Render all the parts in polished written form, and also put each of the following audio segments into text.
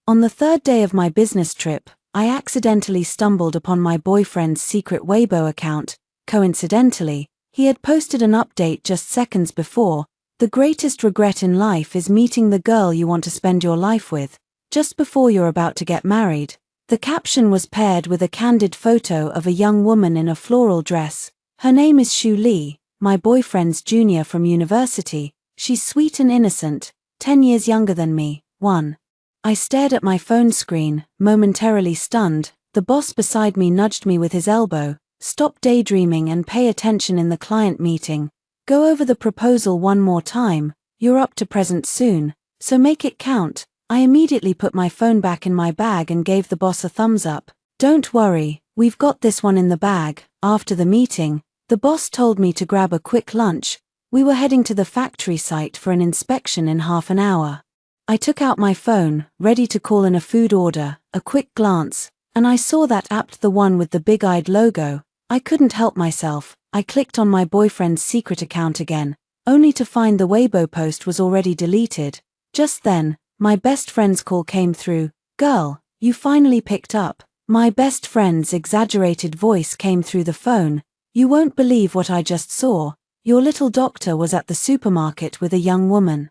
On the third day of my business trip, I accidentally stumbled upon my boyfriend's secret Weibo account. Coincidentally, he had posted an update just seconds before. The greatest regret in life is meeting the girl you want to spend your life with, just before you're about to get married. The caption was paired with a candid photo of a young woman in a floral dress. Her name is Shu Li, my boyfriend's junior from university. She's sweet and innocent, 10 years younger than me. 1. I stared at my phone screen, momentarily stunned. The boss beside me nudged me with his elbow. Stop daydreaming and pay attention in the client meeting. Go over the proposal one more time. You're up to present soon, so make it count. I immediately put my phone back in my bag and gave the boss a thumbs up. Don't worry, we've got this one in the bag. After the meeting, the boss told me to grab a quick lunch. We were heading to the factory site for an inspection in half an hour. I took out my phone, ready to call in a food order. A quick glance, and I saw that app, the one with the big-eyed logo. I couldn't help myself. I clicked on my boyfriend's secret account again, only to find the Weibo post was already deleted. Just then, my best friend's call came through. "Girl, you finally picked up." My best friend's exaggerated voice came through the phone. "You won't believe what I just saw. Your little doctor was at the supermarket with a young woman.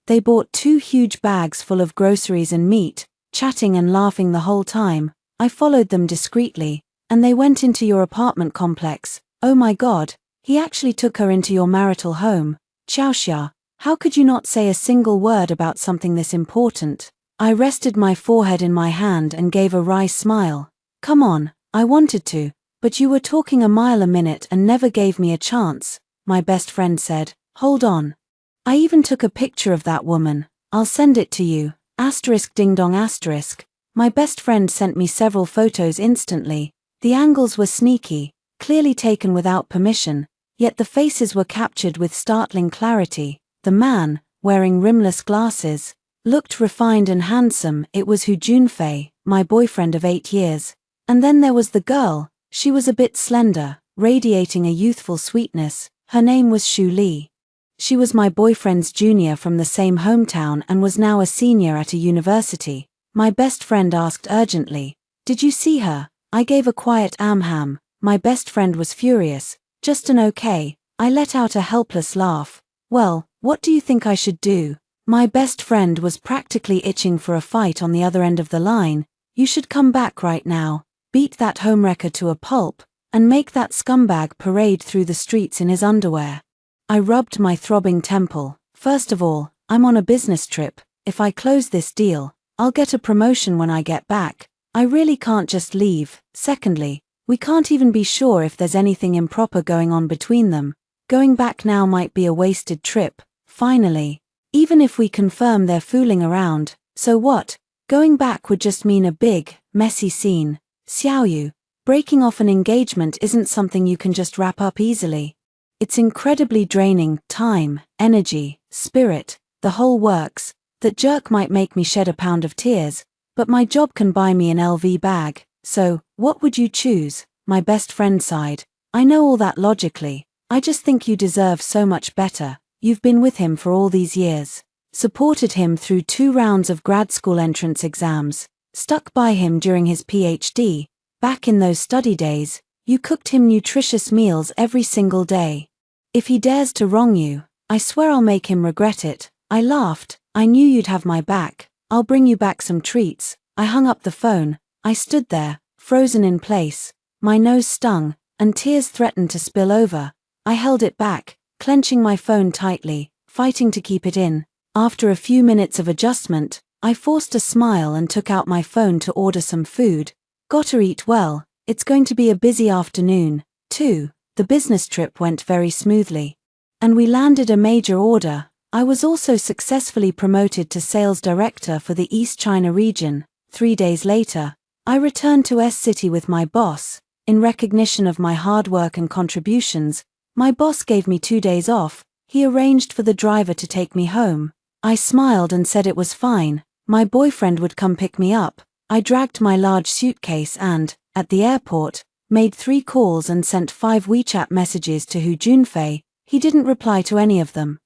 They bought 2 huge bags full of groceries and meat, chatting and laughing the whole time. I followed them discreetly, and they went into your apartment complex. Oh my God, he actually took her into your marital home. Xiaoxia, how could you not say a single word about something this important?" I rested my forehead in my hand and gave a wry smile. "Come on, I wanted to, but you were talking a mile a minute and never gave me a chance," my best friend said. "Hold on. I even took a picture of that woman. I'll send it to you. Asterisk ding dong asterisk." My best friend sent me several photos instantly. The angles were sneaky, clearly taken without permission, yet the faces were captured with startling clarity. The man, wearing rimless glasses, looked refined and handsome. It was Hu Junfei, my boyfriend of 8 years. And then there was the girl. She was a bit slender, radiating a youthful sweetness. Her name was Shu Li. She was my boyfriend's junior from the same hometown and was now a senior at a university. My best friend asked urgently, "Did you see her?" I gave a quiet ham. My best friend was furious. "Just an okay." I let out a helpless laugh. "Well, what do you think I should do?" My best friend was practically itching for a fight on the other end of the line. "You should come back right now, beat that homewrecker to a pulp, and make that scumbag parade through the streets in his underwear." I rubbed my throbbing temple. "First of all, I'm on a business trip. If I close this deal, I'll get a promotion when I get back. I really can't just leave. Secondly, we can't even be sure if there's anything improper going on between them. Going back now might be a wasted trip. Finally, even if we confirm they're fooling around, so what? Going back would just mean a big, messy scene. Xiaoyu, breaking off an engagement isn't something you can just wrap up easily. It's incredibly draining, time, energy, spirit, the whole works. That jerk might make me shed a pound of tears, but my job can buy me an LV bag. So, what would you choose?" My best friend sighed. "I know all that logically. I just think you deserve so much better. You've been with him for all these years. Supported him through 2 rounds of grad school entrance exams. Stuck by him during his PhD. Back in those study days, you cooked him nutritious meals every single day. If he dares to wrong you, I swear I'll make him regret it." I laughed. "I knew you'd have my back. I'll bring you back some treats." I hung up the phone. I stood there, frozen in place. My nose stung, and tears threatened to spill over. I held it back, clenching my phone tightly, fighting to keep it in. After a few minutes of adjustment, I forced a smile and took out my phone to order some food. "Gotta eat well, it's going to be a busy afternoon, too." The business trip went very smoothly. And we landed a major order. I was also successfully promoted to sales director for the East China region. 3 days later, I returned to S-City with my boss. In recognition of my hard work and contributions, my boss gave me 2 days off. He arranged for the driver to take me home. I smiled and said it was fine. My boyfriend would come pick me up. I dragged my large suitcase and, at the airport, made 3 calls and sent 5 WeChat messages to Hu Junfei. He didn't reply to any of them.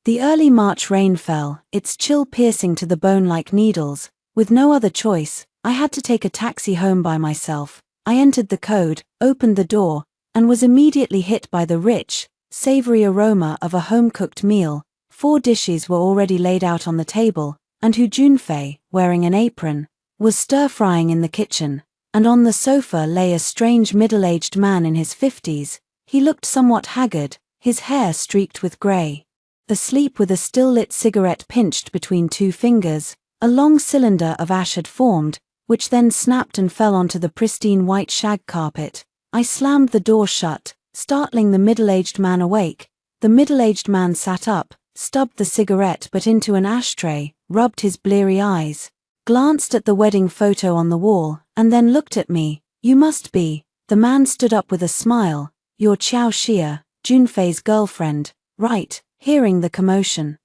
The early March rain fell, its chill piercing to the bone like needles. With no other choice, I had to take a taxi home by myself. I entered the code, opened the door, and was immediately hit by the rich, savory aroma of a home-cooked meal. 4 dishes were already laid out on the table, and Hu Junfei, wearing an apron, was stir-frying in the kitchen, and on the sofa lay a strange middle-aged man in his 50s. He looked somewhat haggard, his hair streaked with grey. Asleep with a still-lit cigarette pinched between 2 fingers, a long cylinder of ash had formed, which then snapped and fell onto the pristine white shag carpet. I slammed the door shut, startling the middle-aged man awake. The middle-aged man sat up, stubbed the cigarette butt into an ashtray, rubbed his bleary eyes, glanced at the wedding photo on the wall, and then looked at me. "You must be." The man stood up with a smile. "You're Xiao Xia, Junfei's girlfriend, right?" Hearing the commotion,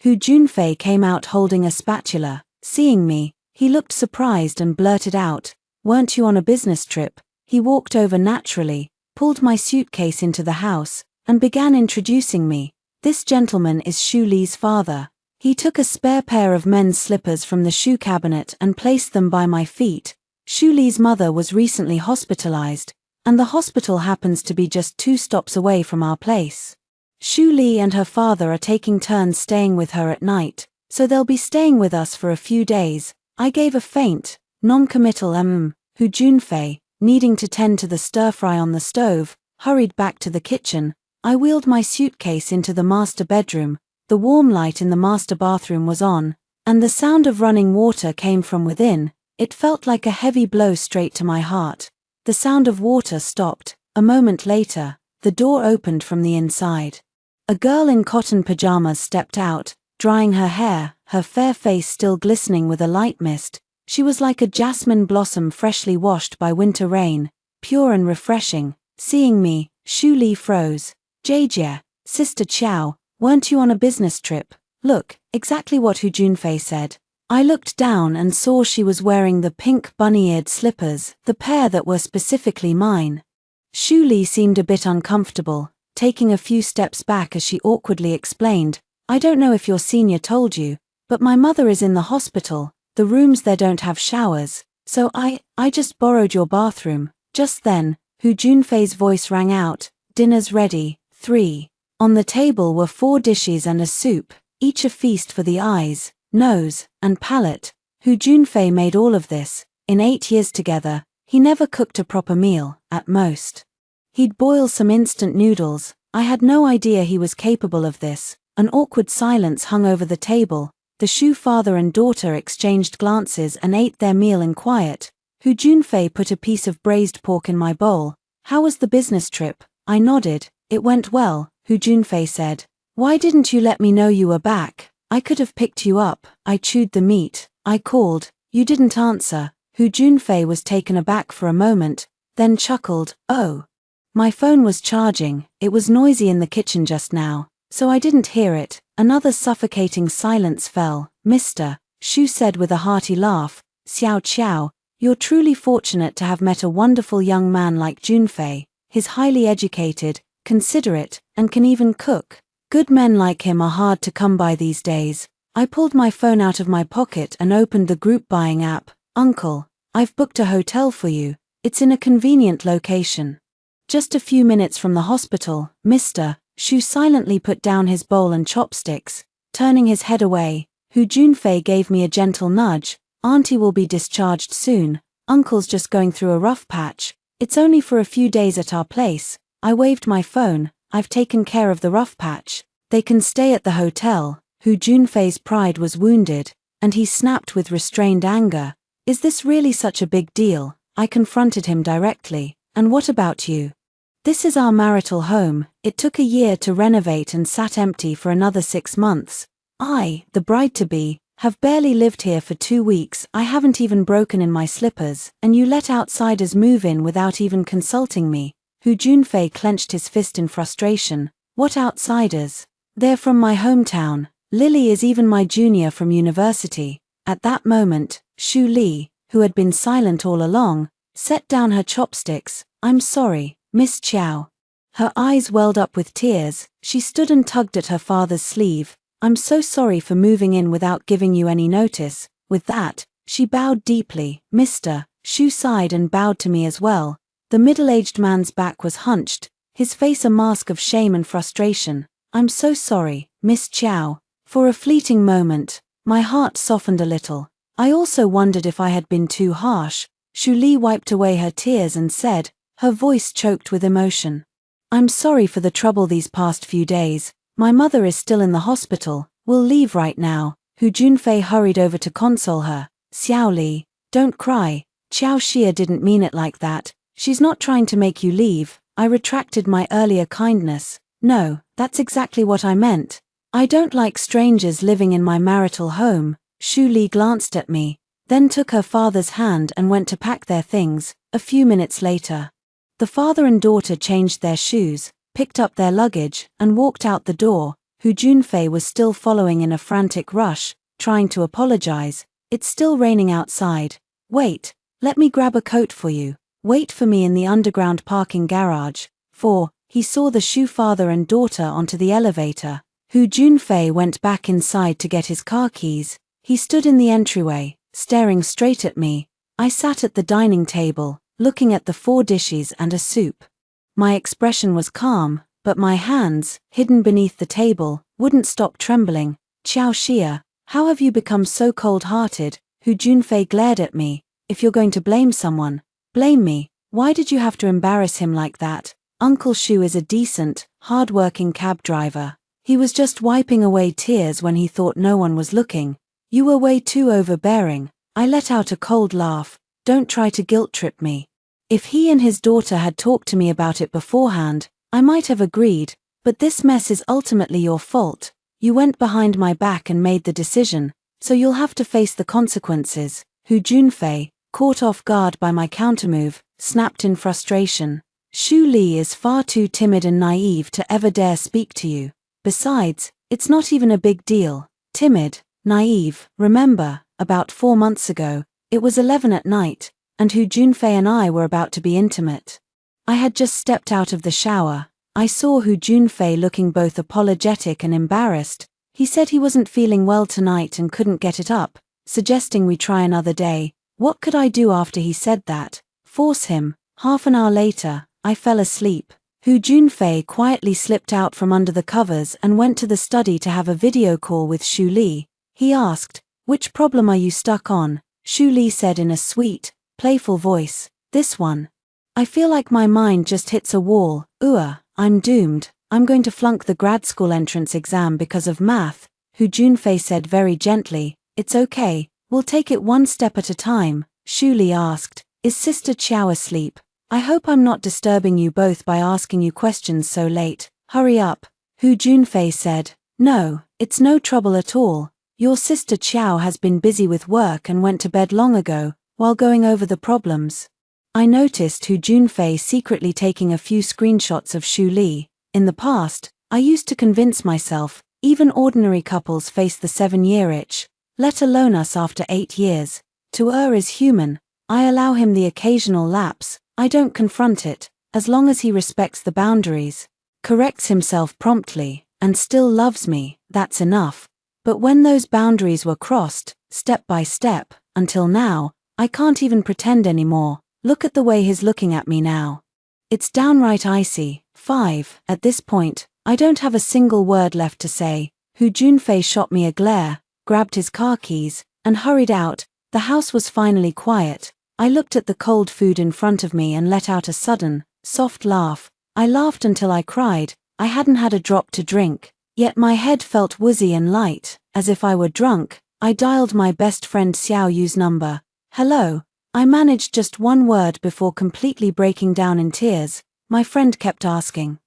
Hu Junfei came out holding a spatula. Seeing me, he looked surprised and blurted out, "Weren't you on a business trip?" He walked over naturally, pulled my suitcase into the house, and began introducing me. "This gentleman is Shu Li's father." He took a spare pair of men's slippers from the shoe cabinet and placed them by my feet. Shu Li's mother was recently hospitalized, and the hospital happens to be just 2 stops away from our place. Shu Li and her father are taking turns staying with her at night, so they'll be staying with us for a few days. I gave a faint, non-committal Hu Junfei, needing to tend to the stir-fry on the stove, hurried back to the kitchen. I wheeled my suitcase into the master bedroom. The warm light in the master bathroom was on, and the sound of running water came from within. It felt like a heavy blow straight to my heart. The sound of water stopped. A moment later, the door opened from the inside. A girl in cotton pajamas stepped out, drying her hair, her fair face still glistening with a light mist. She was like a jasmine blossom freshly washed by winter rain, pure and refreshing. Seeing me, Shu Li froze. "Jie, Sister Qiao, weren't you on a business trip?" "Look, exactly what Hu Junfei said." I looked down and saw she was wearing the pink bunny-eared slippers, the pair that were specifically mine. Shu Li seemed a bit uncomfortable, taking a few steps back as she awkwardly explained, "I don't know if your senior told you, but my mother is in the hospital. The rooms there don't have showers, so I just borrowed your bathroom." Just then, Hu Junfei's voice rang out, "Dinner's ready." 3. On the table were 4 dishes and a soup, each a feast for the eyes, nose, and palate. Hu Junfei made all of this. In 8 years together, he never cooked a proper meal, at most. He'd boil some instant noodles. I had no idea he was capable of this. An awkward silence hung over the table. The Shu father and daughter exchanged glances and ate their meal in quiet. Hu Junfei put a piece of braised pork in my bowl. "How was the business trip?" I nodded. "It went well," Hu Junfei said. "Why didn't you let me know you were back? I could have picked you up." I chewed the meat. I called. "You didn't answer." Hu Junfei was taken aback for a moment, then chuckled, "Oh. My phone was charging. It was noisy in the kitchen just now, so I didn't hear it." Another suffocating silence fell. "Mr. Shu said with a hearty laugh, "Xiao Qiao, you're truly fortunate to have met a wonderful young man like Junfei. He's highly educated, considerate, and can even cook. Good men like him are hard to come by these days." I pulled my phone out of my pocket and opened the group buying app. "Uncle, I've booked a hotel for you. It's in a convenient location. Just a few minutes from the hospital." Mr. Shu silently put down his bowl and chopsticks, turning his head away. Hu Junfei gave me a gentle nudge. "Auntie will be discharged soon. Uncle's just going through a rough patch. It's only for a few days at our place." I waved my phone. "I've taken care of the rough patch. They can stay at the hotel." Hu Junfei's pride was wounded, and he snapped with restrained anger. "Is this really such a big deal?" I confronted him directly. "And what about you? This is our marital home. It took a year to renovate and sat empty for another 6 months. I, the bride-to-be, have barely lived here for 2 weeks. I haven't even broken in my slippers, and you let outsiders move in without even consulting me." Hu Junfei clenched his fist in frustration. "What outsiders? They're from my hometown. Lily is even my junior from university." At that moment, Shu Li, who had been silent all along, set down her chopsticks. "I'm sorry, Miss Qiao." Her eyes welled up with tears. She stood and tugged at her father's sleeve. "I'm so sorry for moving in without giving you any notice." With that, She bowed deeply. Mr. Shu sighed and bowed to me as well. The middle-aged man's back was hunched, his face a mask of shame and frustration. I'm so sorry, Miss Chow. For a fleeting moment, my heart softened a little. I also wondered if I had been too harsh. Shu Li wiped away her tears and said, her voice choked with emotion. I'm sorry for the trouble these past few days. My mother is still in the hospital. We'll leave right now. Hu Junfei hurried over to console her. Xiao Li, don't cry. Qiao Xia didn't mean it like that. She's not trying to make you leave. I retracted my earlier kindness. No, that's exactly what I meant. I don't like strangers living in my marital home. Shu Li glanced at me, then took her father's hand and went to pack their things. A few minutes later, the father and daughter changed their shoes, picked up their luggage, and walked out the door. Hu Junfei was still following in a frantic rush, trying to apologize. It's still raining outside. Wait, let me grab a coat for you. Wait for me in the underground parking garage. He saw the Shu father and daughter onto the elevator. Hu Junfei went back inside to get his car keys. He stood in the entryway, staring straight at me. I sat at the dining table, looking at the 4 dishes and a soup. My expression was calm, but my hands, hidden beneath the table, wouldn't stop trembling. Qiao Xia, how have you become so cold-hearted? Hu Junfei glared at me. If you're going to blame someone, blame me. Why did you have to embarrass him like that? Uncle Shu is a decent, hard-working cab driver. He was just wiping away tears when he thought no one was looking. You were way too overbearing. I let out a cold laugh. Don't try to guilt-trip me. If he and his daughter had talked to me about it beforehand, I might have agreed, but this mess is ultimately your fault. You went behind my back and made the decision, so you'll have to face the consequences. Hu Junfei, caught off guard by my countermove, snapped in frustration. Shu Li is far too timid and naive to ever dare speak to you. Besides, it's not even a big deal. Timid, naive. Remember, about 4 months ago, it was 11 at night, and Hu Junfei and I were about to be intimate. I had just stepped out of the shower. I saw Hu Junfei looking both apologetic and embarrassed. He said he wasn't feeling well tonight and couldn't get it up, suggesting we try another day. What could I do after he said that? Force him. Half an hour later, I fell asleep. Hu Junfei quietly slipped out from under the covers and went to the study to have a video call with Shu Li. He asked, "Which problem are you stuck on?" Shu Li said in a sweet, playful voice, "This one. I feel like my mind just hits a wall. I'm doomed. I'm going to flunk the grad school entrance exam because of math." Hu Junfei said very gently, "It's okay, we'll take it one step at a time." Shu Li asked, "Is Sister Qiao asleep? I hope I'm not disturbing you both by asking you questions so late. Hurry up." Hu Junfei said, "No, it's no trouble at all. Your Sister Qiao has been busy with work and went to bed long ago, while going over the problems." I noticed Hu Junfei secretly taking a few screenshots of Shu Li. In the past, I used to convince myself, even ordinary couples face the 7-year itch, let alone us after 8 years. To err is human. I allow him the occasional lapse. I don't confront it, as long as he respects the boundaries, corrects himself promptly, and still loves me, that's enough. But when those boundaries were crossed, step by step, until now, I can't even pretend anymore. Look at the way he's looking at me now. It's downright icy. 5. At this point, I don't have a single word left to say. Hu Junfei shot me a glare, grabbed his car keys, and hurried out. The house was finally quiet. I looked at the cold food in front of me and let out a sudden, soft laugh. I laughed until I cried. I hadn't had a drop to drink, yet my head felt woozy and light, as if I were drunk. I dialed my best friend Xiao Yu's number. "Hello." I managed just one word before completely breaking down in tears. My friend kept asking,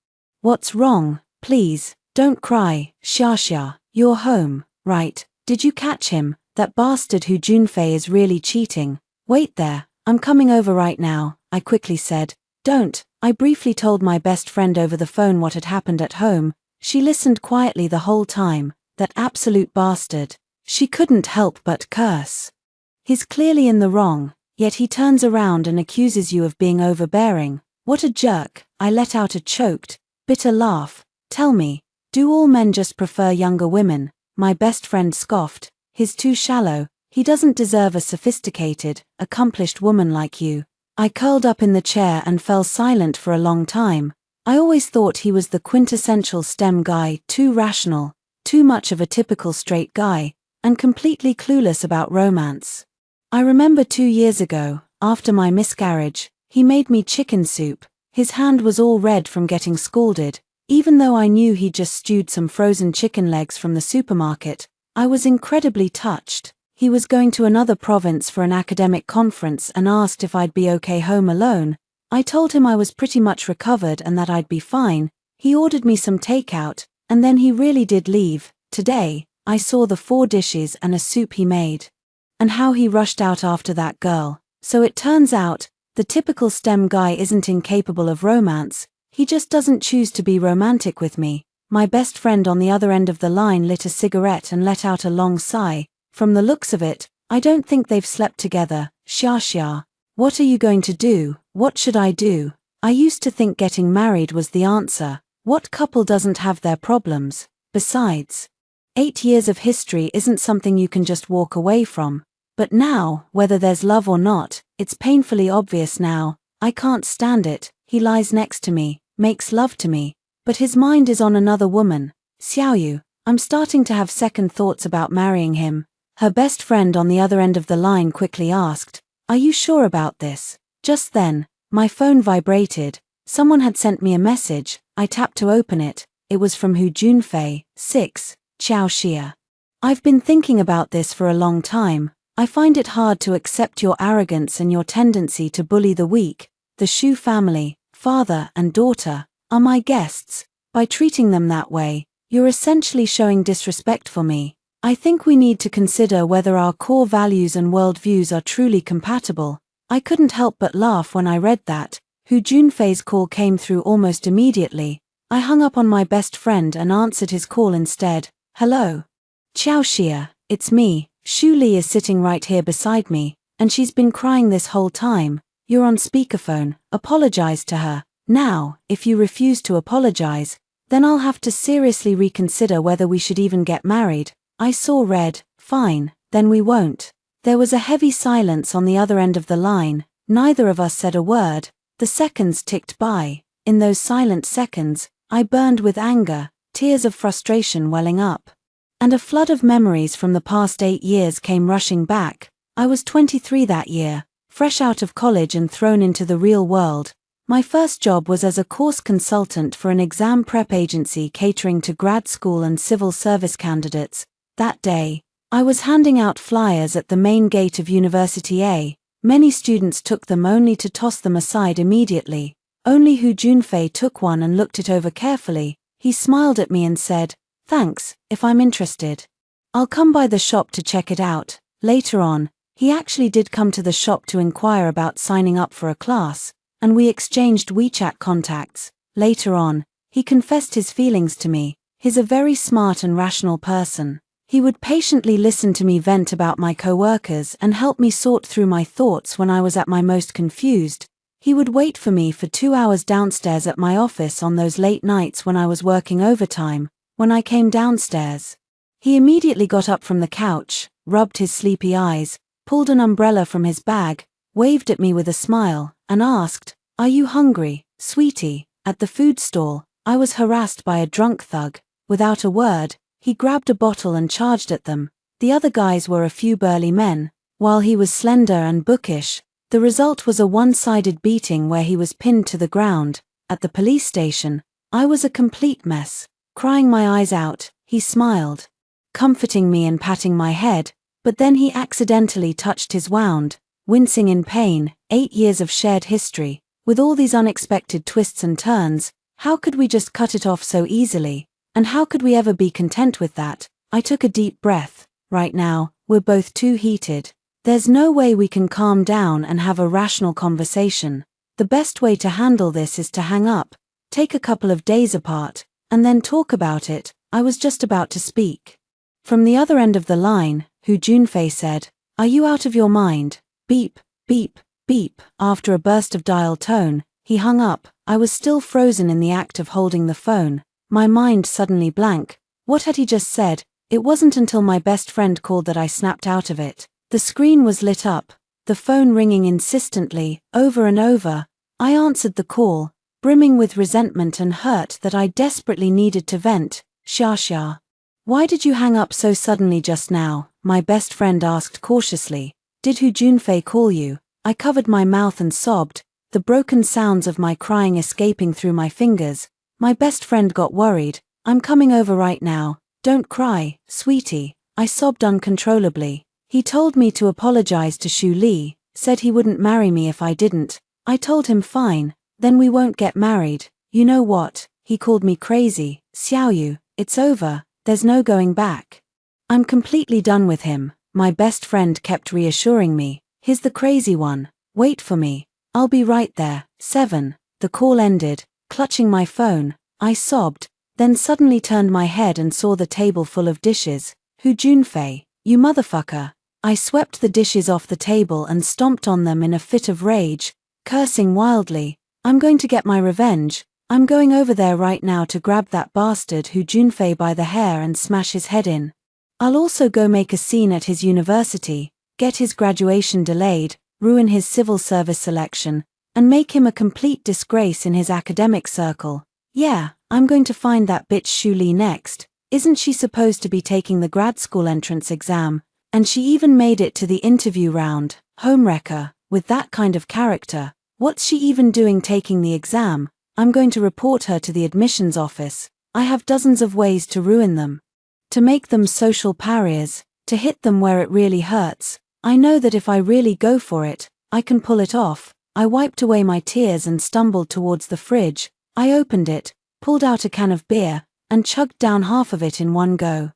"What's wrong? Please, don't cry. Xia, you're home, right? Did you catch him? That bastard Hu Junfei is really cheating." "Wait there, I'm coming over right now," I quickly said. "Don't." I briefly told my best friend over the phone what had happened at home. She listened quietly the whole time. That absolute bastard. She couldn't help but curse. He's clearly in the wrong, yet he turns around and accuses you of being overbearing. What a jerk. I let out a choked, bitter laugh. "Tell me, do all men just prefer younger women?" My best friend scoffed. "He's too shallow. He doesn't deserve a sophisticated, accomplished woman like you. I curled up in the chair and fell silent for a long time. I always thought he was the quintessential STEM guy, too rational, too much of a typical straight guy, and completely clueless about romance. I remember 2 years ago, after my miscarriage, he made me chicken soup. His hand was all red from getting scalded. Even though I knew he'd just stewed some frozen chicken legs from the supermarket, I was incredibly touched. He was going to another province for an academic conference and asked if I'd be okay home alone. I told him I was pretty much recovered and that I'd be fine. He ordered me some takeout, and then he really did leave. Today, I saw the 4 dishes and a soup he made. And how he rushed out after that girl. So it turns out, the typical STEM guy isn't incapable of romance, he just doesn't choose to be romantic with me. My best friend on the other end of the line lit a cigarette and let out a long sigh. From the looks of it, I don't think they've slept together. Xia. What are you going to do? What should I do? I used to think getting married was the answer. What couple doesn't have their problems? Besides, 8 years of history isn't something you can just walk away from. But now, whether there's love or not, it's painfully obvious now. I can't stand it. He lies next to me, makes love to me, but his mind is on another woman. Xiaoyu, I'm starting to have second thoughts about marrying him. Her best friend on the other end of the line quickly asked, "Are you sure about this?" Just then, my phone vibrated. Someone had sent me a message. I tapped to open it. It was from Hu Junfei, 6, Xiao Xia. I've been thinking about this for a long time. I find it hard to accept your arrogance and your tendency to bully the weak. The Shu family, father and daughter, are my guests. By treating them that way, you're essentially showing disrespect for me. I think we need to consider whether our core values and worldviews are truly compatible. I couldn't help but laugh when I read that. Hu Junfei's call came through almost immediately. I hung up on my best friend and answered his call instead. "Hello. Xiao Xia, it's me. Shu Li is sitting right here beside me, and she's been crying this whole time. You're on speakerphone. Apologize to her. Now, if you refuse to apologize, then I'll have to seriously reconsider whether we should even get married." I saw red. "Fine, then we won't." There was a heavy silence on the other end of the line. Neither of us said a word. The seconds ticked by. In those silent seconds, I burned with anger, tears of frustration welling up. And a flood of memories from the past 8 years came rushing back. I was 23 that year, fresh out of college and thrown into the real world. My first job was as a course consultant for an exam prep agency catering to grad school and civil service candidates. That day, I was handing out flyers at the main gate of University A. Many students took them only to toss them aside immediately. Only Hu Junfei took one and looked it over carefully. He smiled at me and said, "Thanks, if I'm interested. I'll come by the shop to check it out." Later on, he actually did come to the shop to inquire about signing up for a class, and we exchanged WeChat contacts. Later on, he confessed his feelings to me. He's a very smart and rational person. He would patiently listen to me vent about my coworkers and help me sort through my thoughts when I was at my most confused. He would wait for me for 2 hours downstairs at my office on those late nights when I was working overtime. When I came downstairs, he immediately got up from the couch, rubbed his sleepy eyes, pulled an umbrella from his bag, waved at me with a smile, and asked, "Are you hungry, sweetie?" At the food stall, I was harassed by a drunk thug. Without a word, he grabbed a bottle and charged at them. The other guys were a few burly men. While he was slender and bookish, the result was a one-sided beating where he was pinned to the ground. At the police station, I was a complete mess. Crying my eyes out, he smiled, comforting me and patting my head, but then he accidentally touched his wound, wincing in pain. 8 years of shared history, with all these unexpected twists and turns, how could we just cut it off so easily? And how could we ever be content with that? I took a deep breath. Right now, we're both too heated. There's no way we can calm down and have a rational conversation. The best way to handle this is to hang up, take a couple of days apart, and then talk about it. I was just about to speak. From the other end of the line, Hu Junfei said, "Are you out of your mind?" Beep, beep, beep. After a burst of dial tone, he hung up. I was still frozen in the act of holding the phone, my mind suddenly blank. What had he just said? It wasn't until my best friend called that I snapped out of it. The screen was lit up, the phone ringing insistently, over and over. I answered the call, brimming with resentment and hurt that I desperately needed to vent. Xia. Why did you hang up so suddenly just now? My best friend asked cautiously. Did Hu Junfei call you? I covered my mouth and sobbed, the broken sounds of my crying escaping through my fingers. My best friend got worried. I'm coming over right now. Don't cry, sweetie. I sobbed uncontrollably. He told me to apologize to Xu Li, said he wouldn't marry me if I didn't. I told him fine, then we won't get married. You know what? He called me crazy. Xiaoyu, it's over, there's no going back. I'm completely done with him. My best friend kept reassuring me. He's the crazy one. Wait for me. I'll be right there. 7. The call ended. Clutching my phone, I sobbed, then suddenly turned my head and saw the table full of dishes. Hu Junfei, you motherfucker. I swept the dishes off the table and stomped on them in a fit of rage, cursing wildly. I'm going to get my revenge. I'm going over there right now to grab that bastard Hu Junfei by the hair and smash his head in. I'll also go make a scene at his university, get his graduation delayed, ruin his civil service selection, and make him a complete disgrace in his academic circle. Yeah, I'm going to find that bitch Xu Li next. Isn't she supposed to be taking the grad school entrance exam? And she even made it to the interview round. Homewrecker, with that kind of character. What's she even doing taking the exam? I'm going to report her to the admissions office. I have dozens of ways to ruin them. To make them social pariahs, to hit them where it really hurts. I know that if I really go for it, I can pull it off. I wiped away my tears and stumbled towards the fridge. I opened it, pulled out a can of beer, and chugged down half of it in one go.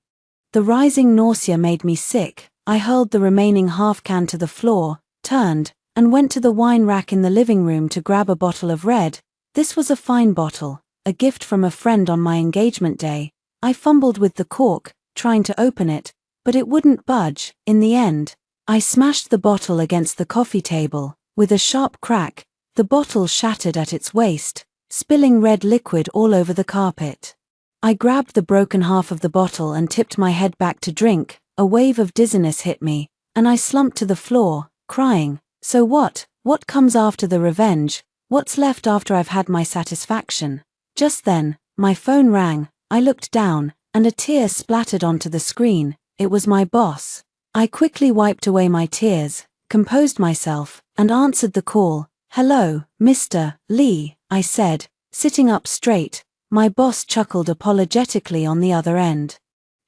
The rising nausea made me sick. I hurled the remaining half can to the floor, turned, and went to the wine rack in the living room to grab a bottle of red. This was a fine bottle, a gift from a friend on my engagement day. I fumbled with the cork, trying to open it, but it wouldn't budge. In the end, I smashed the bottle against the coffee table. With a sharp crack, the bottle shattered at its waist, spilling red liquid all over the carpet. I grabbed the broken half of the bottle and tipped my head back to drink. A wave of dizziness hit me, and I slumped to the floor, crying. So what? What comes after the revenge? What's left after I've had my satisfaction? Just then, my phone rang. I looked down, and a tear splattered onto the screen. It was my boss. I quickly wiped away my tears, composed myself, and answered the call. Hello, Mr. Li, I said, sitting up straight. My boss chuckled apologetically on the other end.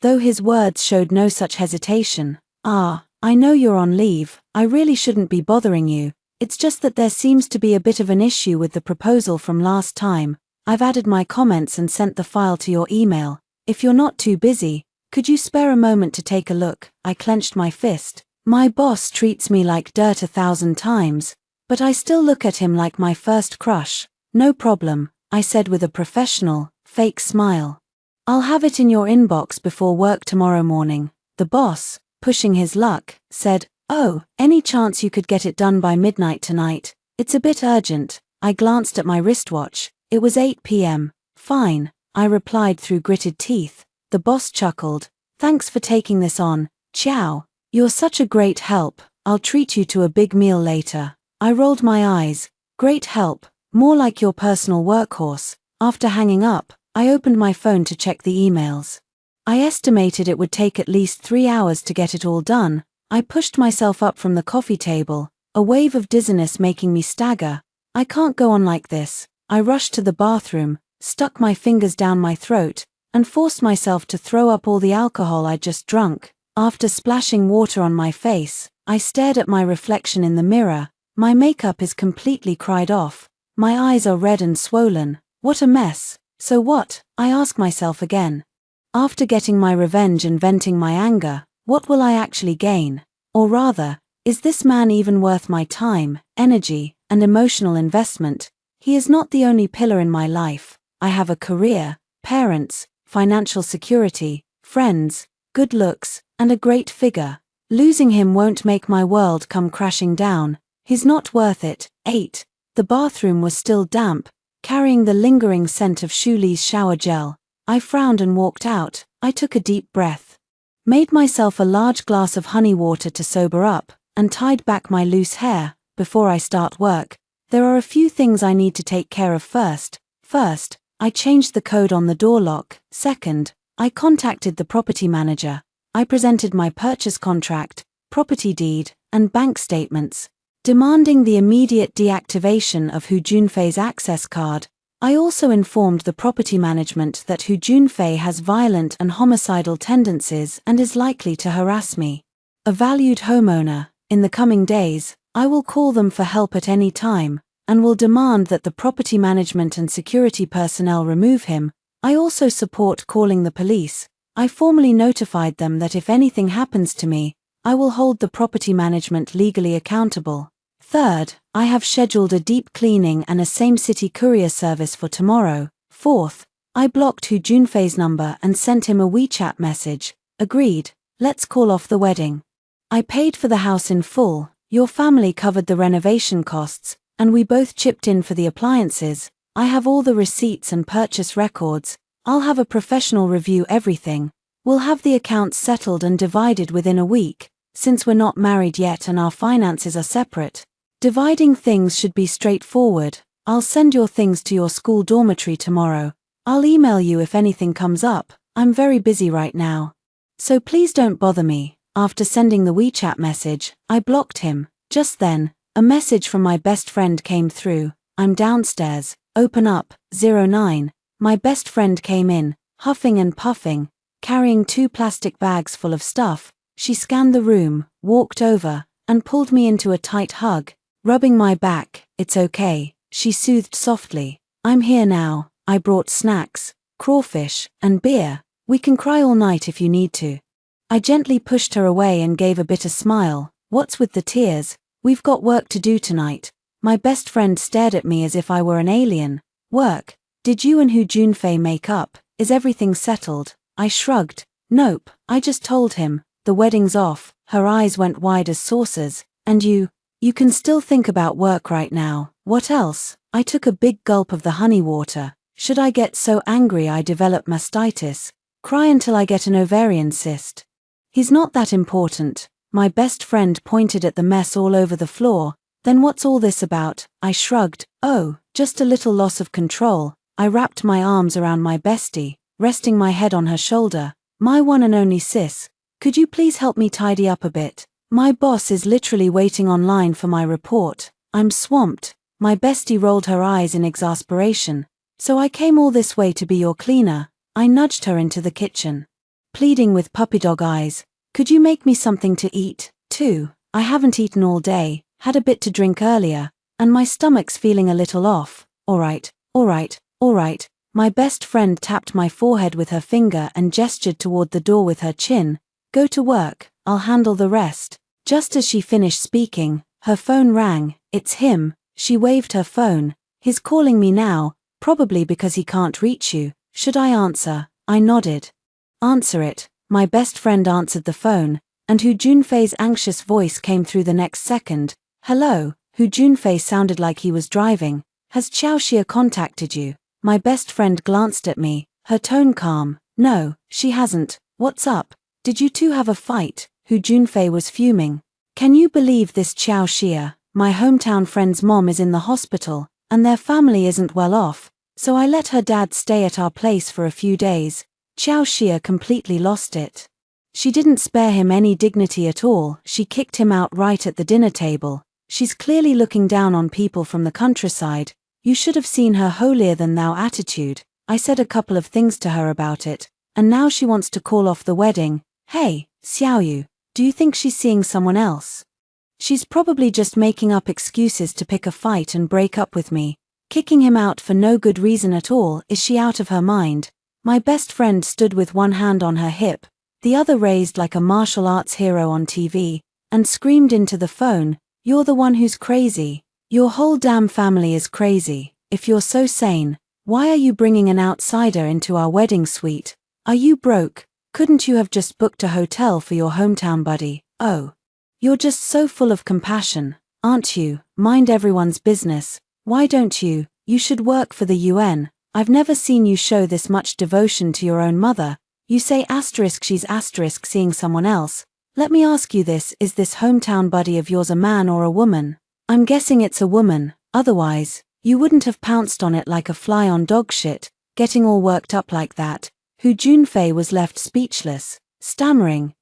Though his words showed no such hesitation. I know you're on leave. I really shouldn't be bothering you. It's just that there seems to be a bit of an issue with the proposal from last time. I've added my comments and sent the file to your email. If you're not too busy, could you spare a moment to take a look? I clenched my fist. My boss treats me like dirt 1,000 times, but I still look at him like my first crush. No problem, I said with a professional, fake smile. I'll have it in your inbox before work tomorrow morning. The boss, pushing his luck, said, Oh, any chance you could get it done by midnight tonight? It's a bit urgent. I glanced at my wristwatch. It was 8 p.m. Fine, I replied through gritted teeth. The boss chuckled. Thanks for taking this on, Ciao. You're such a great help. I'll treat you to a big meal later. I rolled my eyes. Great help, more like your personal workhorse. After hanging up, I opened my phone to check the emails. I estimated it would take at least 3 hours to get it all done. I pushed myself up from the coffee table, a wave of dizziness making me stagger. I can't go on like this. I rushed to the bathroom, stuck my fingers down my throat, and forced myself to throw up all the alcohol I'd just drunk. After splashing water on my face, I stared at my reflection in the mirror. My makeup is completely cried off. My eyes are red and swollen. What a mess. So what? I ask myself again. After getting my revenge and venting my anger, what will I actually gain? Or rather, is this man even worth my time, energy, and emotional investment? He is not the only pillar in my life. I have a career, parents, financial security, friends, good looks, and a great figure. Losing him won't make my world come crashing down. He's not worth it. 8. The bathroom was still damp, carrying the lingering scent of Xu Li's shower gel. I frowned and walked out. I took a deep breath. made myself a large glass of honey water to sober up, and tied back my loose hair. Before I start work, there are a few things I need to take care of first. First, I changed the code on the door lock. Second, I contacted the property manager. I presented my purchase contract, property deed, and bank statements, demanding the immediate deactivation of Hu Junfei's access card. I also informed the property management that Hu Junfei has violent and homicidal tendencies and is likely to harass me. A valued homeowner, in the coming days, I will call them for help at any time, and will demand that the property management and security personnel remove him. I also support calling the police. I formally notified them that if anything happens to me, I will hold the property management legally accountable. Third, I have scheduled a deep cleaning and a same-city courier service for tomorrow. Fourth, I blocked Hu Junfei's number and sent him a WeChat message. Agreed, let's call off the wedding. I paid for the house in full, your family covered the renovation costs, and we both chipped in for the appliances. I have all the receipts and purchase records. I'll have a professional review everything. We'll have the accounts settled and divided within a week, since we're not married yet and our finances are separate. Dividing things should be straightforward. I'll send your things to your school dormitory tomorrow. I'll email you if anything comes up. I'm very busy right now, so please don't bother me. After sending the WeChat message, I blocked him. Just then, a message from my best friend came through. I'm downstairs. Open up. 09. My best friend came in, huffing and puffing, carrying 2 plastic bags full of stuff. She scanned the room, walked over, and pulled me into a tight hug, rubbing my back. It's okay, she soothed softly. I'm here now. I brought snacks, crawfish, and beer. We can cry all night if you need to. I gently pushed her away and gave a bitter smile. What's with the tears? We've got work to do tonight. My best friend stared at me as if I were an alien. Work? Did you and Hu Junfei make up? Is everything settled? I shrugged. Nope, I just told him. The wedding's off. Her eyes went wide as saucers. And you can still think about work right now. What else? I took a big gulp of the honey water. Should I get so angry I develop mastitis? Cry until I get an ovarian cyst? He's not that important. My best friend pointed at the mess all over the floor. Then what's all this about? I shrugged. Oh, just a little loss of control. I wrapped my arms around my bestie, resting my head on her shoulder. My one and only sis, could you please help me tidy up a bit? My boss is literally waiting online for my report. I'm swamped. My bestie rolled her eyes in exasperation. So I came all this way to be your cleaner. I nudged her into the kitchen, pleading with puppy dog eyes. Could you make me something to eat, too? I haven't eaten all day, had a bit to drink earlier, and my stomach's feeling a little off. Alright. My best friend tapped my forehead with her finger and gestured toward the door with her chin. Go to work, I'll handle the rest. Just as she finished speaking, her phone rang. It's him. She waved her phone. He's calling me now, probably because he can't reach you. Should I answer? I nodded. Answer it. My best friend answered the phone, and Hu Junfei's anxious voice came through the next second. Hello. Hu Junfei sounded like he was driving. Has Xiao Xia contacted you? My best friend glanced at me, her tone calm. No, she hasn't. What's up? Did you two have a fight? Hu Junfei was fuming. Can you believe this Xiao Xia? My hometown friend's mom is in the hospital, and their family isn't well off, so I let her dad stay at our place for a few days. Xiao Xia completely lost it. She didn't spare him any dignity at all. She kicked him out right at the dinner table. She's clearly looking down on people from the countryside. You should have seen her holier-than-thou attitude. I said a couple of things to her about it, and now she wants to call off the wedding. Hey, Xiaoyu, do you think she's seeing someone else? She's probably just making up excuses to pick a fight and break up with me. Kicking him out for no good reason at all. Is she out of her mind? My best friend stood with one hand on her hip, the other raised like a martial arts hero on TV, and screamed into the phone, "You're the one who's crazy. Your whole damn family is crazy. If you're so sane, why are you bringing an outsider into our wedding suite? Are you broke? Couldn't you have just booked a hotel for your hometown buddy? Oh. You're just so full of compassion, aren't you? Mind everyone's business. Why don't you? You should work for the UN. I've never seen you show this much devotion to your own mother. You say she's seeing someone else. Let me ask you this, is this hometown buddy of yours a man or a woman? I'm guessing it's a woman, otherwise, you wouldn't have pounced on it like a fly on dog shit, getting all worked up like that. Who? Junfei was left speechless, stammering,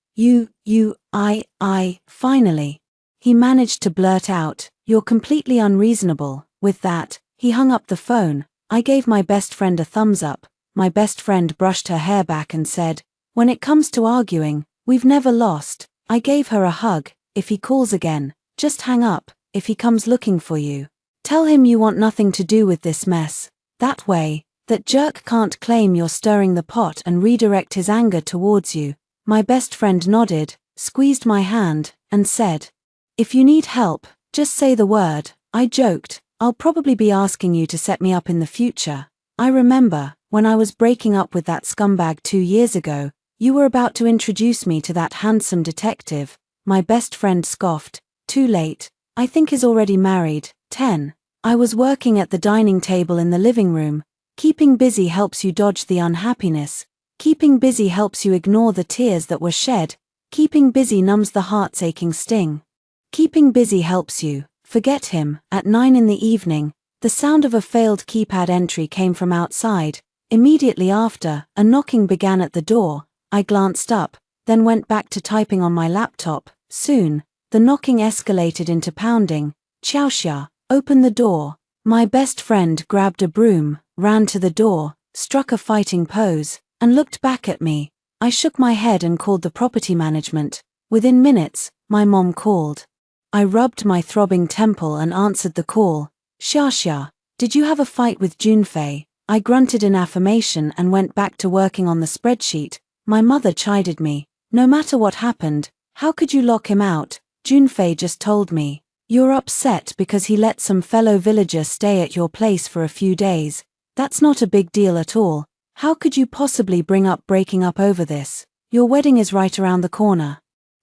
finally. He managed to blurt out, "You're completely unreasonable." With that, he hung up the phone. I gave my best friend a thumbs up. My best friend brushed her hair back and said, "When it comes to arguing, we've never lost." I gave her a hug. "If he calls again, just hang up. If he comes looking for you, tell him you want nothing to do with this mess. That way, that jerk can't claim you're stirring the pot and redirect his anger towards you." My best friend nodded, squeezed my hand, and said, "If you need help, just say the word." I joked, "I'll probably be asking you to set me up in the future. I remember, when I was breaking up with that scumbag 2 years ago, you were about to introduce me to that handsome detective." My best friend scoffed, "Too late. I think he's already married." 10. I was working at the dining table in the living room. Keeping busy helps you dodge the unhappiness. Keeping busy helps you ignore the tears that were shed. Keeping busy numbs the heart's aching sting. Keeping busy helps you forget him. At 9 in the evening, the sound of a failed keypad entry came from outside. Immediately after, a knocking began at the door. I glanced up, then went back to typing on my laptop. Soon, the knocking escalated into pounding. "Xiaoxia, open the door." My best friend grabbed a broom, ran to the door, struck a fighting pose, and looked back at me. I shook my head and called the property management. Within minutes, my mom called. I rubbed my throbbing temple and answered the call. "Xiaoxia, did you have a fight with Junfei?" I grunted in affirmation and went back to working on the spreadsheet. My mother chided me. "No matter what happened, how could you lock him out? Junfei just told me. You're upset because he let some fellow villager stay at your place for a few days. That's not a big deal at all. How could you possibly bring up breaking up over this? Your wedding is right around the corner.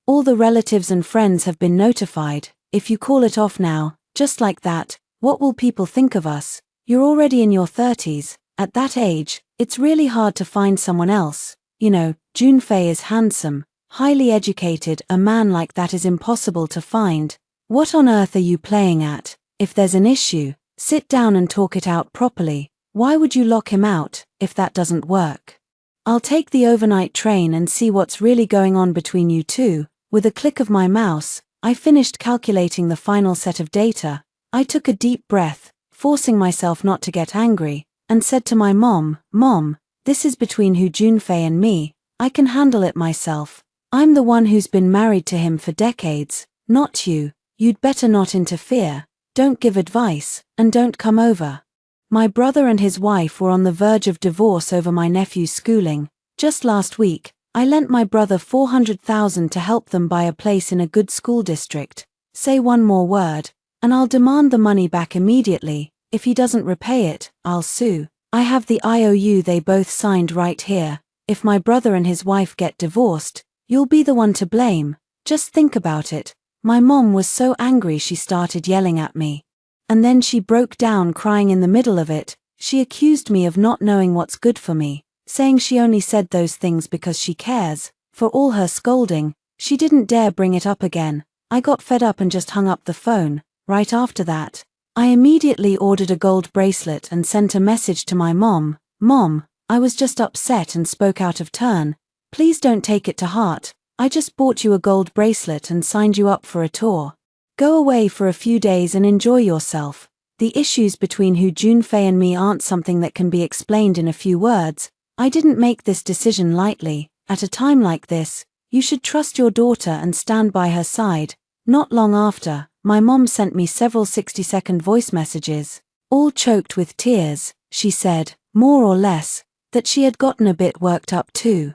All the relatives and friends have been notified. If you call it off now, just like that, what will people think of us? You're already in your 30s. At that age, it's really hard to find someone else. You know, Junfei is handsome, highly educated. A man like that is impossible to find. What on earth are you playing at? If there's an issue, sit down and talk it out properly. Why would you lock him out, if that doesn't work? I'll take the overnight train and see what's really going on between you two." With a click of my mouse, I finished calculating the final set of data. I took a deep breath, forcing myself not to get angry, and said to my mom, "Mom, this is between Junfei and me. I can handle it myself. I'm the one who's been married to him for decades, not you. You'd better not interfere, don't give advice, and don't come over." My brother and his wife were on the verge of divorce over my nephew's schooling. Just last week, I lent my brother 400,000 to help them buy a place in a good school district. Say one more word, and I'll demand the money back immediately. If he doesn't repay it, I'll sue. I have the IOU they both signed right here. If my brother and his wife get divorced, you'll be the one to blame. Just think about it. My mom was so angry she started yelling at me. And then she broke down crying in the middle of it. She accused me of not knowing what's good for me, saying she only said those things because she cares. For all her scolding, she didn't dare bring it up again. I got fed up and just hung up the phone. Right after that, I immediately ordered a gold bracelet and sent a message to my mom. "Mom, I was just upset and spoke out of turn. Please don't take it to heart. I just bought you a gold bracelet and signed you up for a tour. Go away for a few days and enjoy yourself. The issues between Junfei and me aren't something that can be explained in a few words. I didn't make this decision lightly. At a time like this, you should trust your daughter and stand by her side." Not long after, my mom sent me several 60-second voice messages, all choked with tears. She said, more or less, that she had gotten a bit worked up too.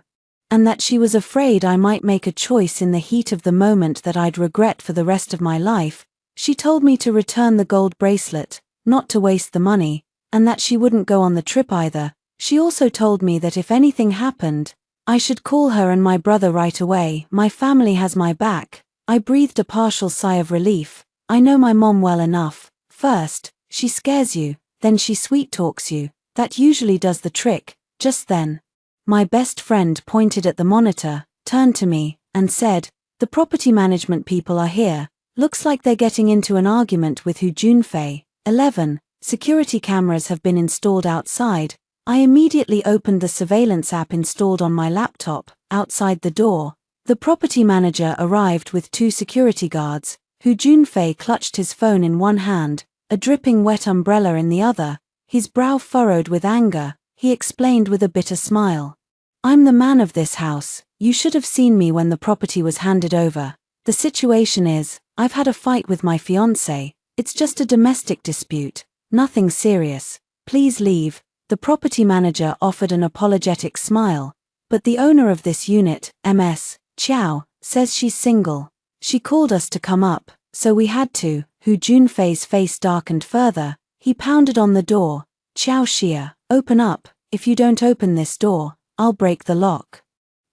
And that she was afraid I might make a choice in the heat of the moment that I'd regret for the rest of my life. She told me to return the gold bracelet, not to waste the money, and that she wouldn't go on the trip either. She also told me that if anything happened, I should call her and my brother right away. My family has my back. I breathed a partial sigh of relief. I know my mom well enough. First, she scares you, then she sweet talks you. That usually does the trick. Just then, My best friend pointed at the monitor, turned to me, and said, "The property management people are here. Looks like they're getting into an argument with Hu Junfei." 11. Security cameras have been installed outside. I immediately opened the surveillance app installed on my laptop. Outside the door, the property manager arrived with 2 security guards. Hu Junfei clutched his phone in one hand, a dripping wet umbrella in the other, his brow furrowed with anger. He explained with a bitter smile, "I'm the man of this house. You should have seen me when the property was handed over. The situation is, I've had a fight with my fiancé. It's just a domestic dispute, nothing serious. Please leave." The property manager offered an apologetic smile. "But the owner of this unit, Ms. Chow, says she's single. She called us to come up, so we had to." Hu Junfei's face darkened further. He pounded on the door. "Chow Xia, open up. If you don't open this door, I'll break the lock."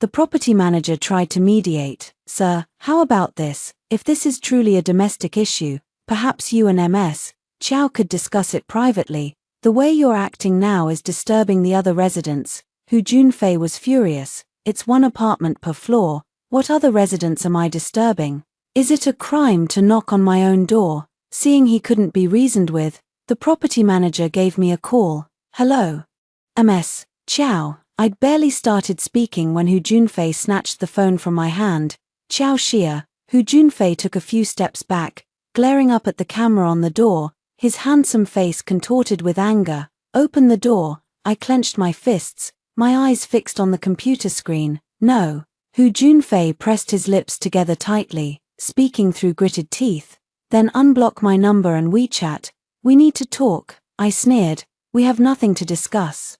The property manager tried to mediate. "Sir, how about this? If this is truly a domestic issue, perhaps you and Ms. Chow could discuss it privately. The way you're acting now is disturbing the other residents." Hu Junfei was furious. "It's 1 apartment per floor. What other residents am I disturbing? Is it a crime to knock on my own door?" Seeing he couldn't be reasoned with, the property manager gave me a call. "Hello. Ms. Chow." I'd barely started speaking when Hu Junfei snatched the phone from my hand. "Chow Xia." Hu Junfei took a few steps back, glaring up at the camera on the door, his handsome face contorted with anger. "Open the door." I clenched my fists, my eyes fixed on the computer screen. "No." Hu Junfei pressed his lips together tightly, speaking through gritted teeth. "Then unblock my number and WeChat. We need to talk." I sneered. "We have nothing to discuss."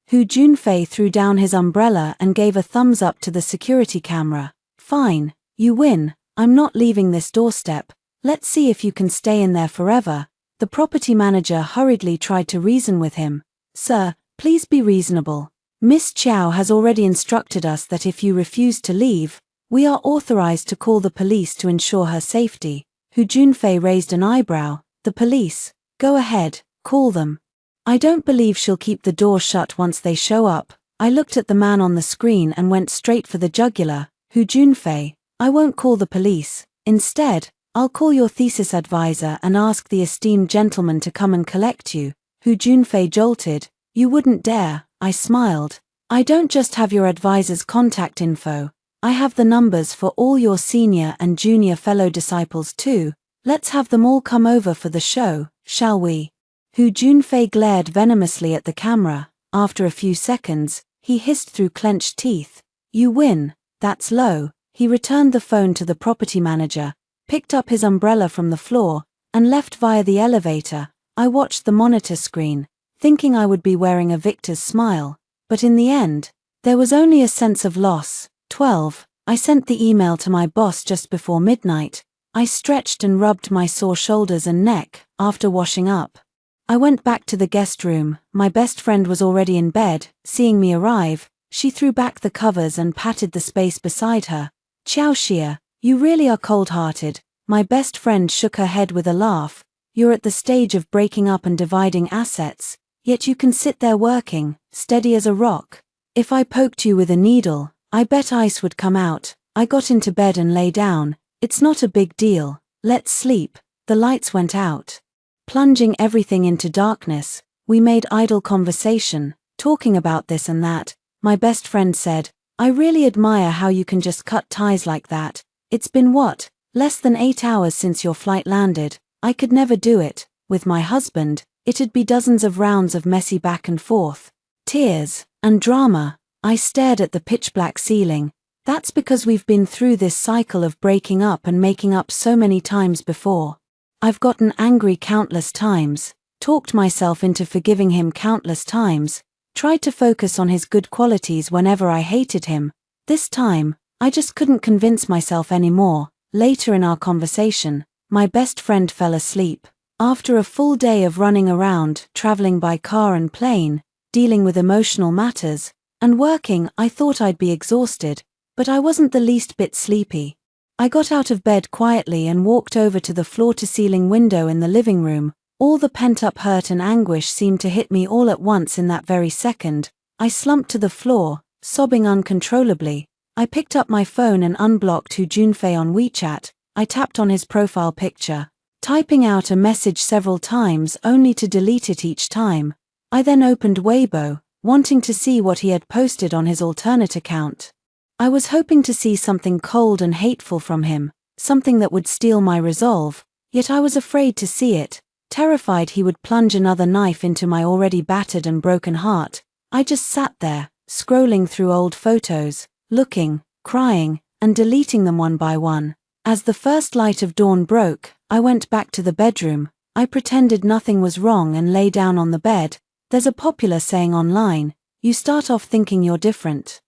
Hu Junfei threw down his umbrella and gave a thumbs up to the security camera. "Fine, you win. I'm not leaving this doorstep. Let's see if you can stay in there forever." The property manager hurriedly tried to reason with him. "Sir, please be reasonable. Miss Chow has already instructed us that if you refuse to leave, we are authorized to call the police to ensure her safety." Hu Junfei raised an eyebrow. "The police? Go ahead, call them. I don't believe she'll keep the door shut once they show up." I looked at the man on the screen and went straight for the jugular. "Hu Junfei, I won't call the police. Instead, I'll call your thesis advisor and ask the esteemed gentleman to come and collect you." Hu Junfei jolted. "You wouldn't dare." I smiled. "I don't just have your advisor's contact info. I have the numbers for all your senior and junior fellow disciples too. Let's have them all come over for the show, shall we?" Hu Junfei glared venomously at the camera. After a few seconds, he hissed through clenched teeth, "You win. That's low." He returned the phone to the property manager, picked up his umbrella from the floor, and left via the elevator. I watched the monitor screen, thinking I would be wearing a victor's smile, but in the end, there was only a sense of loss. 12. I sent the email to my boss just before midnight. I stretched and rubbed my sore shoulders and neck. After washing up, I went back to the guest room. My best friend was already in bed. Seeing me arrive, she threw back the covers and patted the space beside her. "Chow Xia, you really are cold-hearted." My best friend shook her head with a laugh. "You're at the stage of breaking up and dividing assets, yet you can sit there working, steady as a rock. If I poked you with a needle, I bet ice would come out." I got into bed and lay down. "It's not a big deal. Let's sleep." The lights went out, plunging everything into darkness. We made idle conversation, talking about this and that. My best friend said, "I really admire how you can just cut ties like that. It's been what, less than 8 hours since your flight landed. I could never do it. With my husband, it'd be dozens of rounds of messy back and forth, tears, and drama." I stared at the pitch-black ceiling. "That's because we've been through this cycle of breaking up and making up so many times before. I've gotten angry countless times, talked myself into forgiving him countless times, tried to focus on his good qualities whenever I hated him. This time, I just couldn't convince myself anymore." Later in our conversation, my best friend fell asleep. After a full day of running around, traveling by car and plane, dealing with emotional matters, and working, I thought I'd be exhausted, but I wasn't the least bit sleepy. I got out of bed quietly and walked over to the floor-to-ceiling window in the living room. All the pent-up hurt and anguish seemed to hit me all at once in that very second. I slumped to the floor, sobbing uncontrollably. I picked up my phone and unblocked Hu Junfei on WeChat. I tapped on his profile picture, typing out a message several times only to delete it each time. I then opened Weibo, wanting to see what he had posted on his alternate account. I was hoping to see something cold and hateful from him, something that would steal my resolve, yet I was afraid to see it, terrified he would plunge another knife into my already battered and broken heart. I just sat there, scrolling through old photos, looking, crying, and deleting them one by one. As the first light of dawn broke, I went back to the bedroom. I pretended nothing was wrong and lay down on the bed. There's a popular saying online, you start off thinking you're different.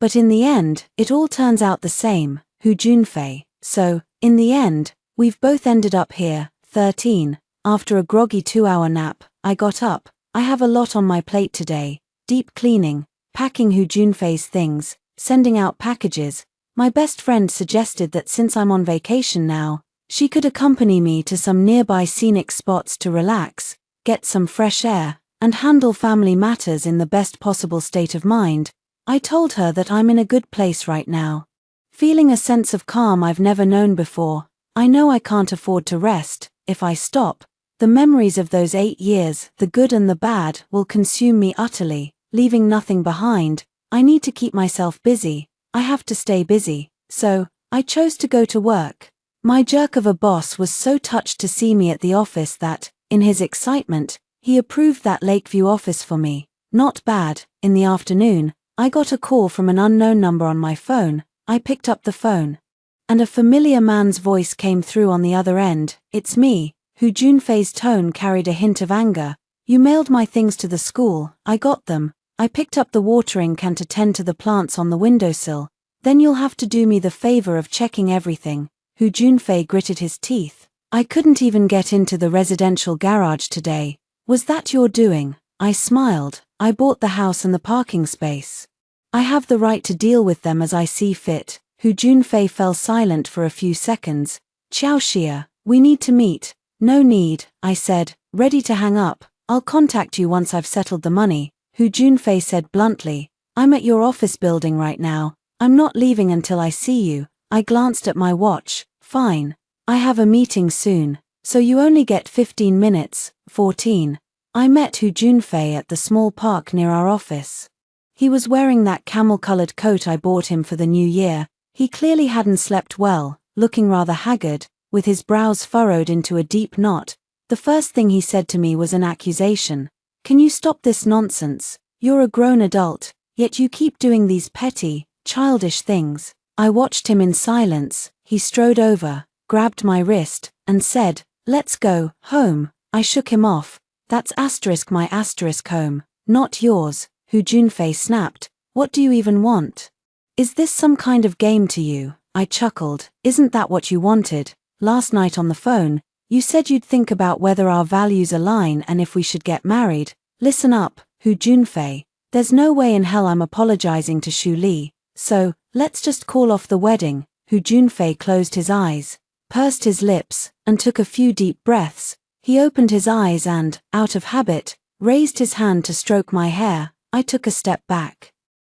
But in the end, it all turns out the same, Hu Junfei. So, in the end, we've both ended up here. 13. After a groggy 2-hour nap, I got up. I have a lot on my plate today. Deep cleaning, packing Hu Junfei's things, sending out packages. My best friend suggested that since I'm on vacation now, she could accompany me to some nearby scenic spots to relax, get some fresh air, and handle family matters in the best possible state of mind. I told her that I'm in a good place right now. Feeling a sense of calm I've never known before. I know I can't afford to rest. If I stop, the memories of those 8 years, the good and the bad, will consume me utterly, leaving nothing behind. I need to keep myself busy. I have to stay busy. So, I chose to go to work. My jerk of a boss was so touched to see me at the office that, in his excitement, he approved that Lakeview office for me. Not bad. In the afternoon, I got a call from an unknown number on my phone. I picked up the phone, and a familiar man's voice came through on the other end. It's me. Hu Junfei's tone carried a hint of anger. You mailed my things to the school. I got them. I picked up the watering can to tend to the plants on the windowsill. Then you'll have to do me the favor of checking everything. Hu Junfei gritted his teeth. I couldn't even get into the residential garage today. Was that your doing? I smiled. I bought the house and the parking space. I have the right to deal with them as I see fit. Hu Junfei fell silent for a few seconds. Xiaoxia, we need to meet. No need, I said, ready to hang up. I'll contact you once I've settled the money. Hu Junfei said bluntly. I'm at your office building right now. I'm not leaving until I see you. I glanced at my watch. Fine. I have a meeting soon, so you only get 15 minutes. 14. I met Hu Junfei at the small park near our office. He was wearing that camel-colored coat I bought him for the new year. He clearly hadn't slept well, looking rather haggard, with his brows furrowed into a deep knot. The first thing he said to me was an accusation. Can you stop this nonsense? You're a grown adult, yet you keep doing these petty, childish things. I watched him in silence. He strode over, grabbed my wrist, and said, let's go home. I shook him off. That's my home, not yours. Hu Junfei snapped. What do you even want? Is this some kind of game to you? I chuckled. Isn't that what you wanted? Last night on the phone, you said you'd think about whether our values align and if we should get married. Listen up, Hu Junfei. There's no way in hell I'm apologizing to Shu Li. So, let's just call off the wedding. Hu Junfei closed his eyes, pursed his lips, and took a few deep breaths. He opened his eyes and, out of habit, raised his hand to stroke my hair. I took a step back,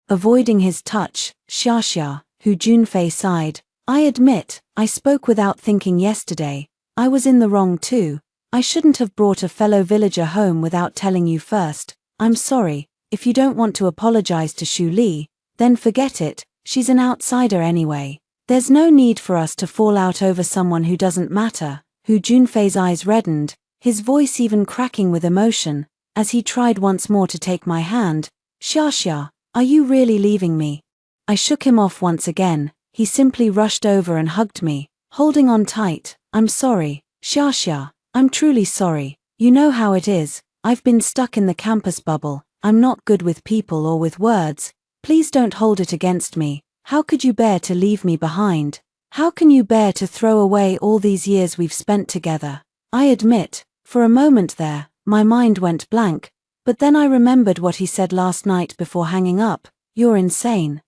avoiding his touch. Xiaxia, Hu Junfei sighed. I admit, I spoke without thinking yesterday. I was in the wrong too. I shouldn't have brought a fellow villager home without telling you first. I'm sorry. If you don't want to apologize to Shu Li, then forget it. She's an outsider anyway. There's no need for us to fall out over someone who doesn't matter. Hu Junfei's eyes reddened, his voice even cracking with emotion, as he tried once more to take my hand. Xiaxia, are you really leaving me? I shook him off once again. He simply rushed over and hugged me, holding on tight. I'm sorry, Xiaxia, I'm truly sorry. You know how it is. I've been stuck in the campus bubble. I'm not good with people or with words. Please don't hold it against me. How could you bear to leave me behind? How can you bear to throw away all these years we've spent together? I admit, for a moment there, my mind went blank, but then I remembered what he said last night before hanging up. You're insane.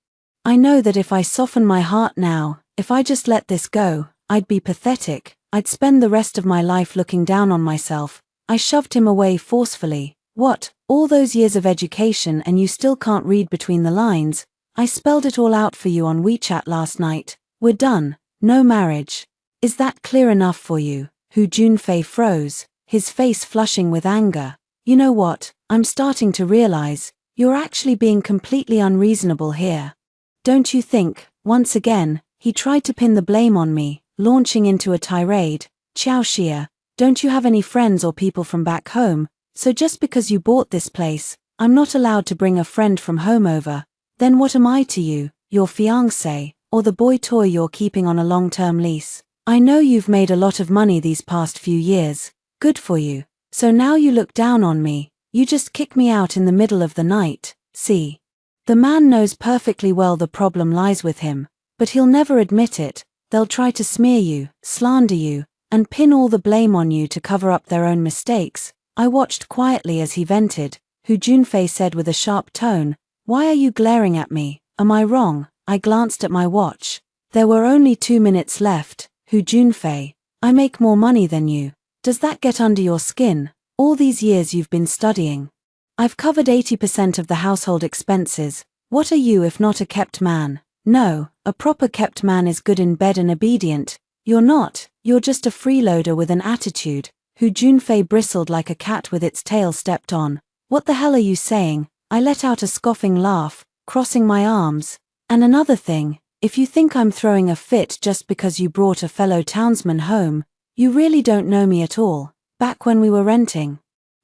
I know that if I soften my heart now, if I just let this go, I'd be pathetic. I'd spend the rest of my life looking down on myself. I shoved him away forcefully. What, all those years of education and you still can't read between the lines? I spelled it all out for you on WeChat last night. We're done. No marriage. Is that clear enough for you? Hu Junfei froze, his face flushing with anger. You know what, I'm starting to realize, you're actually being completely unreasonable here. Don't you think? Once again, he tried to pin the blame on me, launching into a tirade. Xiao Xia, don't you have any friends or people from back home? So just because you bought this place, I'm not allowed to bring a friend from home over. Then what am I to you, your fiancé, or the boy toy you're keeping on a long-term lease? I know you've made a lot of money these past few years. Good for you. So now you look down on me. You just kick me out in the middle of the night. See? The man knows perfectly well the problem lies with him, but he'll never admit it. They'll try to smear you, slander you, and pin all the blame on you to cover up their own mistakes. I watched quietly as he vented. Hu Junfei said with a sharp tone, "Why are you glaring at me? Am I wrong?" I glanced at my watch. There were only 2 minutes left. Hu Junfei, I make more money than you. Does that get under your skin? All these years you've been studying. I've covered 80% of the household expenses. What are you if not a kept man? No, a proper kept man is good in bed and obedient. You're not, you're just a freeloader with an attitude. Hu Junfei bristled like a cat with its tail stepped on. What the hell are you saying? I let out a scoffing laugh, crossing my arms. And another thing, if you think I'm throwing a fit just because you brought a fellow townsman home, you really don't know me at all. Back when we were renting,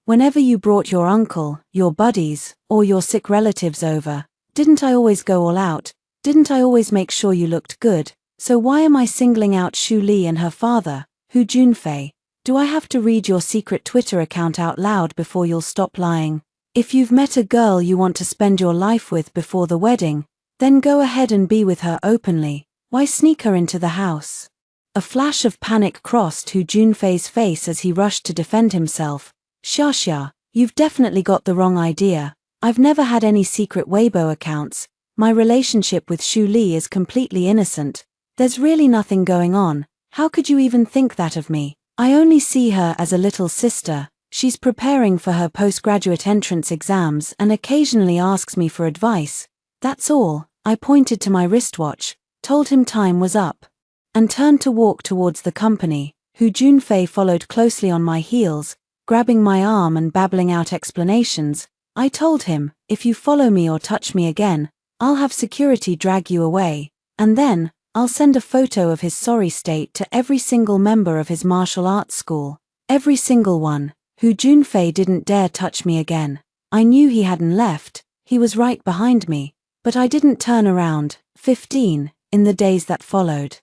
whenever you brought your uncle, your buddies, or your sick relatives over, didn't I always go all out? Didn't I always make sure you looked good? So why am I singling out Shu Li and her father? Hu Junfei, do I have to read your secret Twitter account out loud before you'll stop lying? If you've met a girl you want to spend your life with before the wedding, then go ahead and be with her openly. Why sneak her into the house? A flash of panic crossed Hu Junfei's face as he rushed to defend himself. Xia, you've definitely got the wrong idea. I've never had any secret Weibo accounts. My relationship with Shu Li is completely innocent. There's really nothing going on. How could you even think that of me? I only see her as a little sister. She's preparing for her postgraduate entrance exams and occasionally asks me for advice. That's all. I pointed to my wristwatch, told him time was up, and turned to walk towards the company. Hu Junfei followed closely on my heels, grabbing my arm and babbling out explanations. I told him, if you follow me or touch me again, I'll have security drag you away, and then, I'll send a photo of his sorry state to every single member of his martial arts school. Every single one. Hu Junfei didn't dare touch me again. I knew he hadn't left, he was right behind me, but I didn't turn around. 15, in the days that followed.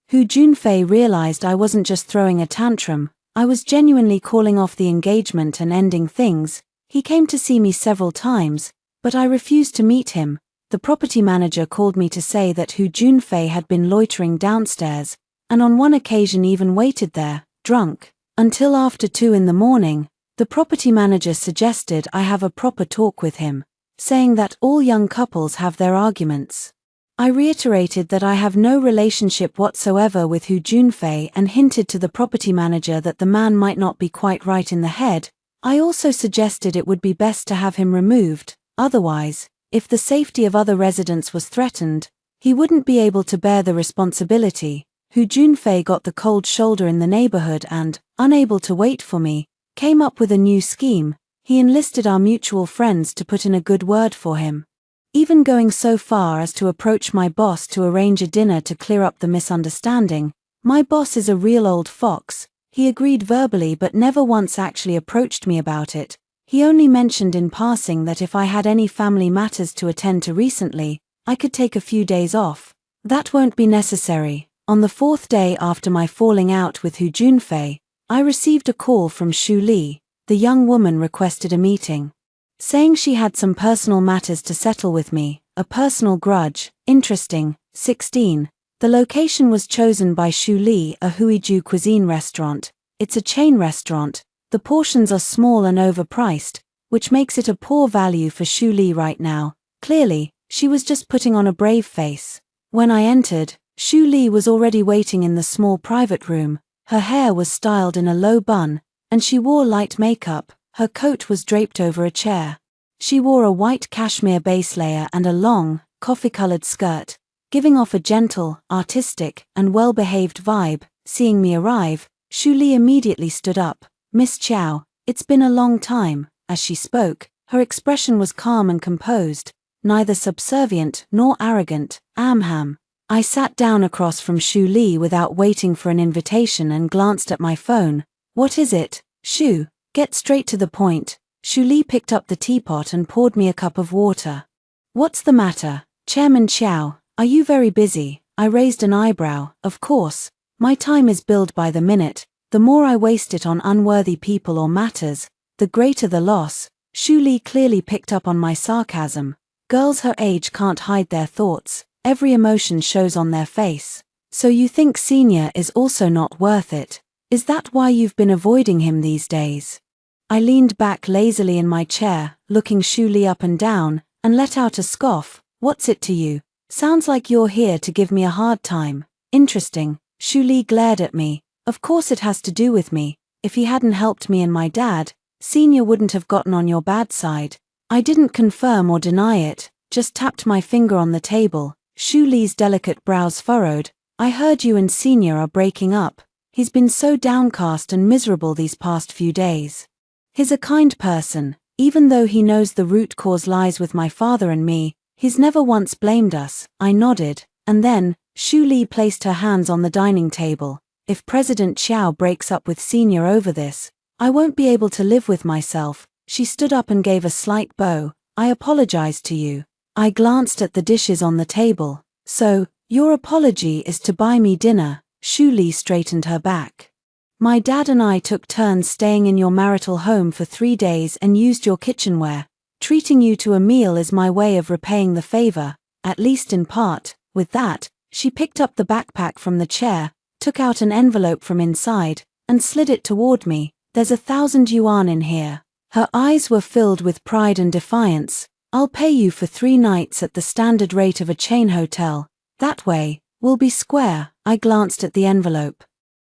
Hu Junfei realized I wasn't just throwing a tantrum, I was genuinely calling off the engagement and ending things. He came to see me several times, but I refused to meet him. The property manager called me to say that Hu Junfei had been loitering downstairs, and on one occasion even waited there, drunk, until after 2 in the morning. The property manager suggested I have a proper talk with him, saying that all young couples have their arguments. I reiterated that I have no relationship whatsoever with Hu Junfei and hinted to the property manager that the man might not be quite right in the head. I also suggested it would be best to have him removed, otherwise, if the safety of other residents was threatened, he wouldn't be able to bear the responsibility. Hu Junfei got the cold shoulder in the neighborhood and, unable to wait for me, came up with a new scheme. He enlisted our mutual friends to put in a good word for him, even going so far as to approach my boss to arrange a dinner to clear up the misunderstanding. My boss is a real old fox. He agreed verbally but never once actually approached me about it. He only mentioned in passing that if I had any family matters to attend to recently, I could take a few days off. That won't be necessary. On the 4th day after my falling out with Hu Junfei, I received a call from Shu Li. The young woman requested a meeting, saying she had some personal matters to settle with me, a personal grudge. Interesting. 16. The location was chosen by Shu Li, a Huiju cuisine restaurant. It's a chain restaurant. The portions are small and overpriced, which makes it a poor value for Shu Li right now. Clearly, she was just putting on a brave face. When I entered, Shu Li was already waiting in the small private room. Her hair was styled in a low bun, and she wore light makeup. Her coat was draped over a chair. She wore a white cashmere base layer and a long, coffee-colored skirt, giving off a gentle, artistic, and well-behaved vibe. Seeing me arrive, Shu Li immediately stood up. "Miss Chow, it's been a long time." As she spoke, her expression was calm and composed, neither subservient nor arrogant. Amham. I sat down across from Shu Li without waiting for an invitation and glanced at my phone. "What is it, Shu? Get straight to the point." Shu Li picked up the teapot and poured me a cup of water. "What's the matter, Chairman Chow? Are you very busy?" I raised an eyebrow. "Of course. My time is billed by the minute. The more I waste it on unworthy people or matters, the greater the loss." Shu Li clearly picked up on my sarcasm. Girls her age can't hide their thoughts. Every emotion shows on their face. "So you think Senior is also not worth it? Is that why you've been avoiding him these days?" I leaned back lazily in my chair, looking Shu Li up and down, and let out a scoff. "What's it to you? Sounds like you're here to give me a hard time." "Interesting." Shu Li glared at me. "Of course it has to do with me. If he hadn't helped me and my dad, Senior wouldn't have gotten on your bad side." I didn't confirm or deny it, just tapped my finger on the table. Shu Li's delicate brows furrowed. "I heard you and Senior are breaking up. He's been so downcast and miserable these past few days." "He's a kind person. Even though he knows the root cause lies with my father and me, he's never once blamed us." I nodded, and then, Shu Li placed her hands on the dining table. "If President Chow breaks up with Senior over this, I won't be able to live with myself." She stood up and gave a slight bow. "I apologize to you." I glanced at the dishes on the table. "So, your apology is to buy me dinner?" Shu Li straightened her back. "My dad and I took turns staying in your marital home for 3 days and used your kitchenware. Treating you to a meal is my way of repaying the favor, at least in part." With that, she picked up the backpack from the chair, took out an envelope from inside, and slid it toward me. "There's 1,000 yuan in here." Her eyes were filled with pride and defiance. "I'll pay you for 3 nights at the standard rate of a chain hotel. That way, we'll be square." I glanced at the envelope,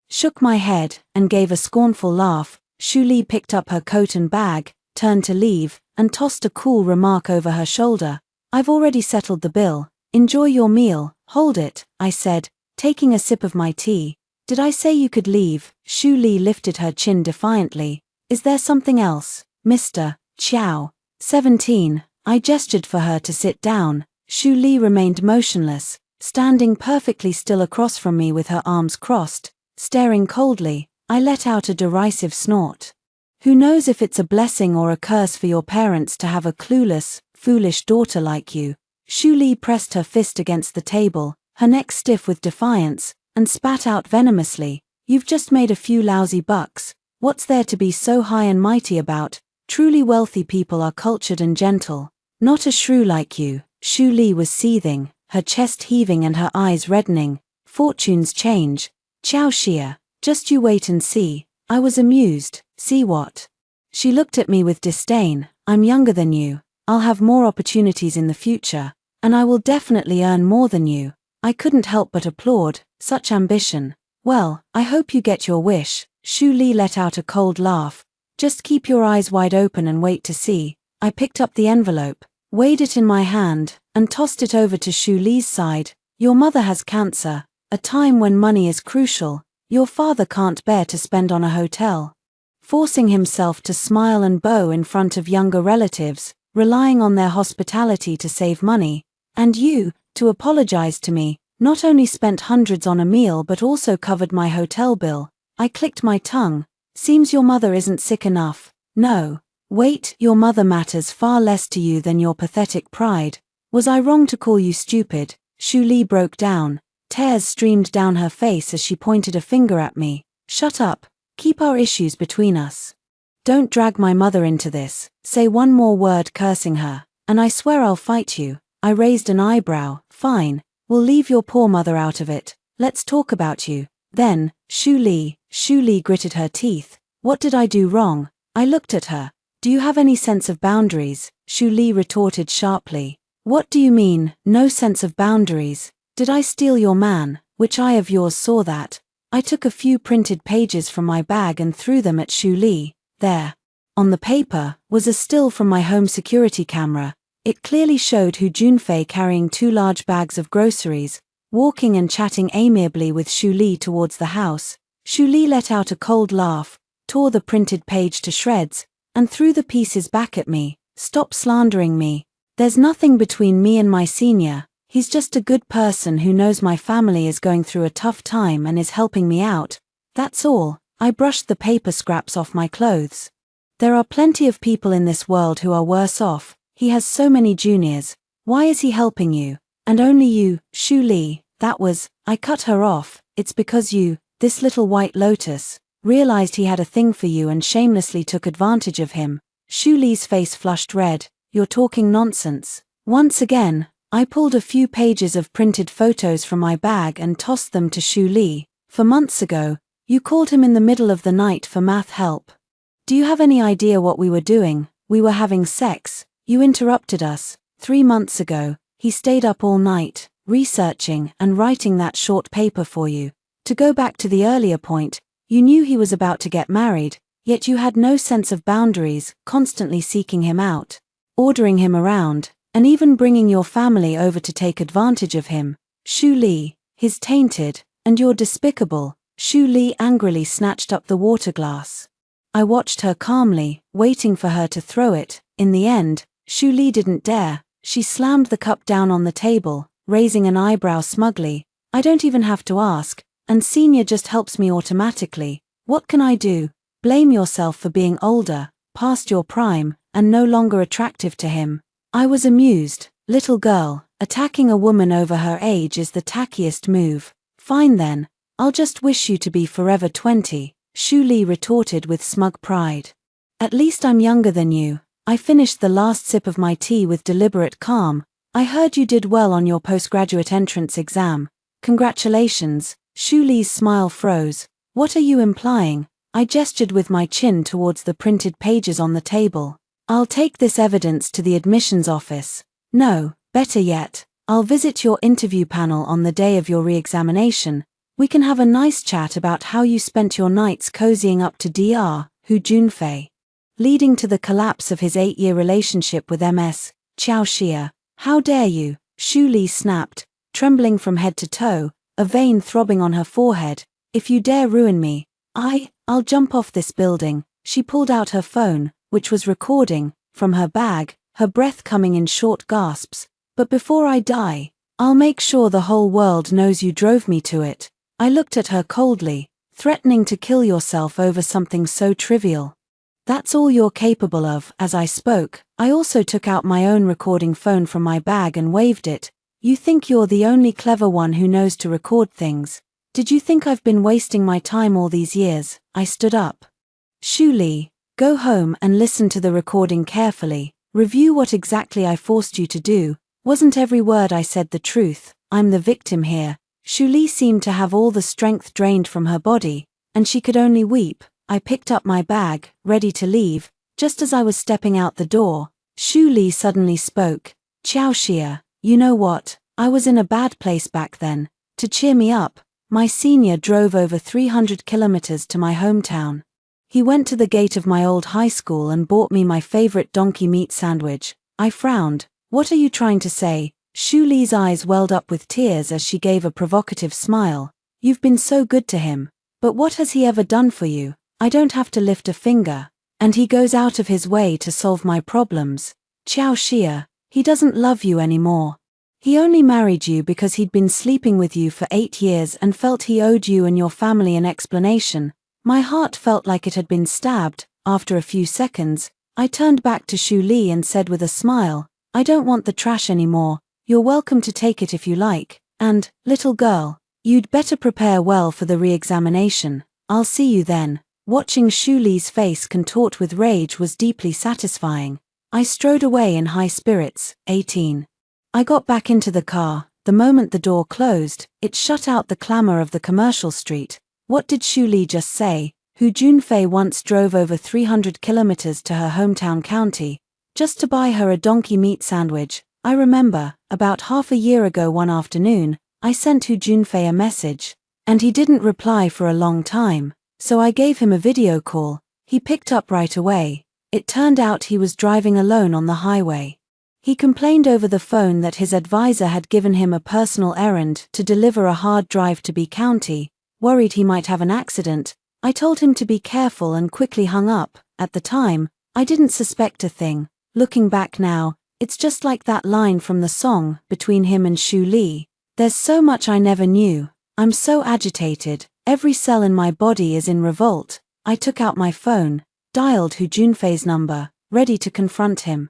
shook my head, and gave a scornful laugh. Shu Li picked up her coat and bag, turned to leave, and tossed a cool remark over her shoulder. "I've already settled the bill. Enjoy your meal." "Hold it," I said, taking a sip of my tea. "Did I say you could leave?" Shu Li lifted her chin defiantly. "Is there something else, Mr. Chow?" 17. I gestured for her to sit down. Shu Li remained motionless, standing perfectly still across from me with her arms crossed, staring coldly. I let out a derisive snort. "Who knows if it's a blessing or a curse for your parents to have a clueless, foolish daughter like you?" Shu Li pressed her fist against the table, her neck stiff with defiance, and spat out venomously. "You've just made a few lousy bucks. What's there to be so high and mighty about? Truly wealthy people are cultured and gentle. Not a shrew like you." Shu Li was seething, her chest heaving and her eyes reddening. "Fortunes change, Chow Xia. Just you wait and see." I was amused. "See what?" She looked at me with disdain. "I'm younger than you. I'll have more opportunities in the future, and I will definitely earn more than you." I couldn't help but applaud. Such ambition. "Well, I hope you get your wish." Shu Li let out a cold laugh. "Just keep your eyes wide open and wait to see." I picked up the envelope, weighed it in my hand, and tossed it over to Shu Li's side. "Your mother has cancer, a time when money is crucial. Your father can't bear to spend on a hotel." Forcing himself to smile and bow in front of younger relatives, relying on their hospitality to save money. "And you, to apologize to me, not only spent hundreds on a meal but also covered my hotel bill." I clicked my tongue. "Seems your mother isn't sick enough." "No. Wait, your mother matters far less to you than your pathetic pride. Was I wrong to call you stupid?" Shu Li broke down. Tears streamed down her face as she pointed a finger at me. "Shut up. Keep our issues between us. Don't drag my mother into this. Say one more word cursing her, and I swear I'll fight you." I raised an eyebrow. "Fine. We'll leave your poor mother out of it. Let's talk about you." Then, Shu Li gritted her teeth. "What did I do wrong?" I looked at her. "Do you have any sense of boundaries?" Shu Li retorted sharply. "What do you mean, no sense of boundaries? Did I steal your man? Which eye of yours saw that?" I took a few printed pages from my bag and threw them at Shu Li. There, on the paper, was a still from my home security camera. It clearly showed Hu Junfei carrying 2 large bags of groceries, walking and chatting amiably with Shu Li towards the house. Shu Li let out a cold laugh, tore the printed page to shreds, and threw the pieces back at me. "Stop slandering me. There's nothing between me and my senior. He's just a good person who knows my family is going through a tough time and is helping me out. That's all." I brushed the paper scraps off my clothes. "There are plenty of people in this world who are worse off. He has so many juniors. Why is he helping you? And only you, Shu Li." I cut her off. "It's because you, this little white lotus, realized he had a thing for you and shamelessly took advantage of him." Shu Li's face flushed red. "You're talking nonsense." Once again, I pulled a few pages of printed photos from my bag and tossed them to Shu Li. "For months ago, you called him in the middle of the night for math help. Do you have any idea what we were doing? We were having sex. You interrupted us. 3 months ago, he stayed up all night, researching and writing that short paper for you. To go back to the earlier point, you knew he was about to get married, yet you had no sense of boundaries, constantly seeking him out, ordering him around, and even bringing your family over to take advantage of him. Shu Li, he's tainted, and you're despicable." Shu Li angrily snatched up the water glass. I watched her calmly, waiting for her to throw it. In the end, Shu Li didn't dare. She slammed the cup down on the table, raising an eyebrow smugly. "I don't even have to ask, and senior just helps me automatically. What can I do? Blame yourself for being older, past your prime, and no longer attractive to him." I was amused. "Little girl, attacking a woman over her age is the tackiest move. Fine then, I'll just wish you to be forever 20, Shu Li retorted with smug pride. "At least I'm younger than you." I finished the last sip of my tea with deliberate calm. "I heard you did well on your postgraduate entrance exam. Congratulations." Shu Li's smile froze. "What are you implying?" I gestured with my chin towards the printed pages on the table. "I'll take this evidence to the admissions office. No, better yet, I'll visit your interview panel on the day of your re-examination. We can have a nice chat about how you spent your nights cozying up to Dr. Hu Junfei, leading to the collapse of his 8-year relationship with Ms. Qiao Xia. How dare you?" Shu Li snapped, trembling from head to toe, a vein throbbing on her forehead. "If you dare ruin me, I'll jump off this building." She pulled out her phone, which was recording, from her bag, her breath coming in short gasps. "But before I die, I'll make sure the whole world knows you drove me to it." I looked at her coldly, threatening to kill yourself over something so trivial. "That's all you're capable of." As I spoke, I also took out my own recording phone from my bag and waved it. "You think you're the only clever one who knows to record things? Did you think I've been wasting my time all these years?" I stood up. "Shu Li, go home and listen to the recording carefully. Review what exactly I forced you to do. Wasn't every word I said the truth? I'm the victim here." Shu Li seemed to have all the strength drained from her body, and she could only weep. I picked up my bag, ready to leave. Just as I was stepping out the door, Shu Li suddenly spoke. "Qiao Xia, you know what? I was in a bad place back then. To cheer me up, my senior drove over 300 kilometers to my hometown. He went to the gate of my old high school and bought me my favorite donkey meat sandwich." I frowned. "What are you trying to say?" Shu Li's eyes welled up with tears as she gave a provocative smile. "You've been so good to him, but what has he ever done for you? I don't have to lift a finger, and he goes out of his way to solve my problems. Qiao Xia, he doesn't love you anymore. He only married you because he'd been sleeping with you for 8 years and felt he owed you and your family an explanation." My heart felt like it had been stabbed. After a few seconds, I turned back to Shu Li and said with a smile, "I don't want the trash anymore. You're welcome to take it if you like. And, little girl, you'd better prepare well for the re-examination. I'll see you then." Watching Shu Li's face contort with rage was deeply satisfying. I strode away in high spirits. 18. I got back into the car. The moment the door closed, it shut out the clamor of the commercial street. What did Shu Li just say? Hu Junfei once drove over 300 kilometers to her hometown county, just to buy her a donkey meat sandwich. I remember, about half a year ago one afternoon, I sent Hu Junfei a message, and he didn't reply for a long time, so I gave him a video call. He picked up right away. It turned out he was driving alone on the highway. He complained over the phone that his advisor had given him a personal errand to deliver a hard drive to B County, worried he might have an accident. I told him to be careful and quickly hung up. At the time, I didn't suspect a thing. Looking back now, it's just like that line from the song, between him and Shu Li. There's so much I never knew. I'm so agitated, every cell in my body is in revolt. I took out my phone, dialed Hu Junfei's number, ready to confront him.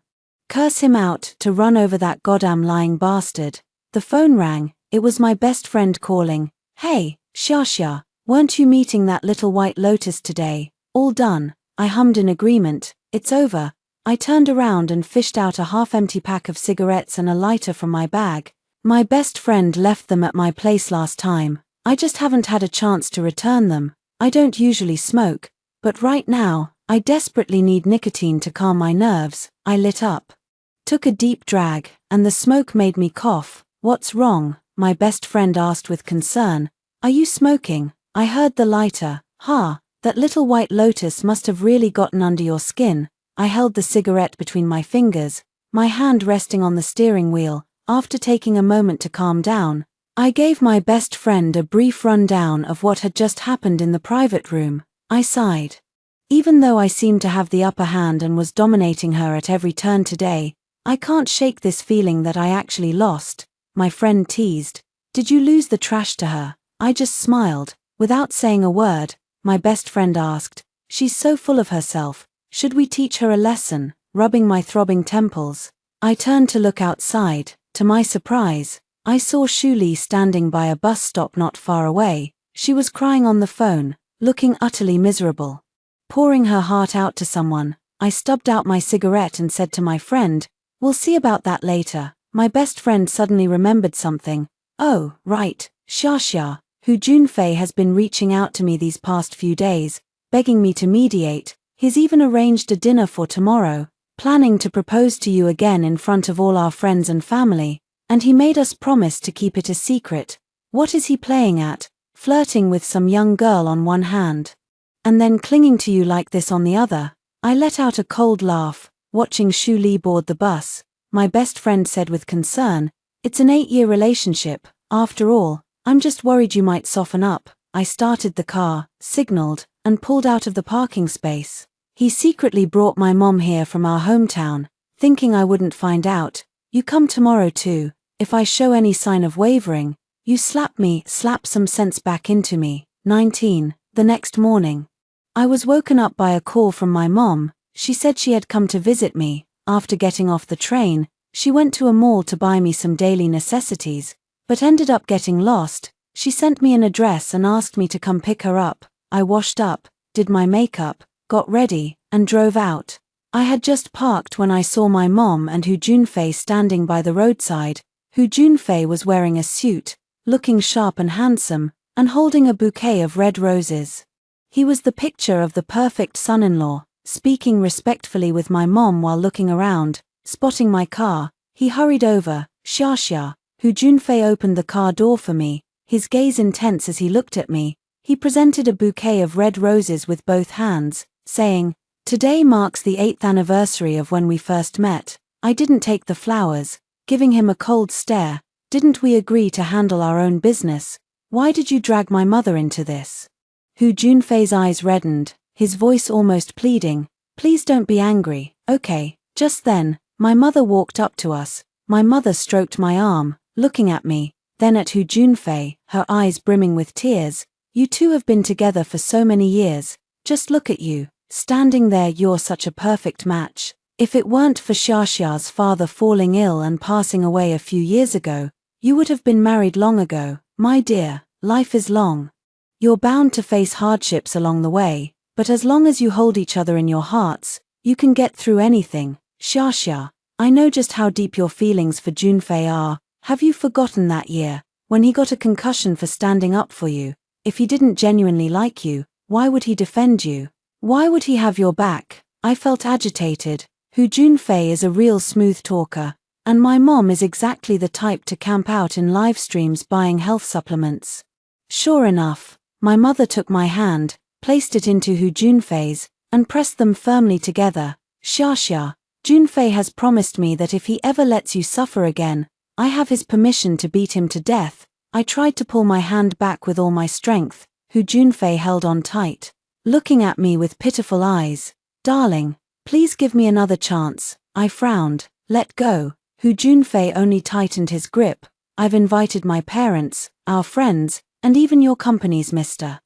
Curse him out, to run over that goddamn lying bastard. The phone rang, it was my best friend calling. Hey, Xia, weren't you meeting that little white lotus today? All done. I hummed in agreement. It's over. I turned around and fished out a half-empty pack of cigarettes and a lighter from my bag. My best friend left them at my place last time. I just haven't had a chance to return them. I don't usually smoke, but right now, I desperately need nicotine to calm my nerves. I lit up. Took a deep drag, and the smoke made me cough. What's wrong? My best friend asked with concern. Are you smoking? I heard the lighter. That little white lotus must have really gotten under your skin. I held the cigarette between my fingers, my hand resting on the steering wheel. After taking a moment to calm down, I gave my best friend a brief rundown of what had just happened in the private room. I sighed. Even though I seemed to have the upper hand and was dominating her at every turn today, I can't shake this feeling that I actually lost. My friend teased. Did you lose the trash to her? I just smiled. Without saying a word, my best friend asked, she's so full of herself, should we teach her a lesson? Rubbing my throbbing temples, I turned to look outside. To my surprise, I saw Shu Li standing by a bus stop not far away. She was crying on the phone, looking utterly miserable. Pouring her heart out to someone, I stubbed out my cigarette and said to my friend, we'll see about that later. My best friend suddenly remembered something. Oh, right, Xia, Hu Junfei has been reaching out to me these past few days, begging me to mediate. He's even arranged a dinner for tomorrow, planning to propose to you again in front of all our friends and family, and he made us promise to keep it a secret. What is he playing at? Flirting with some young girl on one hand, and then clinging to you like this on the other? I let out a cold laugh, watching Shu Li board the bus. My best friend said with concern, it's an 8-year relationship, after all. I'm just worried you might soften up. I started the car, signaled, and pulled out of the parking space. He secretly brought my mom here from our hometown, thinking I wouldn't find out. You come tomorrow too. If I show any sign of wavering, you slap some sense back into me. 19. The next morning, I was woken up by a call from my mom. She said she had come to visit me. After getting off the train, she went to a mall to buy me some daily necessities, but ended up getting lost. She sent me an address and asked me to come pick her up. I washed up, did my makeup, got ready, and drove out. I had just parked when I saw my mom and Hu Junfei standing by the roadside. Hu Junfei was wearing a suit, looking sharp and handsome, and holding a bouquet of red roses. He was the picture of the perfect son-in-law. Speaking respectfully with my mom while looking around, spotting my car, he hurried over. Xia. Hu Junfei opened the car door for me, his gaze intense as he looked at me. He presented a bouquet of red roses with both hands, saying, today marks the 8th anniversary of when we first met. I didn't take the flowers, giving him a cold stare. Didn't we agree to handle our own business? Why did you drag my mother into this? Hu Junfei's eyes reddened, his voice almost pleading. Please don't be angry, okay? Just then, my mother walked up to us. My mother stroked my arm, looking at me, then at Hu Junfei, her eyes brimming with tears. You two have been together for so many years. Just look at you, standing there. You're such a perfect match. If it weren't for Xiaxia's father falling ill and passing away a few years ago, you would have been married long ago. My dear, life is long. You're bound to face hardships along the way, but as long as you hold each other in your hearts, you can get through anything. Xiaxia, I know just how deep your feelings for Junfei are. Have you forgotten that year, when he got a concussion for standing up for you? If he didn't genuinely like you, why would he defend you? Why would he have your back? I felt agitated. Hu Junfei is a real smooth talker, and my mom is exactly the type to camp out in live streams buying health supplements. Sure enough, my mother took my hand, placed it into Hu Junfei's, and pressed them firmly together. Xia, Junfei has promised me that if he ever lets you suffer again, I have his permission to beat him to death. I tried to pull my hand back with all my strength, Hu Junfei held on tight, looking at me with pitiful eyes. Darling, please give me another chance. I frowned. Let go. Hu Junfei only tightened his grip. I've invited my parents, our friends, and even your companies, Mr.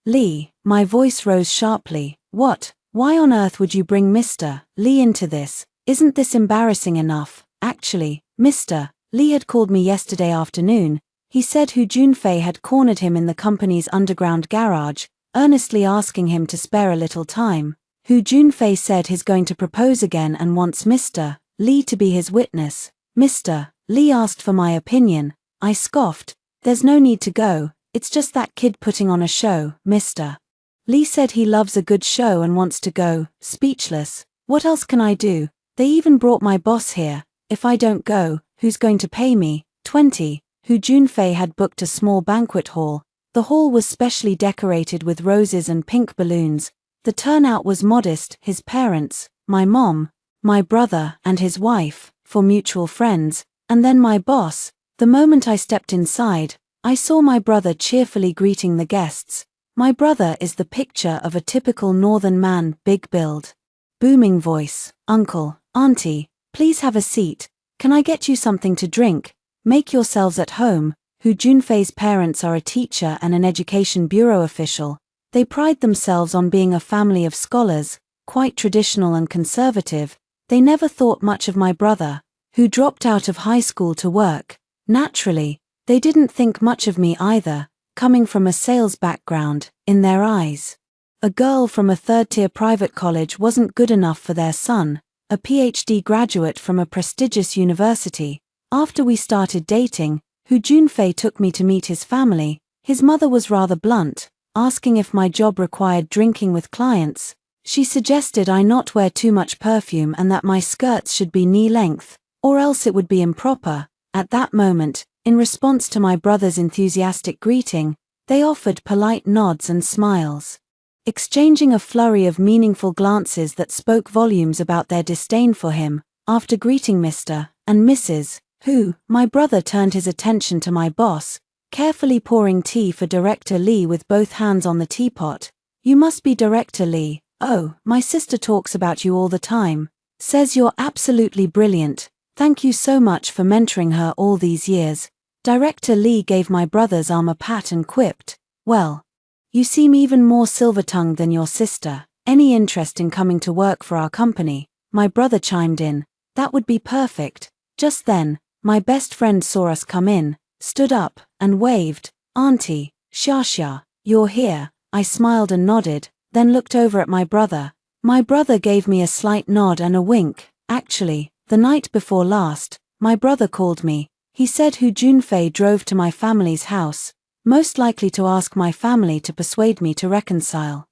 Lee. My voice rose sharply. What? Why on earth would you bring Mr. Lee into this? Isn't this embarrassing enough? Actually, Mr. Lee had called me yesterday afternoon. He said Hu Junfei had cornered him in the company's underground garage, earnestly asking him to spare a little time. Hu Junfei said he's going to propose again and wants Mr. Lee to be his witness. Mr. Lee asked for my opinion. I scoffed. There's no need to go, it's just that kid putting on a show. Mr. Lee said he loves a good show and wants to go. Speechless. What else can I do? They even brought my boss here. If I don't go, who's going to pay me? 20. Hu Junfei had booked a small banquet hall. The hall was specially decorated with roses and pink balloons. The turnout was modest. His parents, my mom, my brother and his wife, for mutual friends, and then my boss. The moment I stepped inside, I saw my brother cheerfully greeting the guests. My brother is the picture of a typical northern man, big build. Booming voice. Uncle, auntie, please have a seat. Can I get you something to drink? Make yourselves at home. Hu Junfei's parents are a teacher and an education bureau official. They pride themselves on being a family of scholars, quite traditional and conservative. They never thought much of my brother, who dropped out of high school to work. Naturally, they didn't think much of me either, coming from a sales background. In their eyes, a girl from a third-tier private college wasn't good enough for their son, a PhD graduate from a prestigious university. After we started dating, Hu Junfei took me to meet his family. His mother was rather blunt, asking if my job required drinking with clients. She suggested I not wear too much perfume and that my skirts should be knee-length, or else it would be improper. At that moment, in response to my brother's enthusiastic greeting, they offered polite nods and smiles, exchanging a flurry of meaningful glances that spoke volumes about their disdain for him. After greeting Mr. and Mrs. Hu, my brother turned his attention to my boss, carefully pouring tea for Director Lee with both hands on the teapot. You must be Director Lee. Oh, my sister talks about you all the time. Says you're absolutely brilliant. Thank you so much for mentoring her all these years. Director Lee gave my brother's arm a pat and quipped, well, you seem even more silver-tongued than your sister. Any interest in coming to work for our company? My brother chimed in. That would be perfect. Just then, my best friend saw us come in, stood up, and waved. Auntie, Xia, you're here. I smiled and nodded, then looked over at my brother. My brother gave me a slight nod and a wink. Actually, the night before last, my brother called me. He said Hu Junfei drove to my family's house, most likely to ask my family to persuade me to reconcile.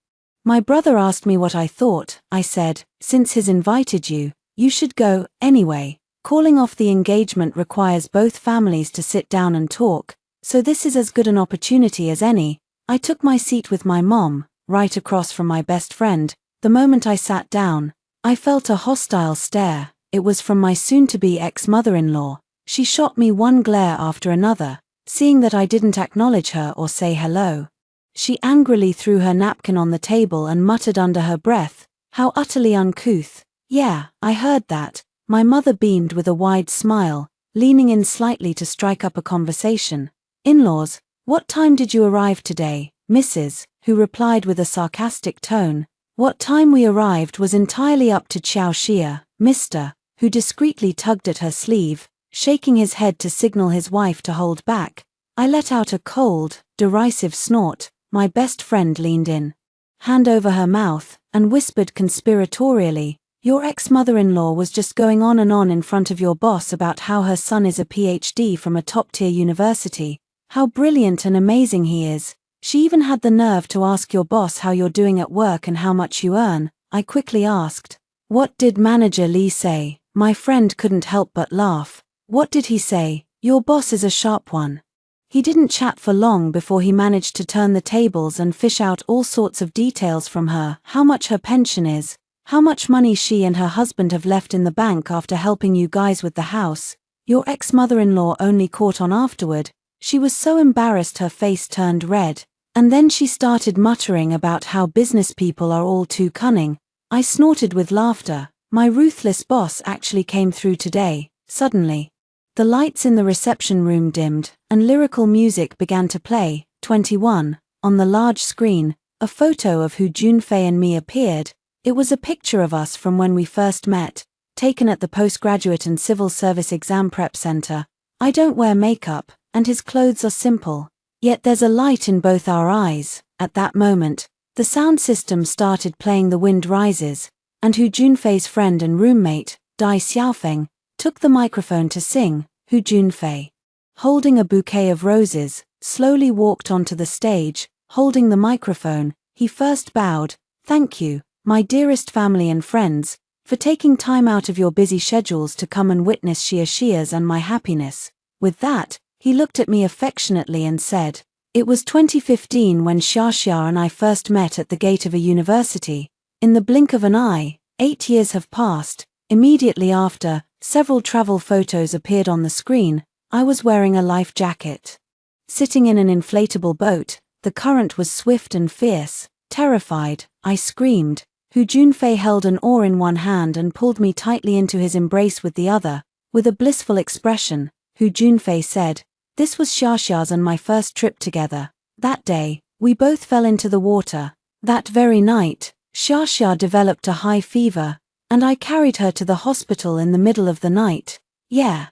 My brother asked me what I thought. I said, since he's invited you, you should go, anyway. Calling off the engagement requires both families to sit down and talk, so this is as good an opportunity as any. I took my seat with my mom, right across from my best friend. The moment I sat down, I felt a hostile stare. It was from my soon-to-be ex-mother-in-law. She shot me one glare after another, seeing that I didn't acknowledge her or say hello. She angrily threw her napkin on the table and muttered under her breath, how utterly uncouth. Yeah, I heard that. My mother beamed with a wide smile, leaning in slightly to strike up a conversation. In-laws, what time did you arrive today, Mrs., who replied with a sarcastic tone. What time we arrived was entirely up to Xiao Xia, Mr., who discreetly tugged at her sleeve, shaking his head to signal his wife to hold back. I let out a cold, derisive snort. My best friend leaned in, hand over her mouth, and whispered conspiratorially, your ex-mother-in-law was just going on in front of your boss about how her son is a PhD from a top-tier university, how brilliant and amazing he is. She even had the nerve to ask your boss how you're doing at work and how much you earn. I quickly asked, what did Manager Lee say? My friend couldn't help but laugh. What did he say? Your boss is a sharp one. He didn't chat for long before he managed to turn the tables and fish out all sorts of details from her, how much her pension is, how much money she and her husband have left in the bank after helping you guys with the house. Your ex-mother-in-law only caught on afterward. She was so embarrassed her face turned red. And then she started muttering about how business people are all too cunning. I snorted with laughter. My ruthless boss actually came through today. Suddenly, the lights in the reception room dimmed, and lyrical music began to play. 21. On the large screen, a photo of Hu Junfei and me appeared. It was a picture of us from when we first met, taken at the postgraduate and civil service exam prep center. I don't wear makeup, and his clothes are simple. Yet there's a light in both our eyes. At that moment, the sound system started playing The Wind Rises, and Hu Junfei's friend and roommate, Dai Xiaofeng, took the microphone to sing. Hu Junfei, holding a bouquet of roses, slowly walked onto the stage, holding the microphone. He first bowed. Thank you, my dearest family and friends, for taking time out of your busy schedules to come and witness Xia's and my happiness. With that, he looked at me affectionately and said, it was 2015 when Xia and I first met at the gate of a university. In the blink of an eye, 8 years have passed. Immediately after, several travel photos appeared on the screen. I was wearing a life jacket. Sitting in an inflatable boat, the current was swift and fierce. Terrified, I screamed. Hu Junfei held an oar in one hand and pulled me tightly into his embrace with the other. With a blissful expression, Hu Junfei said, this was Xia's and my first trip together. That day, we both fell into the water. That very night, Xia developed a high fever, and I carried her to the hospital in the middle of the night. Yeah.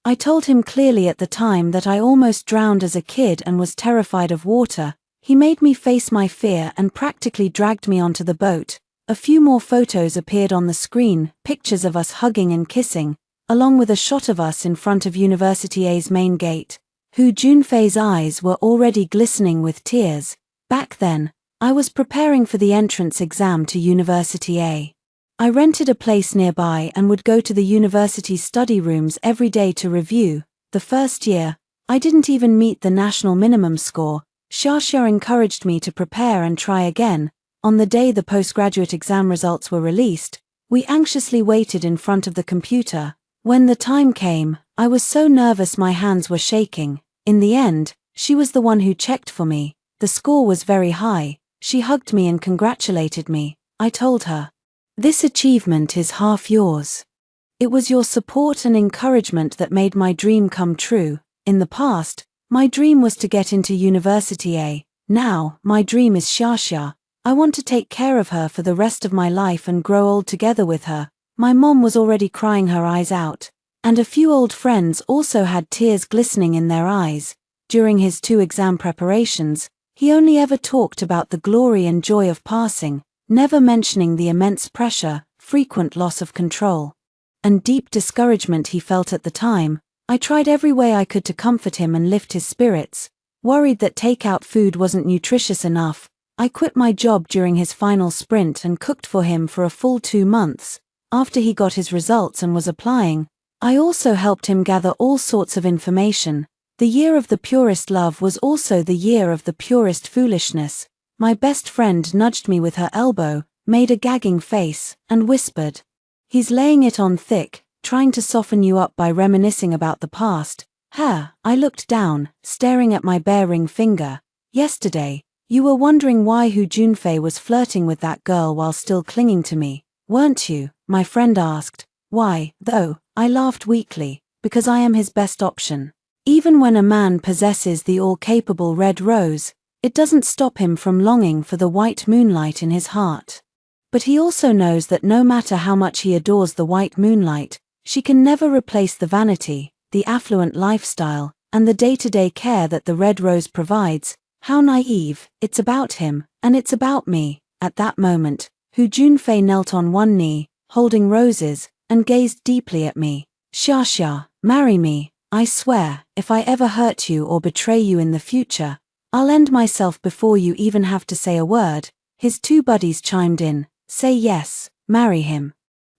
I told him clearly at the time that I almost drowned as a kid and was terrified of water. He made me face my fear and practically dragged me onto the boat. A few more photos appeared on the screen, pictures of us hugging and kissing, along with a shot of us in front of University A's main gate. Hu Junfei's eyes were already glistening with tears. Back then, I was preparing for the entrance exam to University A. I rented a place nearby and would go to the university's study rooms every day to review. The first year, I didn't even meet the national minimum score. Xia encouraged me to prepare and try again. On the day the postgraduate exam results were released, we anxiously waited in front of the computer. When the time came, I was so nervous my hands were shaking. In the end, she was the one who checked for me. The score was very high. She hugged me and congratulated me. I told her, this achievement is half yours. It was your support and encouragement that made my dream come true. In the past, my dream was to get into University A. Now, my dream is Xia. I want to take care of her for the rest of my life and grow old together with her. My mom was already crying her eyes out, and a few old friends also had tears glistening in their eyes. During his 2 exam preparations, he only ever talked about the glory and joy of passing, never mentioning the immense pressure, frequent loss of control, and deep discouragement he felt at the time. I tried every way I could to comfort him and lift his spirits. Worried that takeout food wasn't nutritious enough, I quit my job during his final sprint and cooked for him for a full 2 months. After he got his results and was applying, I also helped him gather all sorts of information. The year of the purest love was also the year of the purest foolishness. My best friend nudged me with her elbow, made a gagging face, and whispered, he's laying it on thick, trying to soften you up by reminiscing about the past. I looked down, staring at my bare ring finger. Yesterday, you were wondering why Hu Junfei was flirting with that girl while still clinging to me, weren't you? My friend asked. Why, though? I laughed weakly, because I am his best option. Even when a man possesses the all-capable red rose, it doesn't stop him from longing for the white moonlight in his heart. But he also knows that no matter how much he adores the white moonlight, she can never replace the vanity, the affluent lifestyle, and the day-to-day care that the red rose provides. How naive. It's about him, and it's about me. At that moment, Hu Junfei knelt on one knee, holding roses, and gazed deeply at me. Xia, marry me. I swear, if I ever hurt you or betray you in the future, I'll end myself before you even have to say a word. His 2 buddies chimed in. Say yes, marry him.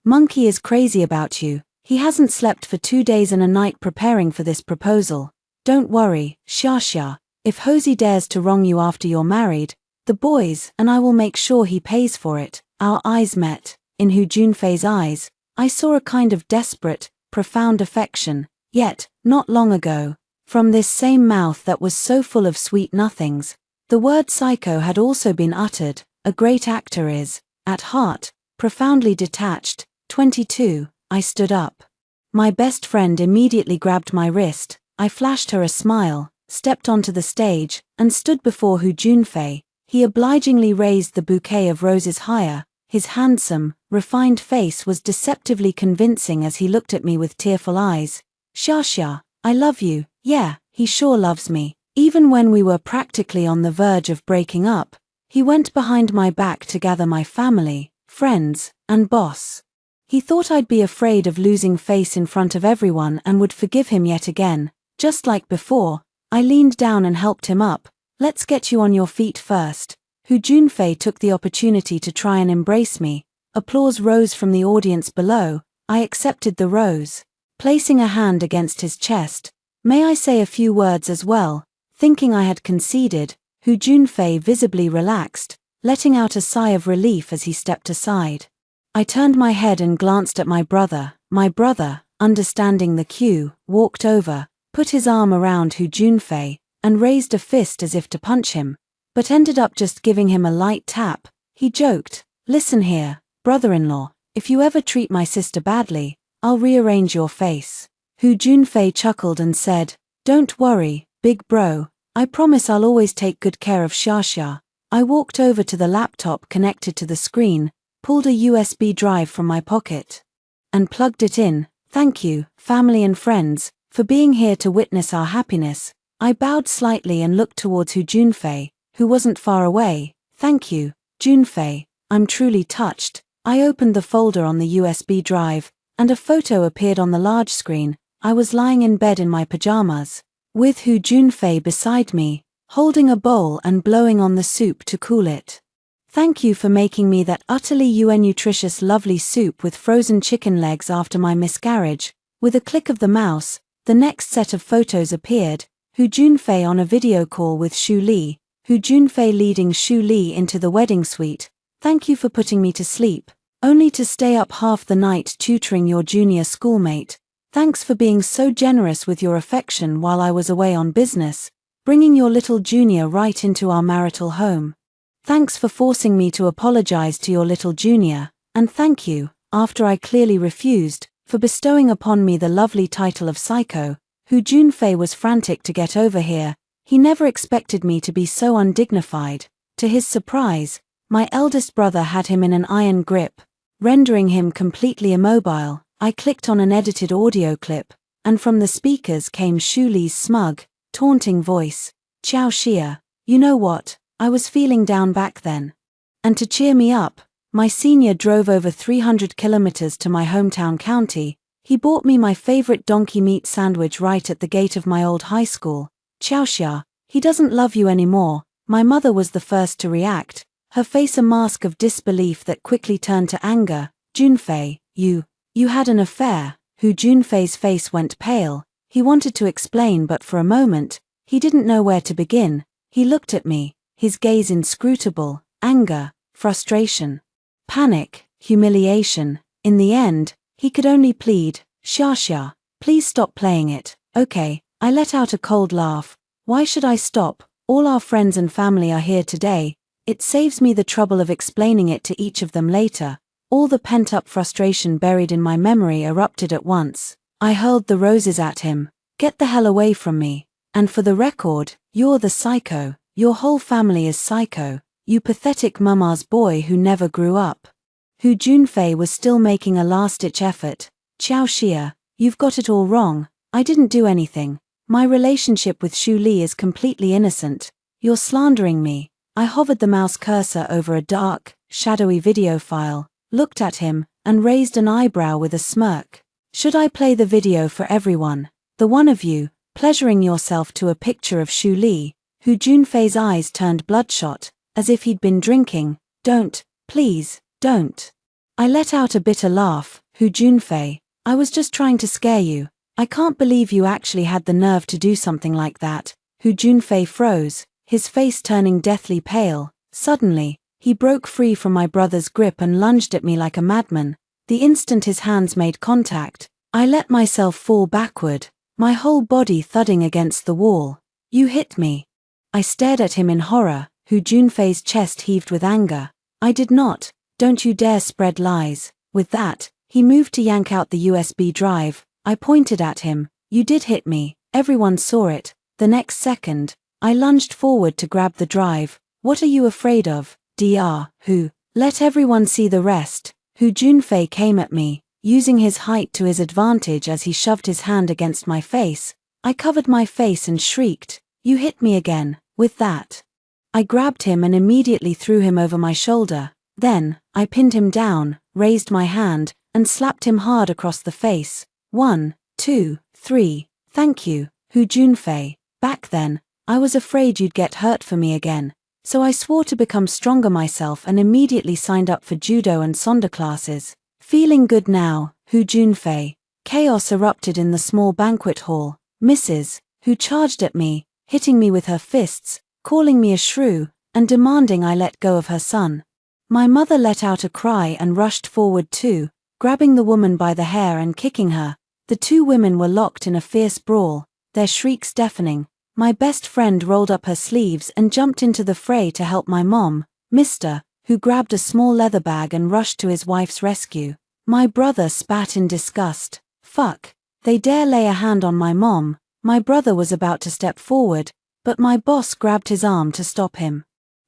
Monkey is crazy about you. He hasn't slept for 2 days and a night preparing for this proposal. Don't worry, Xia. If Hosey dares to wrong you after you're married, the boys and I will make sure he pays for it. Our eyes met. In Hu Junfei's eyes, I saw a kind of desperate, profound affection. Yet, not long ago, from this same mouth that was so full of sweet nothings, the word psycho had also been uttered. A great actor is, at heart, profoundly detached. 22, I stood up. My best friend immediately grabbed my wrist, I flashed her a smile, stepped onto the stage, and stood before Hu Junfei. He obligingly raised the bouquet of roses higher. His handsome, refined face was deceptively convincing as he looked at me with tearful eyes. Xia, I love you. Yeah, he sure loves me. Even when we were practically on the verge of breaking up, he went behind my back to gather my family, friends, and boss. He thought I'd be afraid of losing face in front of everyone and would forgive him yet again. Just like before, I leaned down and helped him up. Let's get you on your feet first. Hu Junfei took the opportunity to try and embrace me. Applause rose from the audience below. I accepted the rose, placing a hand against his chest. May I say a few words as well? Thinking I had conceded, Hu Junfei visibly relaxed, letting out a sigh of relief as he stepped aside. I turned my head and glanced at my brother. My brother, understanding the cue, walked over, put his arm around Hu Junfei, and raised a fist as if to punch him, but ended up just giving him a light tap. He joked, "Listen here, brother-in-law, if you ever treat my sister badly, I'll rearrange your face." Hu Junfei chuckled and said, "Don't worry, big bro, I promise I'll always take good care of Xia." I walked over to the laptop connected to the screen, pulled a USB drive from my pocket, and plugged it in. "Thank you, family and friends, for being here to witness our happiness." I bowed slightly and looked towards Hu Junfei, who wasn't far away. "Thank you, Junfei, I'm truly touched." I opened the folder on the USB drive, and a photo appeared on the large screen. I was lying in bed in my pajamas, with Hu Junfei beside me, holding a bowl and blowing on the soup to cool it. "Thank you for making me that utterly nutritious lovely soup with frozen chicken legs after my miscarriage." With a click of the mouse, the next set of photos appeared. Hu Junfei on a video call with Shu Li. Hu Junfei leading Shu Li into the wedding suite. "Thank you for putting me to sleep, only to stay up half the night tutoring your junior schoolmate. Thanks for being so generous with your affection while I was away on business, bringing your little junior right into our marital home. Thanks for forcing me to apologize to your little junior, and thank you, after I clearly refused, for bestowing upon me the lovely title of psycho." Hu Junfei was frantic to get over here. He never expected me to be so undignified. To his surprise, my eldest brother had him in an iron grip, rendering him completely immobile. I clicked on an edited audio clip, and from the speakers came Shu Li's smug, taunting voice. "Xiao Xia, you know what? I was feeling down back then. And to cheer me up, my senior drove over 300 kilometers to my hometown county. He bought me my favorite donkey meat sandwich right at the gate of my old high school. Xiao Xia, he doesn't love you anymore." My mother was the first to react, her face a mask of disbelief that quickly turned to anger. "Junfei, you had an affair." Hu Junfei's face went pale. He wanted to explain, but for a moment, he didn't know where to begin. He looked at me, his gaze inscrutable. Anger, frustration, panic, humiliation. In the end, he could only plead, Xia, please stop playing it." "Okay." I let out a cold laugh. "Why should I stop? All our friends and family are here today. It saves me the trouble of explaining it to each of them later." All the pent-up frustration buried in my memory erupted at once. I hurled the roses at him. "Get the hell away from me. And for the record, you're the psycho. Your whole family is psycho. You pathetic mama's boy who never grew up." Hu Junfei was still making a last-ditch effort. "Xiao Xia, you've got it all wrong. I didn't do anything. My relationship with Shu Li is completely innocent. You're slandering me." I hovered the mouse cursor over a dark, shadowy video file, looked at him, and raised an eyebrow with a smirk. "Should I play the video for everyone? The one of you, pleasuring yourself to a picture of Shu Li?" Hu Junfei's eyes turned bloodshot, as if he'd been drinking. "Don't, please, don't." I let out a bitter laugh. "Hu Junfei, I was just trying to scare you. I can't believe you actually had the nerve to do something like that." Hu Junfei froze, his face turning deathly pale. Suddenly, He broke free from my brother's grip and lunged at me like a madman. The instant his hands made contact, I let myself fall backward, my whole body thudding against the wall. "You hit me." I stared at him in horror. Hu Junfei's chest heaved with anger. "I did not. Don't you dare spread lies." With that, he moved to yank out the USB drive. I pointed at him. "You did hit me. Everyone saw it." The next second, I lunged forward to grab the drive. "What are you afraid of, Dr. Hu? Let everyone see the rest." Hu Junfei came at me, using his height to his advantage as he shoved his hand against my face. I covered my face and shrieked, "You hit me again." With that, I grabbed him and immediately threw him over my shoulder. Then, I pinned him down, raised my hand, and slapped him hard across the face. 1, 2, 3, thank you, Hu Junfei. Back then, I was afraid you'd get hurt for me again, so I swore to become stronger myself and immediately signed up for judo and sonder classes. Feeling good now, Hu Junfei. Chaos erupted in the small banquet hall. Mrs. Hu charged at me, hitting me with her fists, calling me a shrew, and demanding I let go of her son. My mother let out a cry and rushed forward too, grabbing the woman by the hair and kicking her. The two women were locked in a fierce brawl, their shrieks deafening. My best friend rolled up her sleeves and jumped into the fray to help my mom, Mr., who grabbed a small leather bag and rushed to his wife's rescue. My brother spat in disgust. "Fuck, they dare lay a hand on my mom." My brother was about to step forward, but my boss grabbed his arm to stop him.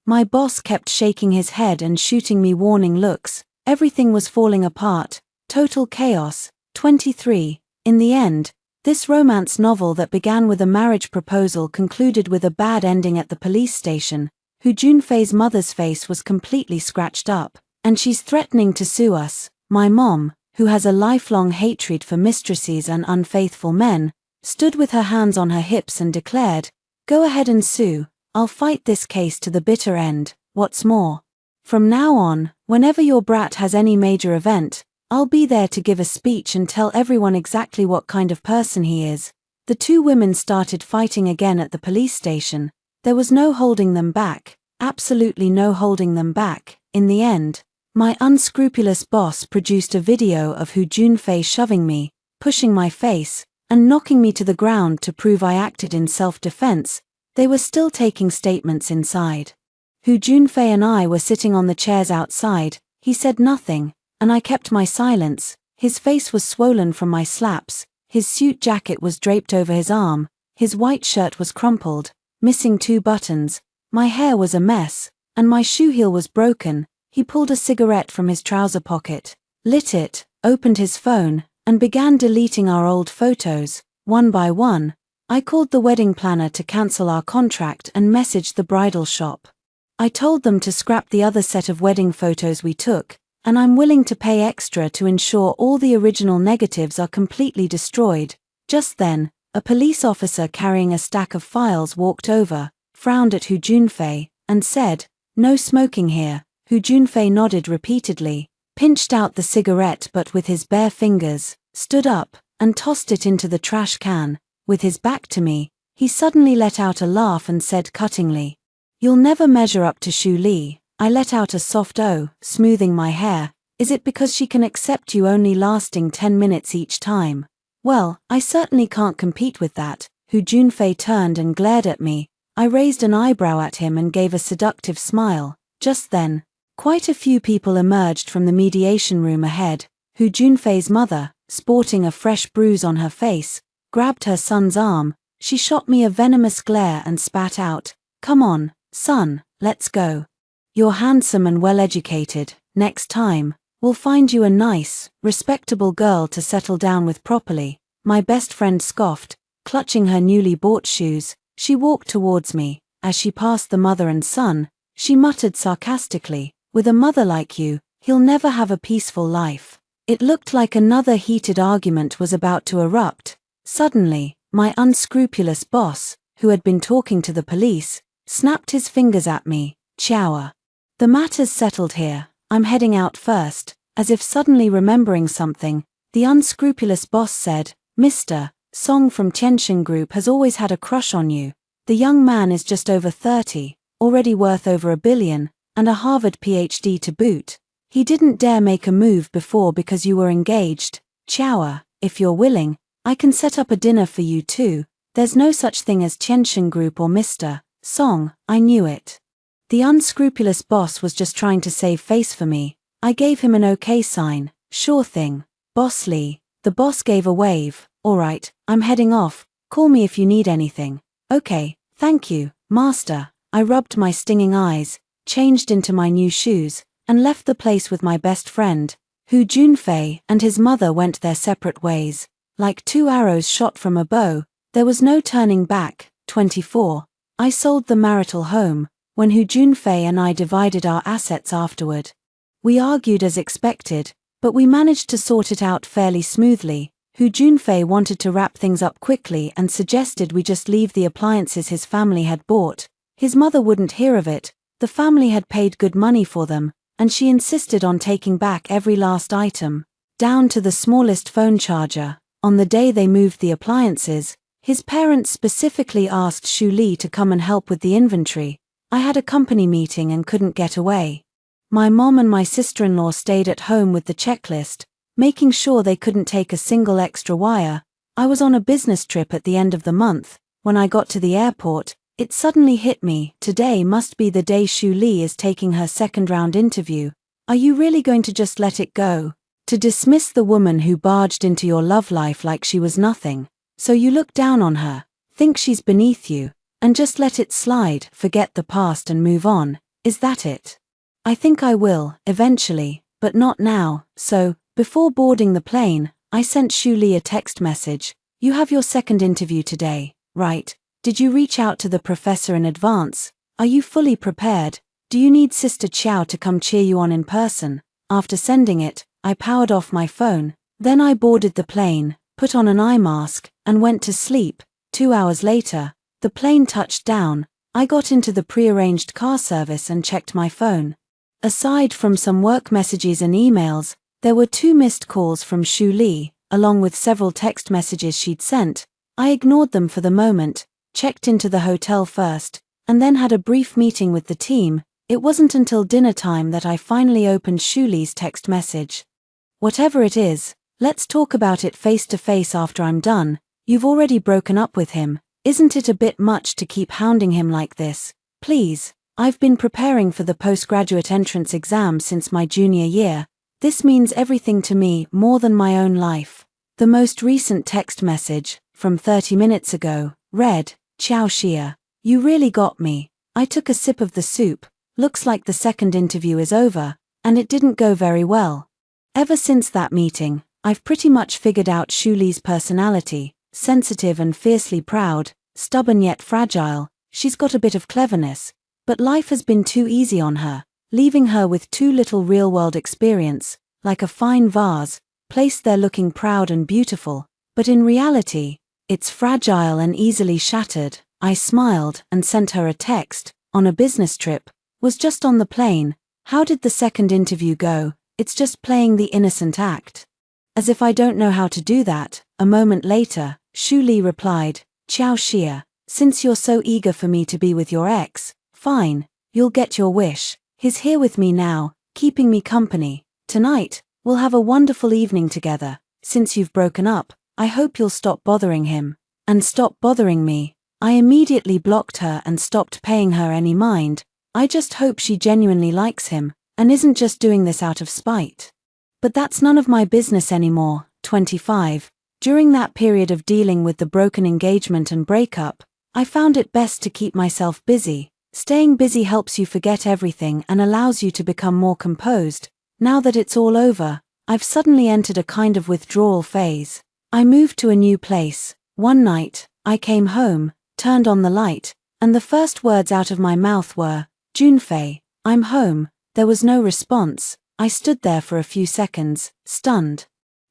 My boss kept shaking his head and shooting me warning looks. Everything was falling apart. Total chaos. 23. In the end, this romance novel that began with a marriage proposal concluded with a bad ending at the police station. Hu Junfei's mother's face was completely scratched up, and she's threatening to sue us. My mom, who has a lifelong hatred for mistresses and unfaithful men, stood with her hands on her hips and declared, "Go ahead and sue. I'll fight this case to the bitter end. What's more, from now on, whenever your brat has any major event, I'll be there to give a speech and tell everyone exactly what kind of person he is." The two women started fighting again at the police station. There was no holding them back, absolutely no holding them back. In the end, my unscrupulous boss produced a video of Hu Junfei shoving me, pushing my face, and knocking me to the ground to prove I acted in self-defense. They were still taking statements inside. Hu Junfei and I were sitting on the chairs outside. He said nothing, and I kept my silence. His face was swollen from my slaps, his suit jacket was draped over his arm, his white shirt was crumpled, missing 2 buttons, my hair was a mess, and my shoe heel was broken. He pulled a cigarette from his trouser pocket, lit it, opened his phone, and began deleting our old photos, one by one. I called the wedding planner to cancel our contract and messaged the bridal shop. I told them to scrap the other set of wedding photos we took, and I'm willing to pay extra to ensure all the original negatives are completely destroyed. Just then, a police officer carrying a stack of files walked over, frowned at Hu Junfei, and said, "No smoking here." Hu Junfei nodded repeatedly, pinched out the cigarette but with his bare fingers, stood up, and tossed it into the trash can. With his back to me, he suddenly let out a laugh and said cuttingly, "You'll never measure up to Shu Li." I let out a soft "oh," smoothing my hair. "Is it because she can accept you only lasting 10 minutes each time?" "Well, I certainly can't compete with that." Hu Junfei turned and glared at me. I raised an eyebrow at him and gave a seductive smile. Just then, quite a few people emerged from the mediation room ahead. Hu Junfei's mother, sporting a fresh bruise on her face, grabbed her son's arm. She shot me a venomous glare and spat out, "Come on, son, let's go. You're handsome and well-educated. Next time, we'll find you a nice, respectable girl to settle down with properly." My best friend scoffed, clutching her newly bought shoes. She walked towards me. As she passed the mother and son, she muttered sarcastically, "With a mother like you, he'll never have a peaceful life." It looked like another heated argument was about to erupt. Suddenly, my unscrupulous boss, who had been talking to the police, snapped his fingers at me. "Chower. The matter's settled here. I'm heading out first." As if suddenly remembering something, the unscrupulous boss said, "Mr. Song from Tianxin Group has always had a crush on you. The young man is just over 30, already worth over $1 billion, and a Harvard PhD to boot. He didn't dare make a move before because you were engaged. Chower, if you're willing, I can set up a dinner for you too. There's no such thing as Qiansheng Group or Mr. Song, I knew it. The unscrupulous boss was just trying to save face for me. I gave him an okay sign. Sure thing, Boss Lee. The boss gave a wave. Alright, I'm heading off. Call me if you need anything. Okay, thank you, master. I rubbed my stinging eyes, changed into my new shoes, and left the place with my best friend, Hu Junfei and his mother went their separate ways. Like 2 arrows shot from a bow, there was no turning back. 24. I sold the marital home, when Hu Junfei and I divided our assets afterward. We argued as expected, but we managed to sort it out fairly smoothly. Hu Junfei wanted to wrap things up quickly and suggested we just leave the appliances his family had bought. His mother wouldn't hear of it. The family had paid good money for them, and she insisted on taking back every last item, down to the smallest phone charger. On the day they moved the appliances, his parents specifically asked Shu Li to come and help with the inventory. I had a company meeting and couldn't get away. My mom and my sister-in-law stayed at home with the checklist, making sure they couldn't take a single extra wire. I was on a business trip at the end of the month. When I got to the airport, it suddenly hit me. Today must be the day Shu Li is taking her second-round interview. Are you really going to just let it go? To dismiss the woman who barged into your love life like she was nothing. So you look down on her, think she's beneath you, and just let it slide, forget the past and move on. Is that it? I think I will, eventually, but not now. So, before boarding the plane, I sent Shu Li a text message. You have your second interview today, right? Did you reach out to the professor in advance? Are you fully prepared? Do you need Sister Chow to come cheer you on in person? After sending it, I powered off my phone. Then I boarded the plane, put on an eye mask, and went to sleep. 2 hours later, the plane touched down. I got into the prearranged car service and checked my phone. Aside from some work messages and emails, there were 2 missed calls from Shu Li, along with several text messages she'd sent. I ignored them for the moment, checked into the hotel first, and then had a brief meeting with the team. It wasn't until dinner time that I finally opened Shu Li's text message. Whatever it is, let's talk about it face to face after I'm done. You've already broken up with him. Isn't it a bit much to keep hounding him like this? Please, I've been preparing for the postgraduate entrance exam since my junior year. This means everything to me, more than my own life. The most recent text message, from 30 minutes ago, read, Xiao Xia, you really got me. I took a sip of the soup. Looks like the second interview is over, and it didn't go very well. Ever since that meeting, I've pretty much figured out Shu Li's personality, sensitive and fiercely proud, stubborn yet fragile. She's got a bit of cleverness, but life has been too easy on her, leaving her with too little real-world experience, like a fine vase, placed there looking proud and beautiful, but in reality, it's fragile and easily shattered. I smiled and sent her a text. On a business trip. Was just on the plane. How did the second interview go? It's just playing the innocent act. As if I don't know how to do that. A moment later, Shu Li replied, Xiao Xia, since you're so eager for me to be with your ex, fine, you'll get your wish. He's here with me now, keeping me company. Tonight, we'll have a wonderful evening together. Since you've broken up, I hope you'll stop bothering him. And stop bothering me. I immediately blocked her and stopped paying her any mind. I just hope she genuinely likes him, and isn't just doing this out of spite. But that's none of my business anymore. 25. During that period of dealing with the broken engagement and breakup, I found it best to keep myself busy. Staying busy helps you forget everything and allows you to become more composed. Now that it's all over, I've suddenly entered a kind of withdrawal phase. I moved to a new place. One night, I came home, turned on the light, and the first words out of my mouth were, Junfei, I'm home. There was no response. I stood there for a few seconds, stunned.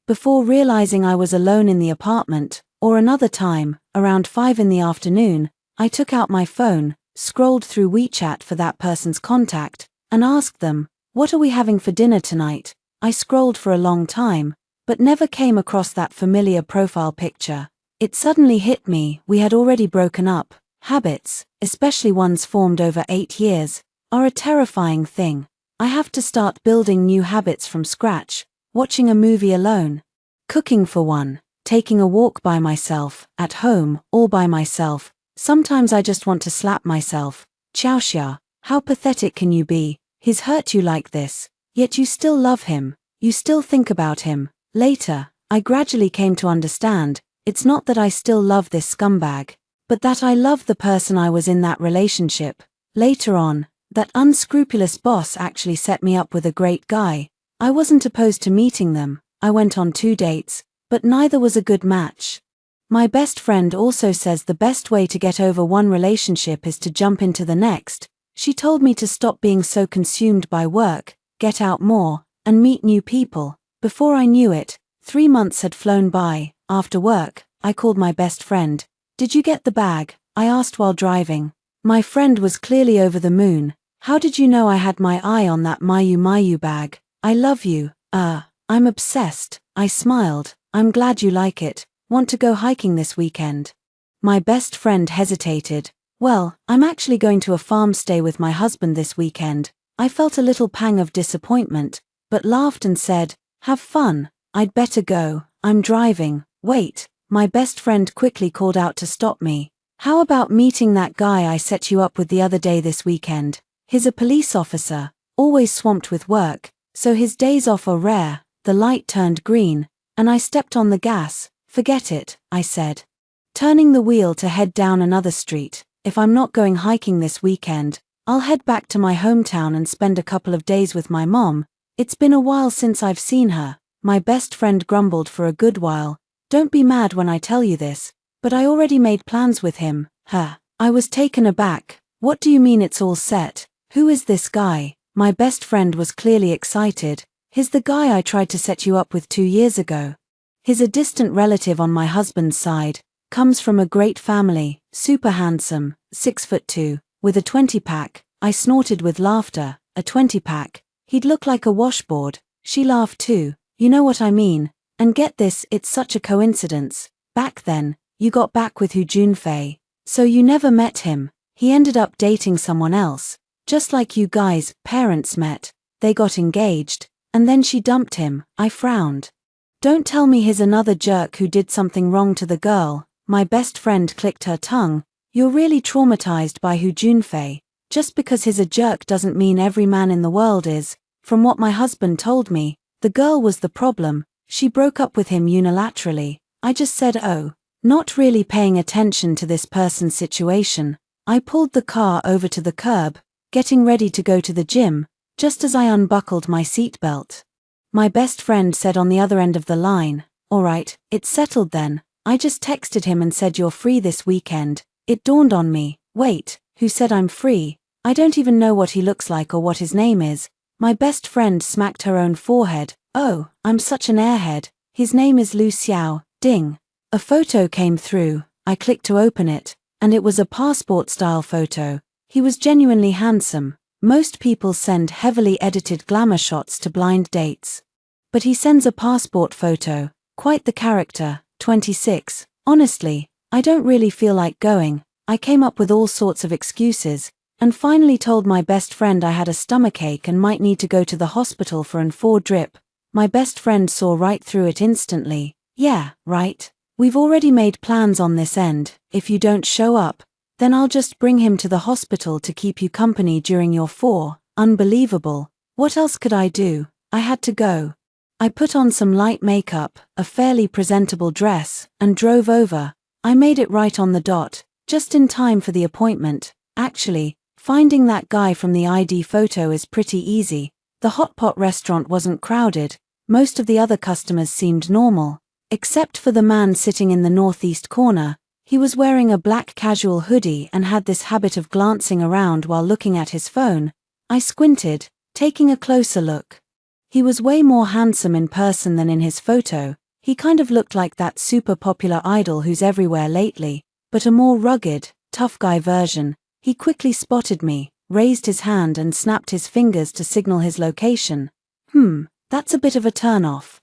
Before realizing I was alone in the apartment, or another time, around 5 in the afternoon, I took out my phone, scrolled through WeChat for that person's contact, and asked them, what are we having for dinner tonight? I scrolled for a long time, but never came across that familiar profile picture. It suddenly hit me, we had already broken up. Habits, especially ones formed over 8 years, are a terrifying thing. I have to start building new habits from scratch, watching a movie alone, cooking for one, taking a walk by myself, at home, all by myself. Sometimes I just want to slap myself. Xiaoxia, how pathetic can you be? He's hurt you like this, yet you still love him, you still think about him. Later, I gradually came to understand, it's not that I still love this scumbag, but that I love the person I was in that relationship. Later on, that unscrupulous boss actually set me up with a great guy. I wasn't opposed to meeting them. I went on 2 dates, but neither was a good match. My best friend also says the best way to get over one relationship is to jump into the next. She told me to stop being so consumed by work, get out more, and meet new people. Before I knew it, 3 months had flown by. After work, I called my best friend. "Did you get the bag?" I asked while driving. My friend was clearly over the moon. "How did you know I had my eye on that Mayu bag?" "I love you. I'm obsessed." I smiled. "I'm glad you like it. Want to go hiking this weekend?" My best friend hesitated. "Well, I'm actually going to a farm stay with my husband this weekend." I felt a little pang of disappointment, but laughed and said, "Have fun. I'd better go. I'm driving." "Wait." My best friend quickly called out to stop me. "How about meeting that guy I set you up with the other day this weekend? He's a police officer, always swamped with work, so his days off are rare." The light turned green, and I stepped on the gas. "Forget it," I said, turning the wheel to head down another street. "If I'm not going hiking this weekend, I'll head back to my hometown and spend a couple of days with my mom. It's been a while since I've seen her." My best friend grumbled for a good while. "Don't be mad when I tell you this, but I already made plans with him." I was taken aback. "What do you mean it's all set? Who is this guy?" My best friend was clearly excited. "He's the guy I tried to set you up with 2 years ago. He's a distant relative on my husband's side, comes from a great family, super handsome, 6'2", with a 20-pack. I snorted with laughter. "A 20-pack? He'd look like a washboard." She laughed too. "You know what I mean. And get this, it's such a coincidence. Back then, you got back with Hu Junfei. So you never met him. He ended up dating someone else. Just like you guys, parents met. They got engaged. And then she dumped him." I frowned. "Don't tell me he's another jerk who did something wrong to the girl." My best friend clicked her tongue. "You're really traumatized by Hu Junfei. Just because he's a jerk doesn't mean every man in the world is. From what my husband told me, the girl was the problem. She broke up with him unilaterally." I just said oh, not really paying attention to this person's situation. I pulled the car over to the curb, getting ready to go to the gym, just as I unbuckled my seatbelt. My best friend said on the other end of the line, "All right, it's settled then." I just texted him and said "you're free this weekend." It dawned on me, wait, who said I'm free? I don't even know what he looks like or what his name is. My best friend smacked her own forehead. "Oh, I'm such an airhead. His name is Lu Xiao." Ding. A photo came through. I clicked to open it, and it was a passport-style photo. He was genuinely handsome. Most people send heavily edited glamour shots to blind dates. But he sends a passport photo. Quite the character. 26. Honestly, I don't really feel like going. I came up with all sorts of excuses, and finally told my best friend I had a stomachache and might need to go to the hospital for an 4 drip. My best friend saw right through it instantly. "Yeah, right. We've already made plans on this end. If you don't show up, then I'll just bring him to the hospital to keep you company during your 4. Unbelievable. What else could I do? I had to go. I put on some light makeup, a fairly presentable dress, and drove over. I made it right on the dot, just in time for the appointment. Actually, finding that guy from the ID photo is pretty easy. The hot pot restaurant wasn't crowded. Most of the other customers seemed normal, except for the man sitting in the northeast corner. He was wearing a black casual hoodie and had this habit of glancing around while looking at his phone. I squinted, taking a closer look. He was way more handsome in person than in his photo. He kind of looked like that super popular idol who's everywhere lately, but a more rugged, tough guy version. He quickly spotted me, raised his hand and snapped his fingers to signal his location. That's a bit of a turn-off.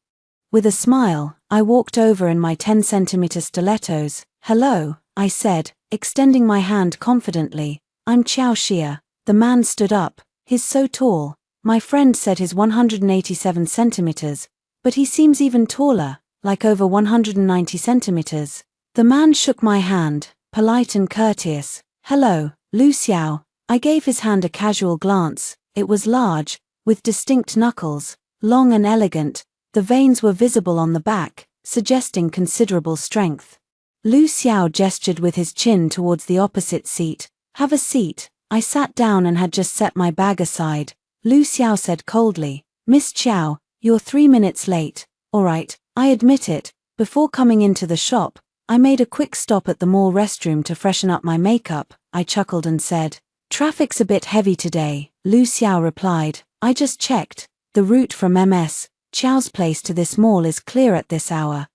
With a smile, I walked over in my 10-centimeter stilettos. "Hello," I said, extending my hand confidently. "I'm Xiaoxia. The man stood up. He's so tall. My friend said he's 187 centimeters, but he seems even taller, like over 190 centimeters. The man shook my hand, polite and courteous. Hello, Lu Xiao. I gave his hand a casual glance. It was large, with distinct knuckles, long and elegant. The veins were visible on the back, suggesting considerable strength. Lu Xiao gestured with his chin towards the opposite seat. Have a seat. I sat down and had just set my bag aside. Lu Xiao said coldly, Miss Xiao, you're 3 minutes late. Alright, I admit it. Before coming into the shop, I made a quick stop at the mall restroom to freshen up my makeup. I chuckled and said, traffic's a bit heavy today. Lu Xiao replied, I just checked. The route from MS Xiao's place to this mall is clear at this hour.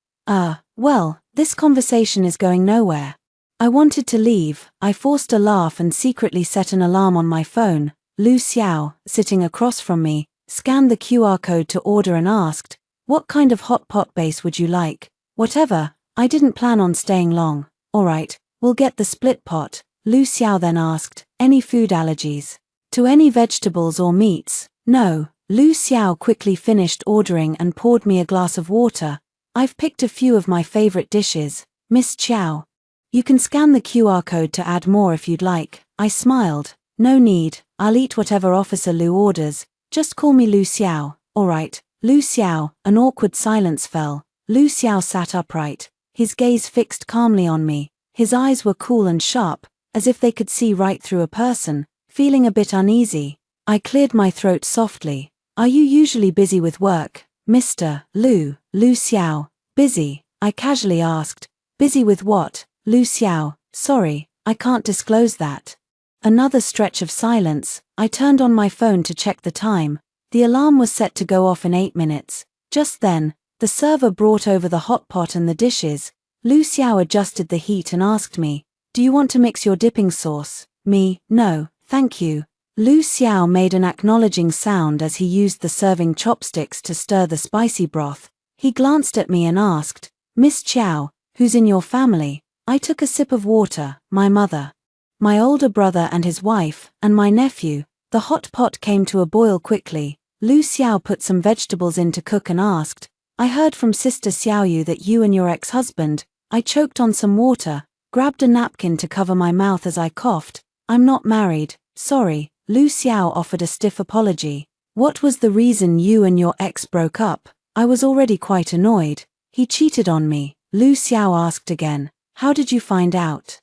Well, this conversation is going nowhere. I wanted to leave. I forced a laugh and secretly set an alarm on my phone. Lu Xiao, sitting across from me, scanned the QR code to order and asked, what kind of hot pot base would you like? Whatever, I didn't plan on staying long. Alright, we'll get the split pot. Lu Xiao then asked, any food allergies? To any vegetables or meats? No. Lu Xiao quickly finished ordering and poured me a glass of water. I've picked a few of my favorite dishes, Miss Xiao. You can scan the QR code to add more if you'd like. I smiled. No need, I'll eat whatever Officer Lu orders. Just call me Lu Xiao. Alright, Lu Xiao. An awkward silence fell. Lu Xiao sat upright, his gaze fixed calmly on me. His eyes were cool and sharp, as if they could see right through a person. Feeling a bit uneasy, I cleared my throat softly. Are you usually busy with work, Mr. Lu? Lu Xiao. Busy? I casually asked. Busy with what? Lu Xiao. Sorry, I can't disclose that. Another stretch of silence. I turned on my phone to check the time. The alarm was set to go off in 8 minutes. Just then, the server brought over the hot pot and the dishes. Lu Xiao adjusted the heat and asked me, do you want to mix your dipping sauce? Me, no, thank you. Lu Xiao made an acknowledging sound as he used the serving chopsticks to stir the spicy broth. He glanced at me and asked, Miss Xiao, who's in your family? I took a sip of water. My mother, my older brother and his wife, and my nephew. The hot pot came to a boil quickly. Lu Xiao put some vegetables in to cook and asked, I heard from Sister Xiaoyu that you and your ex-husband. I choked on some water, grabbed a napkin to cover my mouth as I coughed. I'm not married, sorry. Lu Xiao offered a stiff apology. What was the reason you and your ex broke up? I was already quite annoyed. He cheated on me. Lu Xiao asked again, how did you find out?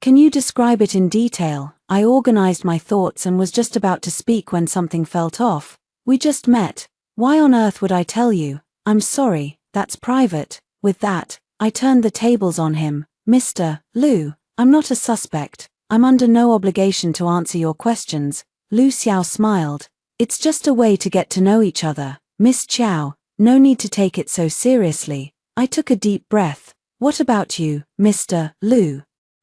Can you describe it in detail? I organized my thoughts and was just about to speak when something felt off. We just met. Why on earth would I tell you? I'm sorry, that's private. With that, I turned the tables on him. Mr. Lu, I'm not a suspect. I'm under no obligation to answer your questions. Lu Xiao smiled. It's just a way to get to know each other. Miss Xiao, no need to take it so seriously. I took a deep breath. What about you, Mr. Lu?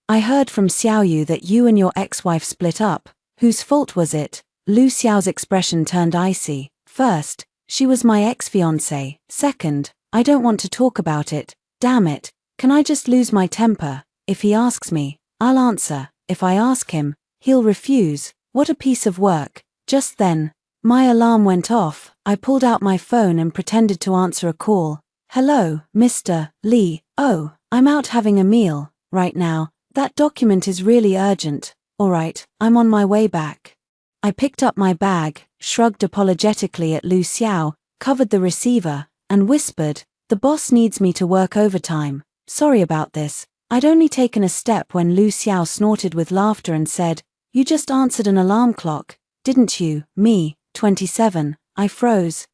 I heard from Xiaoyu that you and your ex-wife split up. Whose fault was it? Lu Xiao's expression turned icy. First, she was my ex-fiancée. Second, I don't want to talk about it. Damn it. Can I just lose my temper? If he asks me, I'll answer. If I ask him, he'll refuse. What a piece of work. Just then, my alarm went off. I pulled out my phone and pretended to answer a call. Hello, Mr. Li. Oh, I'm out having a meal. Right now. That document is really urgent. Alright, I'm on my way back. I picked up my bag, shrugged apologetically at Lu Xiao, covered the receiver, and whispered, the boss needs me to work overtime. Sorry about this. I'd only taken a step when Lu Xiao snorted with laughter and said, you just answered an alarm clock, didn't you? Me, 27. I froze.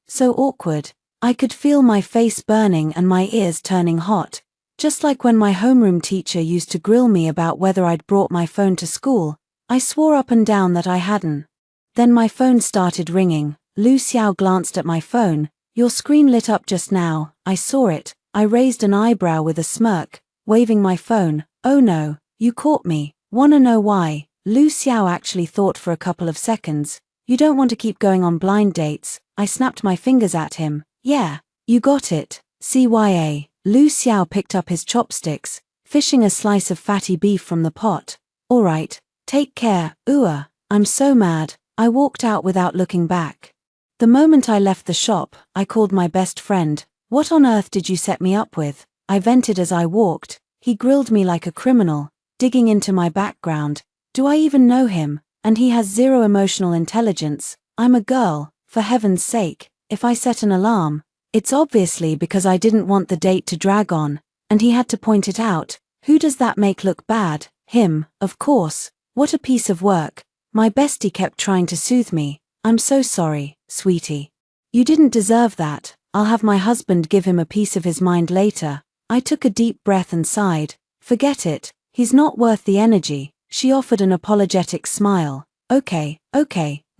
So awkward. I could feel my face burning and my ears turning hot. Just like when my homeroom teacher used to grill me about whether I'd brought my phone to school. I swore up and down that I hadn't. Then my phone started ringing. Lu Xiao glanced at my phone. Your screen lit up just now. I saw it. I raised an eyebrow with a smirk, waving my phone. Oh no, you caught me. Wanna know why? Lu Xiao actually thought for a couple of seconds. You don't want to keep going on blind dates. I snapped my fingers at him. Yeah, you got it. CYA. Lu Xiao picked up his chopsticks, fishing a slice of fatty beef from the pot. Alright, take care, I'm I'm so mad. I walked out without looking back. The moment I left the shop, I called my best friend. What on earth did you set me up with? I vented as I walked. He grilled me like a criminal, digging into my background. Do I even know him? And he has zero emotional intelligence. I'm a girl, for heaven's sake. If I set an alarm, it's obviously because I didn't want the date to drag on, and he had to point it out. Who does that make look bad? Him, of course. What a piece of work. My bestie kept trying to soothe me. I'm so sorry, sweetie. You didn't deserve that. I'll have my husband give him a piece of his mind later. I took a deep breath and sighed. Forget it. He's not worth the energy. She offered an apologetic smile. Okay,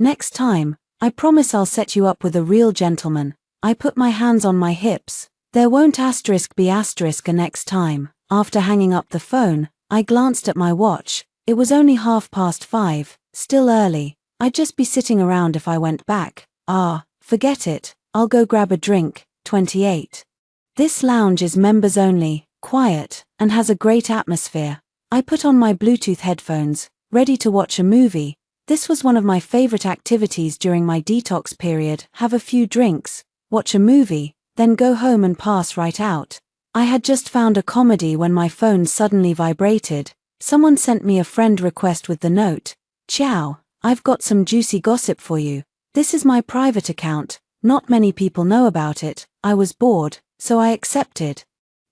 next time, I promise I'll set you up with a real gentleman. I put my hands on my hips. There won't be a next time. After hanging up the phone, I glanced at my watch. It was only 5:30, still early. I'd just be sitting around if I went back. Forget it. I'll go grab a drink. 28. This lounge is members only, quiet, and has a great atmosphere. I put on my Bluetooth headphones, ready to watch a movie. This was one of my favorite activities during my detox period. Have a few drinks, watch a movie, then go home and pass right out. I had just found a comedy when my phone suddenly vibrated. Someone sent me a friend request with the note, "Ciao, I've got some juicy gossip for you. This is my private account. Not many people know about it." I was bored, so I accepted.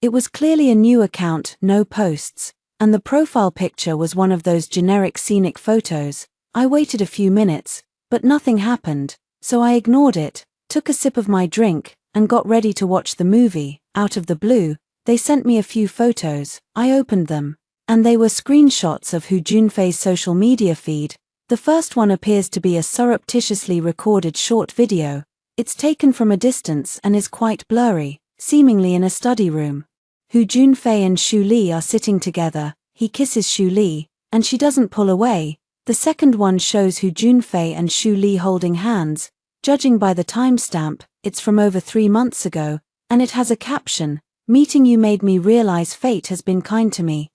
It was clearly a new account, no posts, and the profile picture was one of those generic scenic photos. I waited a few minutes, but nothing happened, so I ignored it, took a sip of my drink, and got ready to watch the movie. Out of the blue, they sent me a few photos. I opened them, and they were screenshots of Hu Junfei's social media feed. The first one appears to be a surreptitiously recorded short video. It's taken from a distance and is quite blurry, seemingly in a study room. Hu Junfei and Shu Li are sitting together. He kisses Shu Li, and she doesn't pull away. The second one shows Hu Junfei and Shu Li holding hands. Judging by the timestamp, it's from over 3 months ago, and it has a caption, "Meeting you made me realize fate has been kind to me.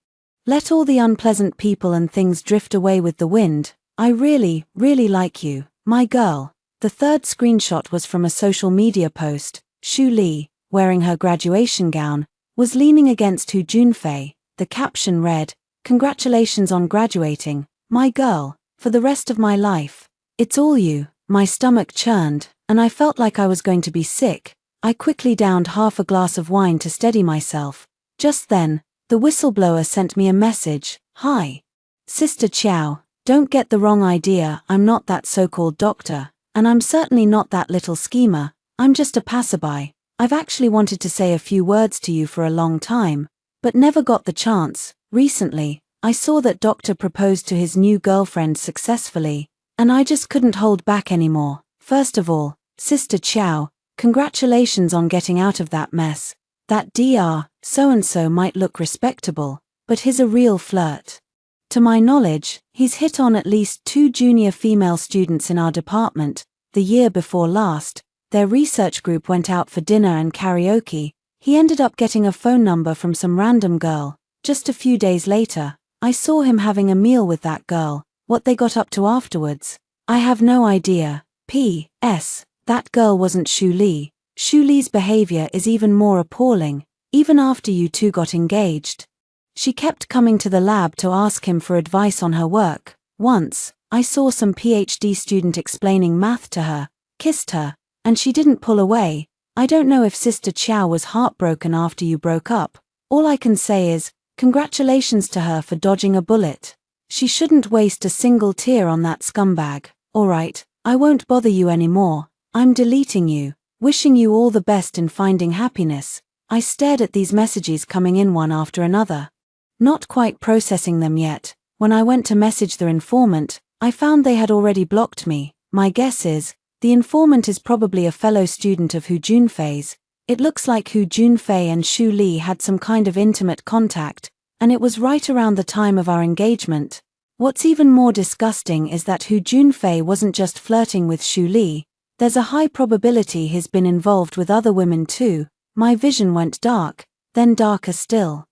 Let all the unpleasant people and things drift away with the wind. I really, really like you, my girl." The third screenshot was from a social media post. Shu Li, wearing her graduation gown, was leaning against Hu Junfei. The caption read, "Congratulations on graduating, my girl, for the rest of my life. It's all you." My stomach churned, and I felt like I was going to be sick. I quickly downed half a glass of wine to steady myself. Just then, the whistleblower sent me a message. "Hi. Sister Chiao, don't get the wrong idea, I'm not that so-called doctor, and I'm certainly not that little schemer. I'm just a passerby. I've actually wanted to say a few words to you for a long time, but never got the chance. Recently, I saw that doctor proposed to his new girlfriend successfully, and I just couldn't hold back anymore. First of all, Sister Chiao, congratulations on getting out of that mess. That Dr. So-and-so might look respectable, but he's a real flirt. To my knowledge, he's hit on at least 2 junior female students in our department. The year before last, their research group went out for dinner and karaoke. He ended up getting a phone number from some random girl. Just a few days later, I saw him having a meal with that girl. What they got up to afterwards, I have no idea. P.S. That girl wasn't Shu Li. Shu Li's behavior is even more appalling, even after you two got engaged. She kept coming to the lab to ask him for advice on her work. Once, I saw some PhD student explaining math to her, kissed her, and she didn't pull away. I don't know if Sister Chiao was heartbroken after you broke up. All I can say is, congratulations to her for dodging a bullet. She shouldn't waste a single tear on that scumbag. Alright, I won't bother you anymore. I'm deleting you. Wishing you all the best in finding happiness. I stared at these messages coming in one after another. Not quite processing them yet. When I went to message the informant, I found they had already blocked me. My guess is, the informant is probably a fellow student of Hu Junfei's. It looks like Hu Junfei and Shu Li had some kind of intimate contact, and it was right around the time of our engagement. What's even more disgusting is that Hu Junfei wasn't just flirting with Shu Li. There's a high probability he's been involved with other women too. My vision went dark, then darker still.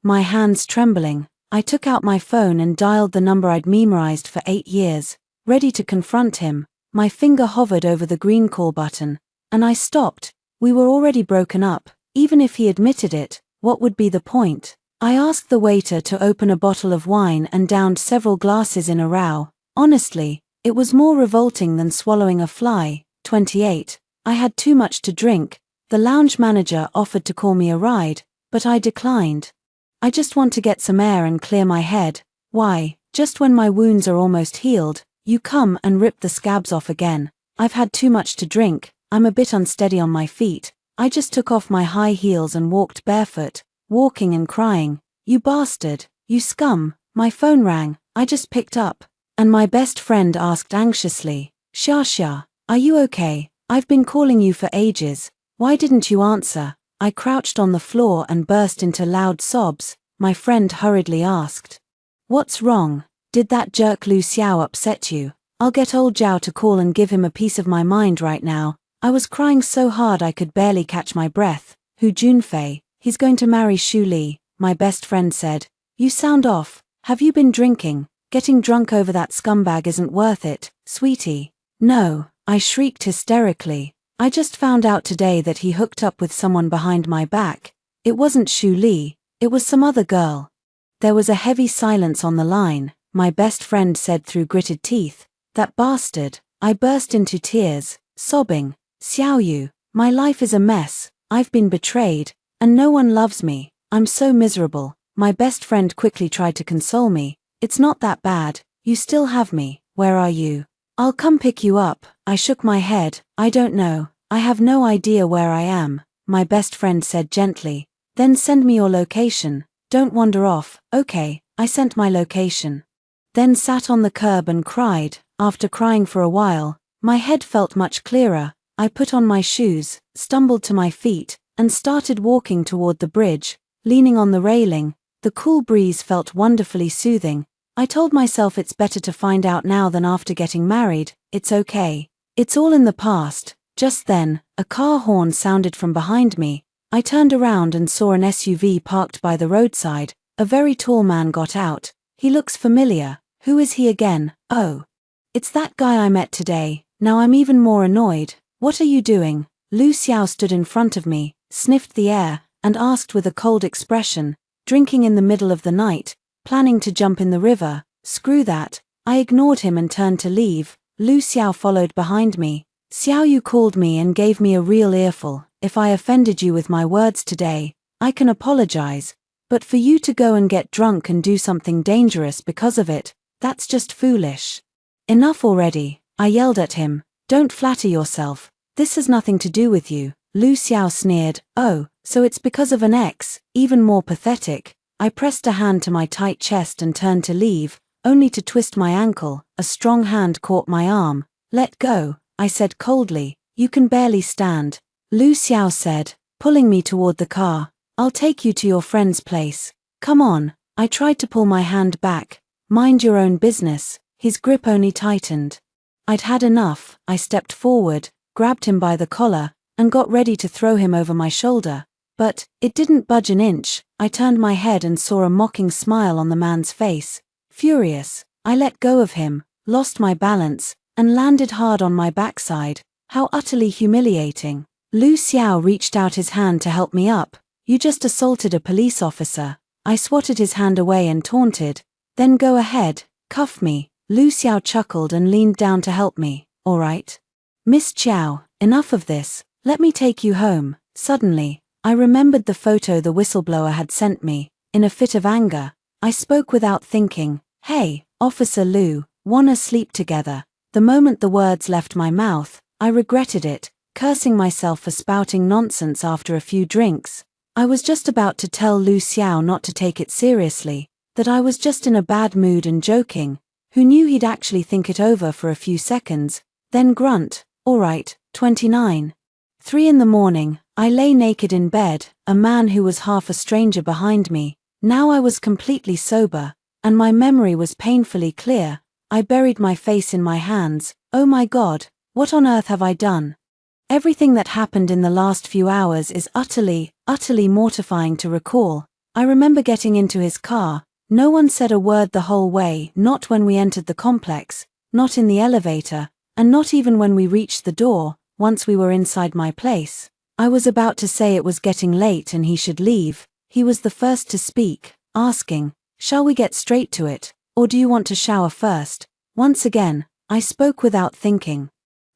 My hands trembling, I took out my phone and dialed the number I'd memorized for 8 years. ready to confront him. My finger hovered over the green call button, and I stopped. We were already broken up. Even if he admitted it, what would be the point? I asked the waiter to open a bottle of wine and downed several glasses in a row. Honestly, it was more revolting than swallowing a fly. 28. I had too much to drink. The lounge manager offered to call me a ride, but I declined. I just want to get some air and clear my head. Why, just when my wounds are almost healed, you come and rip the scabs off again. I've had too much to drink. I'm a bit unsteady on my feet. I just took off my high heels and walked barefoot, walking and crying. You bastard, you scum. My phone rang. I just picked up. And my best friend asked anxiously, Shasha, are you okay? I've been calling you for ages. Why didn't you answer? I crouched on the floor and burst into loud sobs. My friend hurriedly asked, what's wrong? Did that jerk Lu Xiao upset you? I'll get old Zhao to call and give him a piece of my mind right now. I was crying so hard I could barely catch my breath. Hu Junfei, he's going to marry Shu Li, my best friend said. You sound off. Have you been drinking? Getting drunk over that scumbag isn't worth it, sweetie. No, I shrieked hysterically. I just found out today that he hooked up with someone behind my back. It wasn't Shu Li, it was some other girl. There was a heavy silence on the line. My best friend said through gritted teeth, that bastard. I burst into tears, sobbing. Xiao Yu, my life is a mess. I've been betrayed, and no one loves me. I'm so miserable. My best friend quickly tried to console me. It's not that bad. You still have me. Where are you? I'll come pick you up. I shook my head. I don't know. I have no idea where I am, my best friend said gently. Then send me your location. Don't wander off. Okay, I sent my location. Then sat on the curb and cried. After crying for a while, my head felt much clearer. I put on my shoes, stumbled to my feet, and started walking toward the bridge, leaning on the railing. The cool breeze felt wonderfully soothing. I told myself it's better to find out now than after getting married. It's okay. It's all in the past. Just then, a car horn sounded from behind me. I turned around and saw an SUV parked by the roadside. A very tall man got out. He looks familiar. Who is he again? Oh. It's that guy I met today. Now I'm even more annoyed. What are you doing? Lu Xiao stood in front of me, sniffed the air, and asked with a cold expression, drinking in the middle of the night, planning to jump in the river. Screw that. I ignored him and turned to leave. Lu Xiao followed behind me. Xiao Yu called me and gave me a real earful. If I offended you with my words today, I can apologize. But for you to go and get drunk and do something dangerous because of it, that's just foolish. Enough already, I yelled at him. Don't flatter yourself. This has nothing to do with you. Lu Xiao sneered. Oh, so it's because of an ex. Even more pathetic. I pressed a hand to my tight chest and turned to leave, only to twist my ankle. A strong hand caught my arm. Let go, I said coldly. You can barely stand. Lu Xiao said, pulling me toward the car. I'll take you to your friend's place. Come on. I tried to pull my hand back. Mind your own business. His grip only tightened. I'd had enough. I stepped forward, grabbed him by the collar, and got ready to throw him over my shoulder. But it didn't budge an inch. I turned my head and saw a mocking smile on the man's face. Furious, I let go of him, lost my balance, and landed hard on my backside. How utterly humiliating. Lu Xiao reached out his hand to help me up. You just assaulted a police officer. I swatted his hand away and taunted. Then go ahead, cuff me. Lu Xiao chuckled and leaned down to help me. All right. Miss Chiao, enough of this. Let me take you home. Suddenly, I remembered the photo the whistleblower had sent me. In a fit of anger, I spoke without thinking. Hey, Officer Lu, wanna sleep together? The moment the words left my mouth, I regretted it, cursing myself for spouting nonsense after a few drinks. I was just about to tell Lu Xiao not to take it seriously, that I was just in a bad mood and joking. Who knew he'd actually think it over for a few seconds, then grunt, all right, 29. 3 in the morning, I lay naked in bed, a man who was half a stranger behind me. Now I was completely sober, and my memory was painfully clear. I buried my face in my hands. Oh my God, what on earth have I done? Everything that happened in the last few hours is utterly mortifying to recall. I remember getting into his car. No one said a word the whole way, not when we entered the complex, not in the elevator, and not even when we reached the door, once we were inside my place. I was about to say it was getting late and he should leave. He was the first to speak, asking, "Shall we get straight to it, or do you want to shower first?" Once again, I spoke without thinking.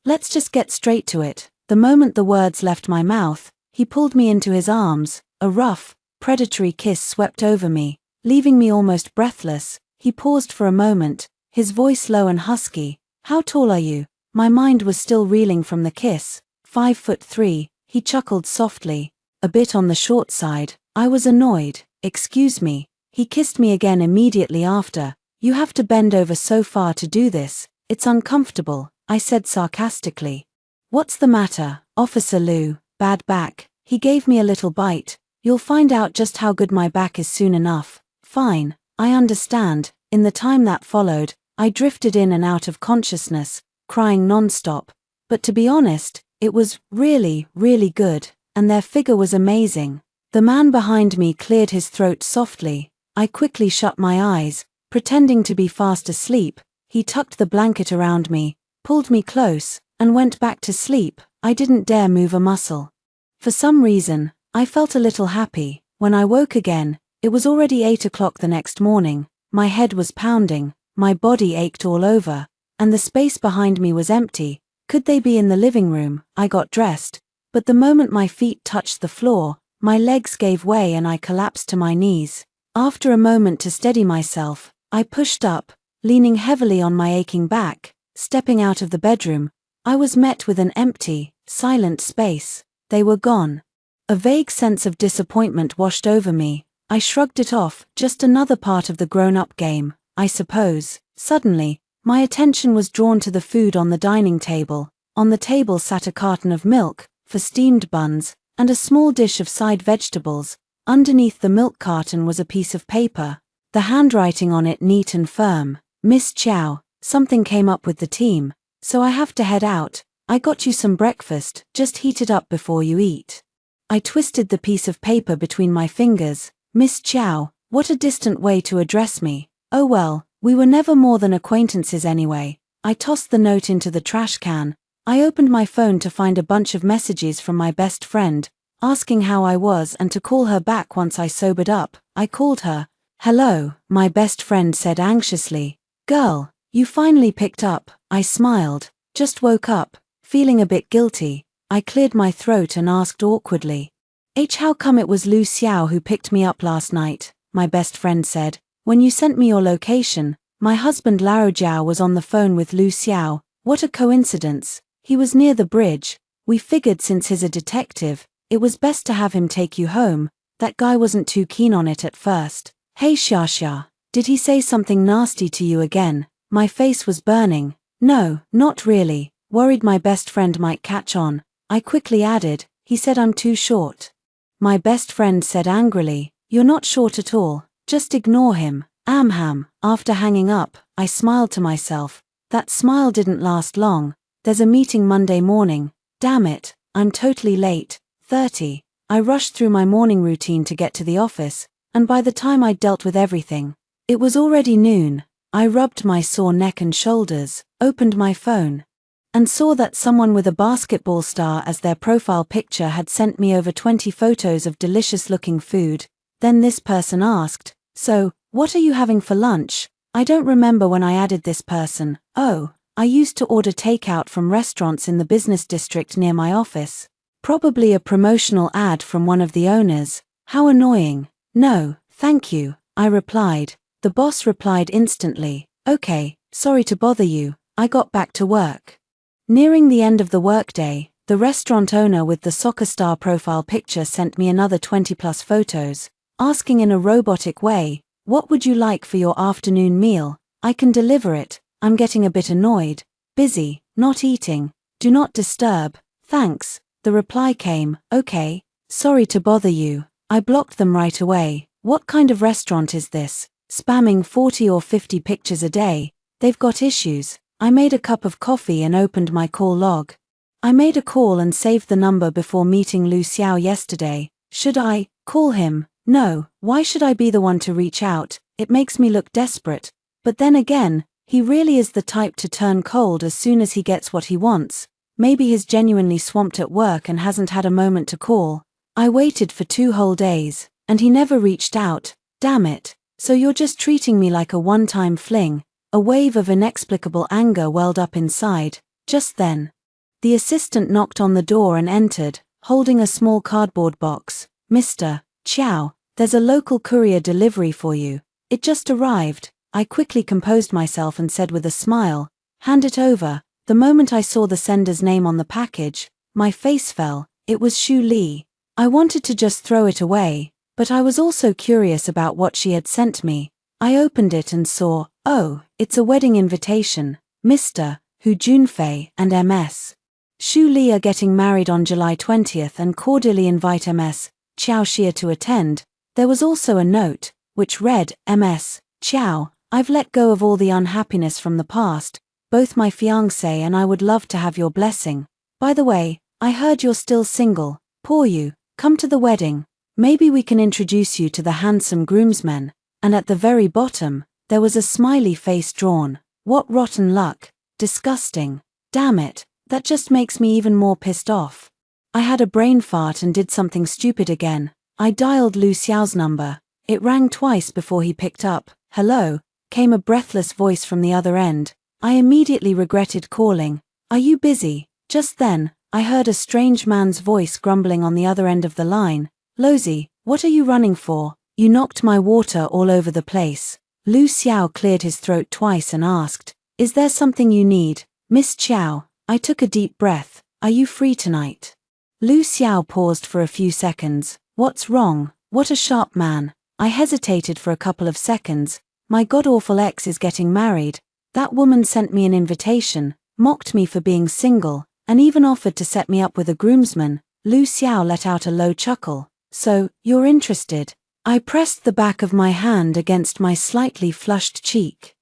"Let's just get straight to it." The moment the words left my mouth, he pulled me into his arms. A rough, predatory kiss swept over me, leaving me almost breathless. He paused for a moment, his voice low and husky. "How tall are you?" My mind was still reeling from the kiss. 5'3", he chuckled softly. "A bit on the short side." I was annoyed. "Excuse me." He kissed me again immediately after. "You have to bend over so far to do this. It's uncomfortable," I said sarcastically. "What's the matter, Officer Lou? Bad back?" He gave me a little bite. "You'll find out just how good my back is soon enough." "Fine, I understand." In the time that followed, I drifted in and out of consciousness, crying non-stop. But to be honest, it was really, really good, and their figure was amazing. The man behind me cleared his throat softly. I quickly shut my eyes, pretending to be fast asleep. He tucked the blanket around me, pulled me close, and went back to sleep. I didn't dare move a muscle. For some reason, I felt a little happy. When I woke again, it was already 8 o'clock the next morning. My head was pounding, my body ached all over, and the space behind me was empty. Could they be in the living room? I got dressed, but the moment my feet touched the floor, my legs gave way and I collapsed to my knees. After a moment to steady myself, I pushed up, leaning heavily on my aching back. Stepping out of the bedroom, I was met with an empty, silent space. They were gone. A vague sense of disappointment washed over me. I shrugged it off, just another part of the grown-up game, I suppose. Suddenly, my attention was drawn to the food on the dining table. On the table sat a carton of milk, for steamed buns, and a small dish of side vegetables. Underneath the milk carton was a piece of paper, the handwriting on it neat and firm. "Miss Chow, something came up with the team, so I have to head out. I got you some breakfast, just heat it up before you eat." I twisted the piece of paper between my fingers. "Miss Chow, what a distant way to address me." "Oh well, we were never more than acquaintances anyway." I tossed the note into the trash can. I opened my phone to find a bunch of messages from my best friend, asking how I was and to call her back once I sobered up. I called her. "Hello," my best friend said anxiously. "Girl, you finally picked up." I smiled. "Just woke up, feeling a bit guilty." I cleared my throat and asked awkwardly, "How come it was Lu Xiao who picked me up last night?" My best friend said, "When you sent me your location, my husband Lao Jiao was on the phone with Lu Xiao." "What a coincidence. He was near the bridge. We figured since he's a detective, it was best to have him take you home. That guy wasn't too keen on it at first." "Hey Xia, did he say something nasty to you again?" My face was burning. "No, not really." Worried my best friend might catch on, I quickly added, "He said I'm too short." My best friend said angrily, "You're not short at all, just ignore him." Amham. After hanging up, I smiled to myself. That smile didn't last long. "There's a meeting Monday morning. Damn it, I'm totally late." 30. I rushed through my morning routine to get to the office, and by the time I'd dealt with everything, it was already noon. I rubbed my sore neck and shoulders, opened my phone, and saw that someone with a basketball star as their profile picture had sent me over 20 photos of delicious-looking food. Then this person asked, "So, what are you having for lunch?" I don't remember when I added this person. "Oh, I used to order takeout from restaurants in the business district near my office." Probably a promotional ad from one of the owners. How annoying. "No, thank you," I replied. The boss replied instantly, "Okay, sorry to bother you." I got back to work. Nearing the end of the workday, the restaurant owner with the soccer star profile picture sent me another 20+ photos, asking in a robotic way, "What would you like for your afternoon meal?" "I can deliver it. I'm getting a bit annoyed." "Busy, not eating. Do not disturb." "Thanks." The reply came, "Okay, sorry to bother you." I blocked them right away. What kind of restaurant is this? Spamming 40 or 50 pictures a day. They've got issues. I made a cup of coffee and opened my call log. I made a call and saved the number before meeting Lu Xiao yesterday. Should I call him? No, why should I be the one to reach out? It makes me look desperate. But then again, He really is the type to turn cold as soon as he gets what he wants. Maybe he's genuinely swamped at work and hasn't had a moment to call. I waited for 2 whole days, and he never reached out. Damn it. So you're just treating me like a one-time fling. A wave of inexplicable anger welled up inside. Just then, the assistant knocked on the door and entered, holding a small cardboard box. Mr. Chow, there's a local courier delivery for you. It just arrived. I quickly composed myself and said with a smile, hand it over. The moment I saw the sender's name on the package, my face fell. It was Shu Li. I wanted to just throw it away, but I was also curious about what she had sent me. I opened it and saw, oh, it's a wedding invitation. Mr. Hu Junfei and Ms. Shu Li are getting married on July 20th and cordially invite Ms. Chow Xia to attend. There was also a note, which read, Ms. Chow, I've let go of all the unhappiness from the past. Both my fiancé and I would love to have your blessing. By the way, I heard you're still single. Poor you. Come to the wedding. Maybe we can introduce you to the handsome groomsmen. And at the very bottom, there was a smiley face drawn. What rotten luck. Disgusting. Damn it, that just makes me even more pissed off. I had a brain fart and did something stupid again. I dialed Lu Xiao's number. It rang twice before he picked up. Hello, came a breathless voice from the other end. I immediately regretted calling. Are you busy? Just then, I heard a strange man's voice grumbling on the other end of the line. Lozy, what are you running for? You knocked my water all over the place. Lu Xiao cleared his throat twice and asked, is there something you need? Miss Chow, I took a deep breath. Are you free tonight? Lu Xiao paused for a few seconds. What's wrong? What a sharp man. I hesitated for a couple of seconds. My god-awful ex is getting married. That woman sent me an invitation, mocked me for being single, and even offered to set me up with a groomsman. Lu Xiao let out a low chuckle. So, you're interested? I pressed the back of my hand against my slightly flushed cheek.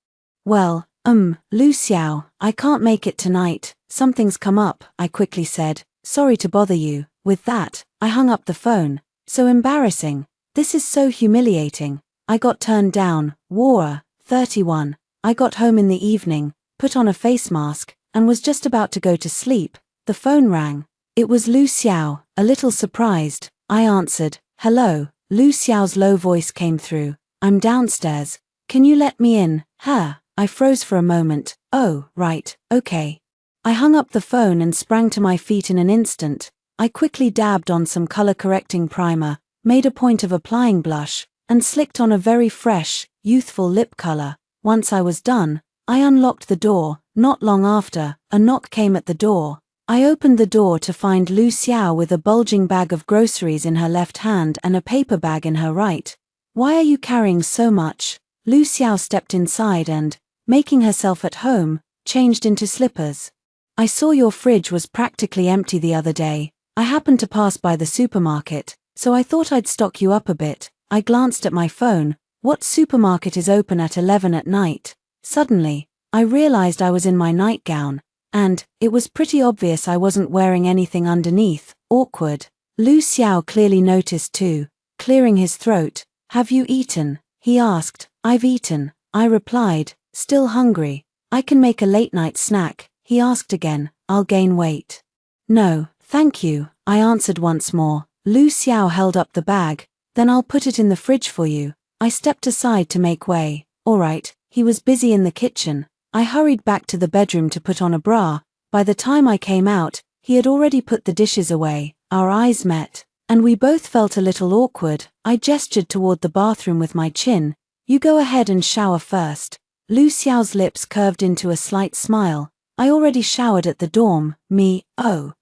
Well, Lu Xiao, I can't make it tonight. Something's come up, I quickly said. Sorry to bother you. With that, I hung up the phone. So embarrassing. This is so humiliating. I got turned down. Wara, 31. I got home in the evening, put on a face mask, and was just about to go to sleep. The phone rang. It was Lu Xiao. A little surprised, I answered. Hello. Lu Xiao's low voice came through. I'm downstairs. Can you let me in? Huh? I froze for a moment. Oh, right, okay. I hung up the phone and sprang to my feet in an instant. I quickly dabbed on some color-correcting primer, made a point of applying blush, and slicked on a very fresh, youthful lip color. Once I was done, I unlocked the door. Not long after, a knock came at the door. I opened the door to find Lu Xiao with a bulging bag of groceries in her left hand and a paper bag in her right. Why are you carrying so much? Lu Xiao stepped inside and, making herself at home, changed into slippers. I saw your fridge was practically empty the other day. I happened to pass by the supermarket, so I thought I'd stock you up a bit. I glanced at my phone. What supermarket is open at 11 at night? Suddenly, I realized I was in my nightgown, and it was pretty obvious I wasn't wearing anything underneath. Awkward. Lu Xiao clearly noticed too. Clearing his throat. Have you eaten? He asked. I've eaten, I replied, still hungry. I can make a late-night snack, he asked again. I'll gain weight. No, thank you, I answered once more. Lu Xiao held up the bag. Then I'll put it in the fridge for you. I stepped aside to make way. All right, he was busy in the kitchen. I hurried back to the bedroom to put on a bra. By the time I came out, he had already put the dishes away. Our eyes met, and we both felt a little awkward. I gestured toward the bathroom with my chin. You go ahead and shower first. Lu Xiao's lips curved into a slight smile. I already showered at the dorm. Me, oh.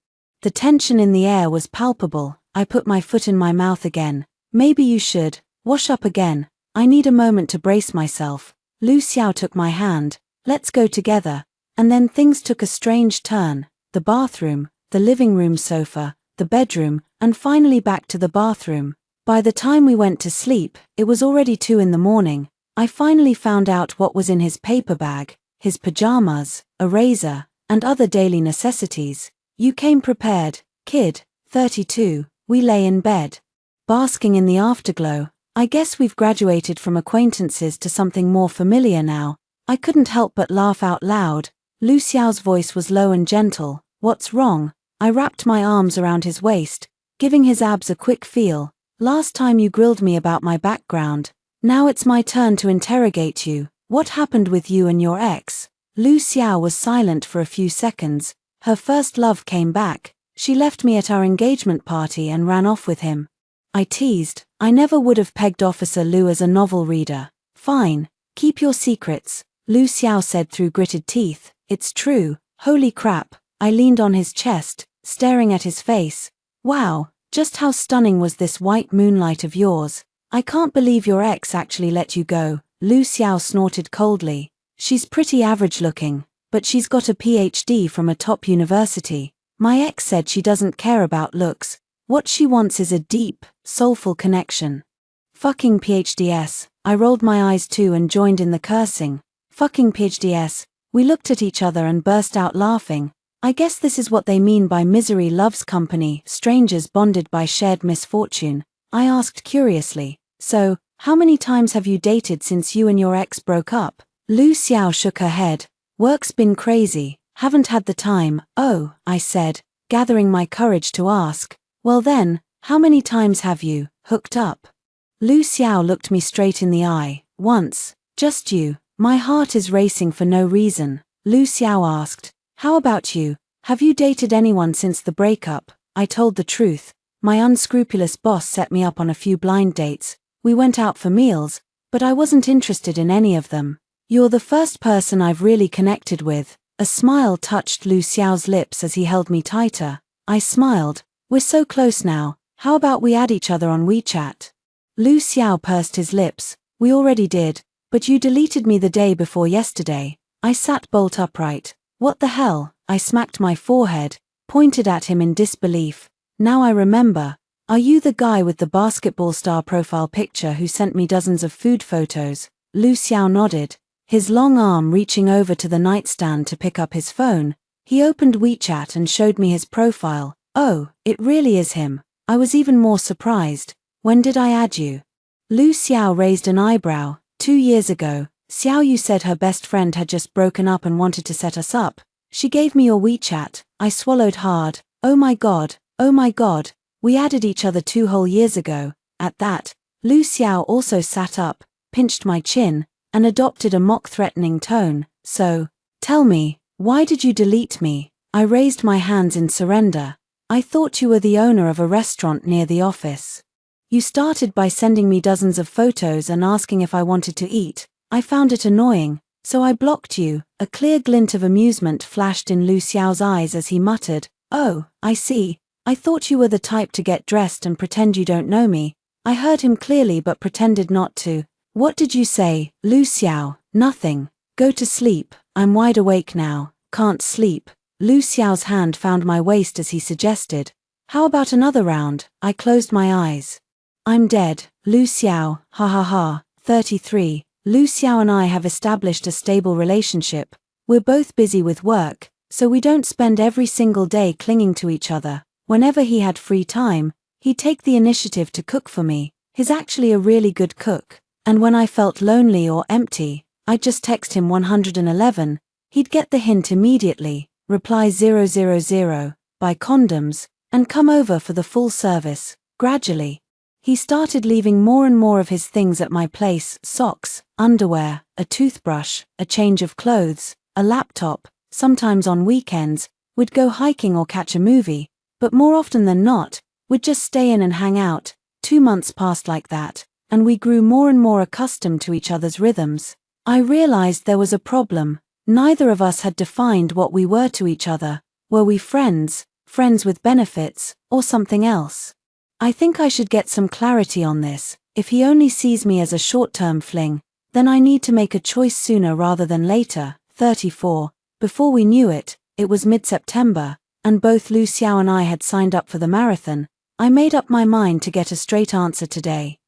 The tension in the air was palpable. I put my foot in my mouth again. Maybe you should. Wash up again. I need a moment to brace myself. Lu Xiao took my hand. Let's go together. And then things took a strange turn. The bathroom, the living room sofa, the bedroom, and finally back to the bathroom. By the time we went to sleep, it was already 2 in the morning. I finally found out what was in his paper bag, his pajamas, a razor, and other daily necessities. You came prepared, kid. 32. We lay in bed, basking in the afterglow. I guess we've graduated from acquaintances to something more familiar now. I couldn't help but laugh out loud. Lu Xiao's voice was low and gentle. What's wrong? I wrapped my arms around his waist, giving his abs a quick feel. Last time you grilled me about my background. Now it's my turn to interrogate you. What happened with you and your ex? Lu Xiao was silent for a few seconds. Her first love came back. She left me at our engagement party and ran off with him. I teased. I never would have pegged Officer Lu as a novel reader. Fine. Keep your secrets, Lu Xiao said through gritted teeth. It's true. Holy crap. I leaned on his chest, staring at his face. Wow, just how stunning was this white moonlight of yours? I can't believe your ex actually let you go, Lu Xiao snorted coldly. She's pretty average looking, but she's got a PhD from a top university. My ex said she doesn't care about looks. What she wants is a deep, soulful connection. Fucking PhDs. I rolled my eyes too and joined in the cursing. Fucking PhDs. We looked at each other and burst out laughing. I guess this is what they mean by misery loves company, strangers bonded by shared misfortune. I asked curiously. So, how many times have you dated since you and your ex broke up? Lu Xiao shook her head. Work's been crazy. Haven't had the time. Oh, I said, gathering my courage to ask. Well then, how many times have you hooked up? Lu Xiao looked me straight in the eye. Once. Just you. My heart is racing for no reason. Lu Xiao asked. How about you? Have you dated anyone since the breakup? I told the truth. My unscrupulous boss set me up on a few blind dates. We went out for meals, but I wasn't interested in any of them. You're the first person I've really connected with. A smile touched Lu Xiao's lips as he held me tighter. I smiled. We're so close now. How about we add each other on WeChat? Lu Xiao pursed his lips. We already did, but you deleted me the day before yesterday. I sat bolt upright. What the hell? I smacked my forehead, pointed at him in disbelief. Now I remember. Are you the guy with the basketball star profile picture who sent me dozens of food photos? Lu Xiao nodded, his long arm reaching over to the nightstand to pick up his phone. He opened WeChat and showed me his profile. Oh, it really is him. I was even more surprised. When did I add you? Lu Xiao raised an eyebrow. 2 years ago. Xiao Yu said her best friend had just broken up and wanted to set us up. She gave me your WeChat. I swallowed hard. Oh my god. We added each other 2 whole years ago. At that, Lu Xiao also sat up, pinched my chin, and adopted a mock-threatening tone. So, tell me, why did you delete me? I raised my hands in surrender. I thought you were the owner of a restaurant near the office. You started by sending me dozens of photos and asking if I wanted to eat. I found it annoying, so I blocked you. A clear glint of amusement flashed in Lu Xiao's eyes as he muttered, Oh, I see. I thought you were the type to get dressed and pretend you don't know me. I heard him clearly but pretended not to. What did you say, Lu Xiao? Nothing. Go to sleep. I'm wide awake now. Can't sleep. Lu Xiao's hand found my waist as he suggested. How about another round? I closed my eyes. I'm dead. Lu Xiao, ha ha ha. 33. Lu Xiao and I have established a stable relationship. We're both busy with work, so we don't spend every single day clinging to each other. Whenever he had free time, he'd take the initiative to cook for me. He's actually a really good cook. And when I felt lonely or empty, I'd just text him 111. He'd get the hint immediately, reply 000, buy condoms, and come over for the full service. Gradually, he started leaving more and more of his things at my place: socks, underwear, a toothbrush, a change of clothes, a laptop. Sometimes on weekends, we'd go hiking or catch a movie, but more often than not, we'd just stay in and hang out. 2 months passed like that, and we grew more and more accustomed to each other's rhythms. I realized there was a problem. Neither of us had defined what we were to each other. Were we friends, friends with benefits, or something else? I think I should get some clarity on this. If he only sees me as a short-term fling, then I need to make a choice sooner rather than later. 34. Before we knew it, it was mid-September, and both Lu Xiao and I had signed up for the marathon. I made up my mind to get a straight answer today.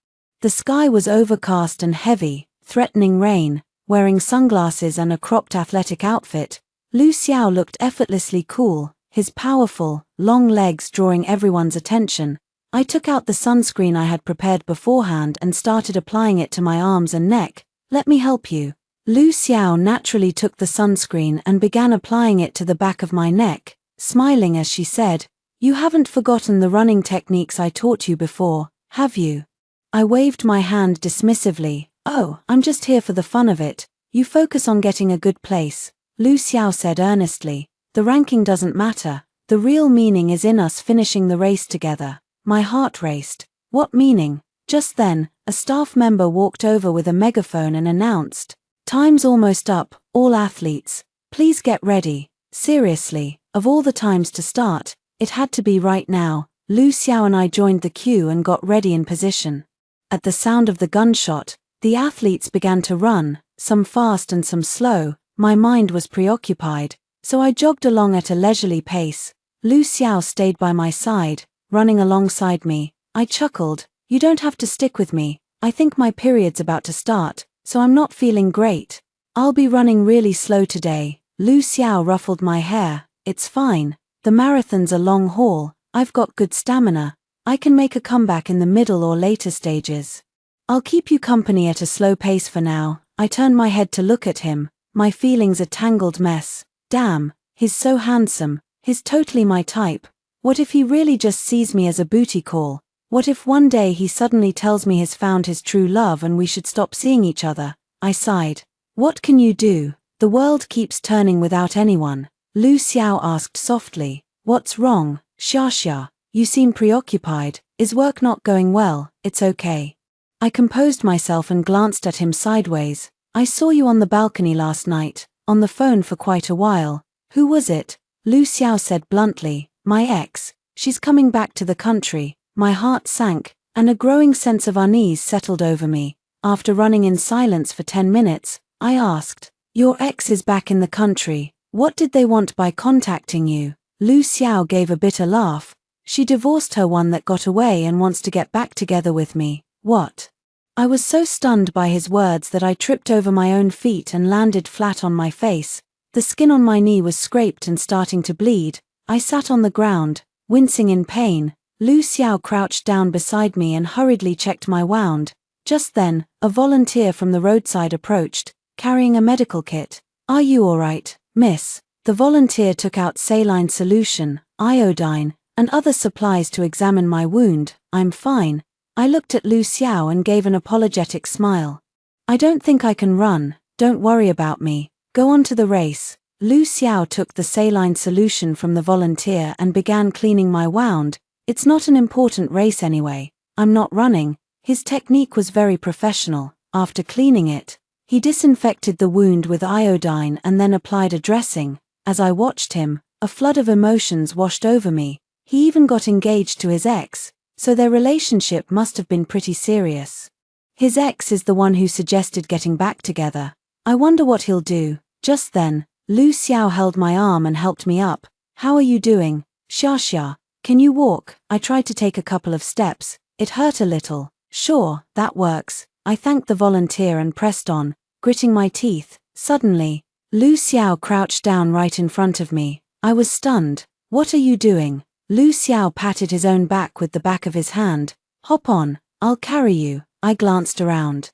The sky was overcast and heavy, threatening rain. Wearing sunglasses and a cropped athletic outfit, Lu Xiao looked effortlessly cool, his powerful, long legs drawing everyone's attention. I took out the sunscreen I had prepared beforehand and started applying it to my arms and neck. Let me help you. Lu Xiao naturally took the sunscreen and began applying it to the back of my neck, smiling as she said, "You haven't forgotten the running techniques I taught you before, have you?" I waved my hand dismissively. "Oh, I'm just here for the fun of it. You focus on getting a good place," Lu Xiao said earnestly. "The ranking doesn't matter. The real meaning is in us finishing the race together." My heart raced. What meaning? Just then, a staff member walked over with a megaphone and announced, "Time's almost up, all athletes. Please get ready." Seriously, of all the times to start, it had to be right now. Lu Xiao and I joined the queue and got ready in position. At the sound of the gunshot, the athletes began to run, some fast and some slow. My mind was preoccupied, so I jogged along at a leisurely pace. Lu Xiao stayed by my side, running alongside me. I chuckled, "You don't have to stick with me. I think my period's about to start, so I'm not feeling great. I'll be running really slow today." Lu Xiao ruffled my hair. "It's fine. The marathon's a long haul. I've got good stamina. I can make a comeback in the middle or later stages. I'll keep you company at a slow pace for now." I turned my head to look at him, my feelings a tangled mess. Damn, he's so handsome. He's totally my type. What if he really just sees me as a booty call? What if one day he suddenly tells me he's found his true love and we should stop seeing each other? I sighed. "What can you do? The world keeps turning without anyone." Lu Xiao asked softly, "What's wrong, Xia? You seem preoccupied. Is work not going well?" "It's okay." I composed myself and glanced at him sideways. "I saw you on the balcony last night, on the phone for quite a while. Who was it?" Lu Xiao said bluntly, "My ex. She's coming back to the country." My heart sank, and a growing sense of unease settled over me. After running in silence for 10 minutes, I asked, "Your ex is back in the country. What did they want by contacting you?" Lu Xiao gave a bitter laugh. "She divorced her one that got away and wants to get back together with me." "What?" I was so stunned by his words that I tripped over my own feet and landed flat on my face. The skin on my knee was scraped and starting to bleed. I sat on the ground, wincing in pain. Lu Xiao crouched down beside me and hurriedly checked my wound. Just then, a volunteer from the roadside approached, carrying a medical kit. "Are you all right, miss?" The volunteer took out saline solution, iodine, and other supplies to examine my wound. "I'm fine." I looked at Lu Xiao and gave an apologetic smile. "I don't think I can run. Don't worry about me. Go on to the race." Lu Xiao took the saline solution from the volunteer and began cleaning my wound. "It's not an important race anyway. I'm not running." His technique was very professional. After cleaning it, he disinfected the wound with iodine and then applied a dressing. As I watched him, a flood of emotions washed over me. He even got engaged to his ex, so their relationship must have been pretty serious. His ex is the one who suggested getting back together. I wonder what he'll do. Just then, Lu Xiao held my arm and helped me up. "How are you doing, Xia? Can you walk?" I tried to take a couple of steps. It hurt a little. "Sure, that works." I thanked the volunteer and pressed on, gritting my teeth. Suddenly, Lu Xiao crouched down right in front of me. I was stunned. "What are you doing?" Lu Xiao patted his own back with the back of his hand. "Hop on, I'll carry you." I glanced around.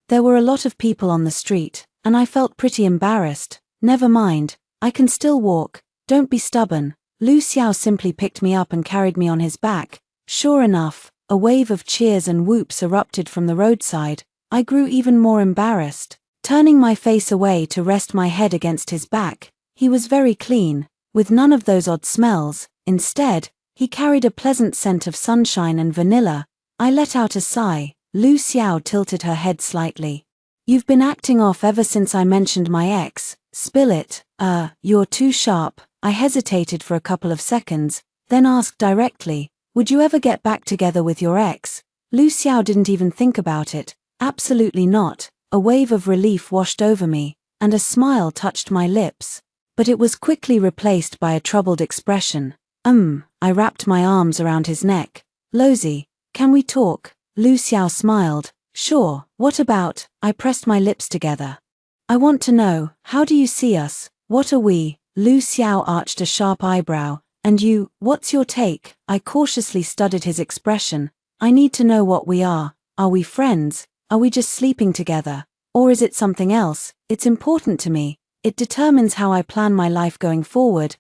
There were a lot of people on the street, and I felt pretty embarrassed. "Never mind, I can still walk. Don't be stubborn." Lu Xiao simply picked me up and carried me on his back. Sure enough, a wave of cheers and whoops erupted from the roadside. I grew even more embarrassed. Turning my face away to rest my head against his back, he was very clean, with none of those odd smells. Instead, he carried a pleasant scent of sunshine and vanilla. I let out a sigh. Lu Xiao tilted her head slightly. "You've been acting off ever since I mentioned my ex. Spill it." You're too sharp." I hesitated for a couple of seconds, then asked directly, "Would you ever get back together with your ex?" Lu Xiao didn't even think about it. "Absolutely not." A wave of relief washed over me, and a smile touched my lips. But it was quickly replaced by a troubled expression. I wrapped my arms around his neck. "Lozy, can we talk?" Lu Xiao smiled. "Sure, what about?" I pressed my lips together. "I want to know, how do you see us? What are we?" Lu Xiao arched a sharp eyebrow. "And you, what's your take?" I cautiously studied his expression. "I need to know what we are. Are we friends? Are we just sleeping together? Or is it something else? It's important to me. It determines how I plan my life going forward.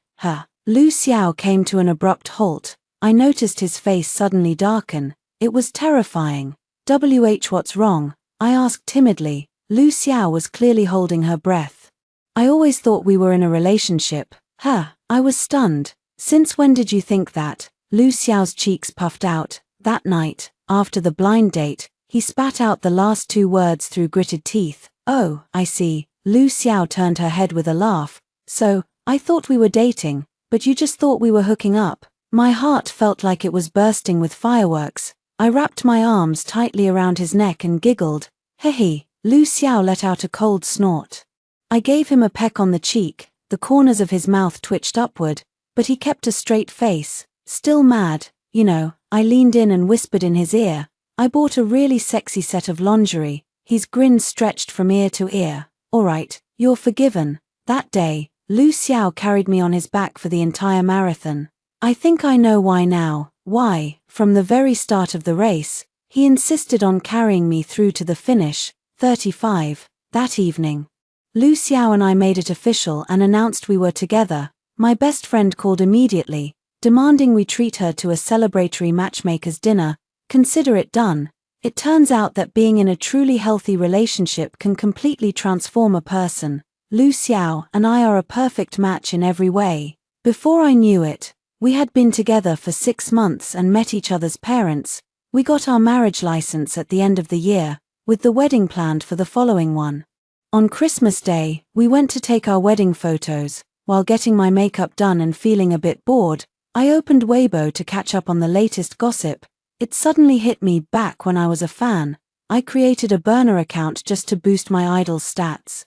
Lu Xiao came to an abrupt halt. I noticed his face suddenly darken. It was terrifying. What's wrong? I asked timidly. Lu Xiao was clearly holding her breath. I always thought we were in a relationship. I was stunned. Since when did you think that? Lu Xiao's cheeks puffed out. That night, after the blind date, he spat out the last two words through gritted teeth. Oh, I see. Lu Xiao turned her head with a laugh. So, I thought we were dating, but you just thought we were hooking up. My heart felt like it was bursting with fireworks. I wrapped my arms tightly around his neck and giggled. Hehe. Lu Xiao let out a cold snort. I gave him a peck on the cheek. The corners of his mouth twitched upward, but he kept a straight face. Still mad, you know. I leaned in and whispered in his ear. I bought a really sexy set of lingerie. His grin stretched from ear to ear. Alright, you're forgiven. That day, Lu Xiao carried me on his back for the entire marathon. I think I know why now. Why, from the very start of the race, he insisted on carrying me through to the finish. 35. That evening, Lu Xiao and I made it official and announced we were together. My best friend called immediately, demanding we treat her to a celebratory matchmaker's dinner. Consider it done. It turns out that being in a truly healthy relationship can completely transform a person. Lu Xiao and I are a perfect match in every way. Before I knew it, we had been together for 6 months and met each other's parents. We got our marriage license at the end of the year, with the wedding planned for the following one. On Christmas Day, we went to take our wedding photos. While getting my makeup done and feeling a bit bored, I opened Weibo to catch up on the latest gossip. It suddenly hit me back when I was a fan. I created a burner account just to boost my idol's stats.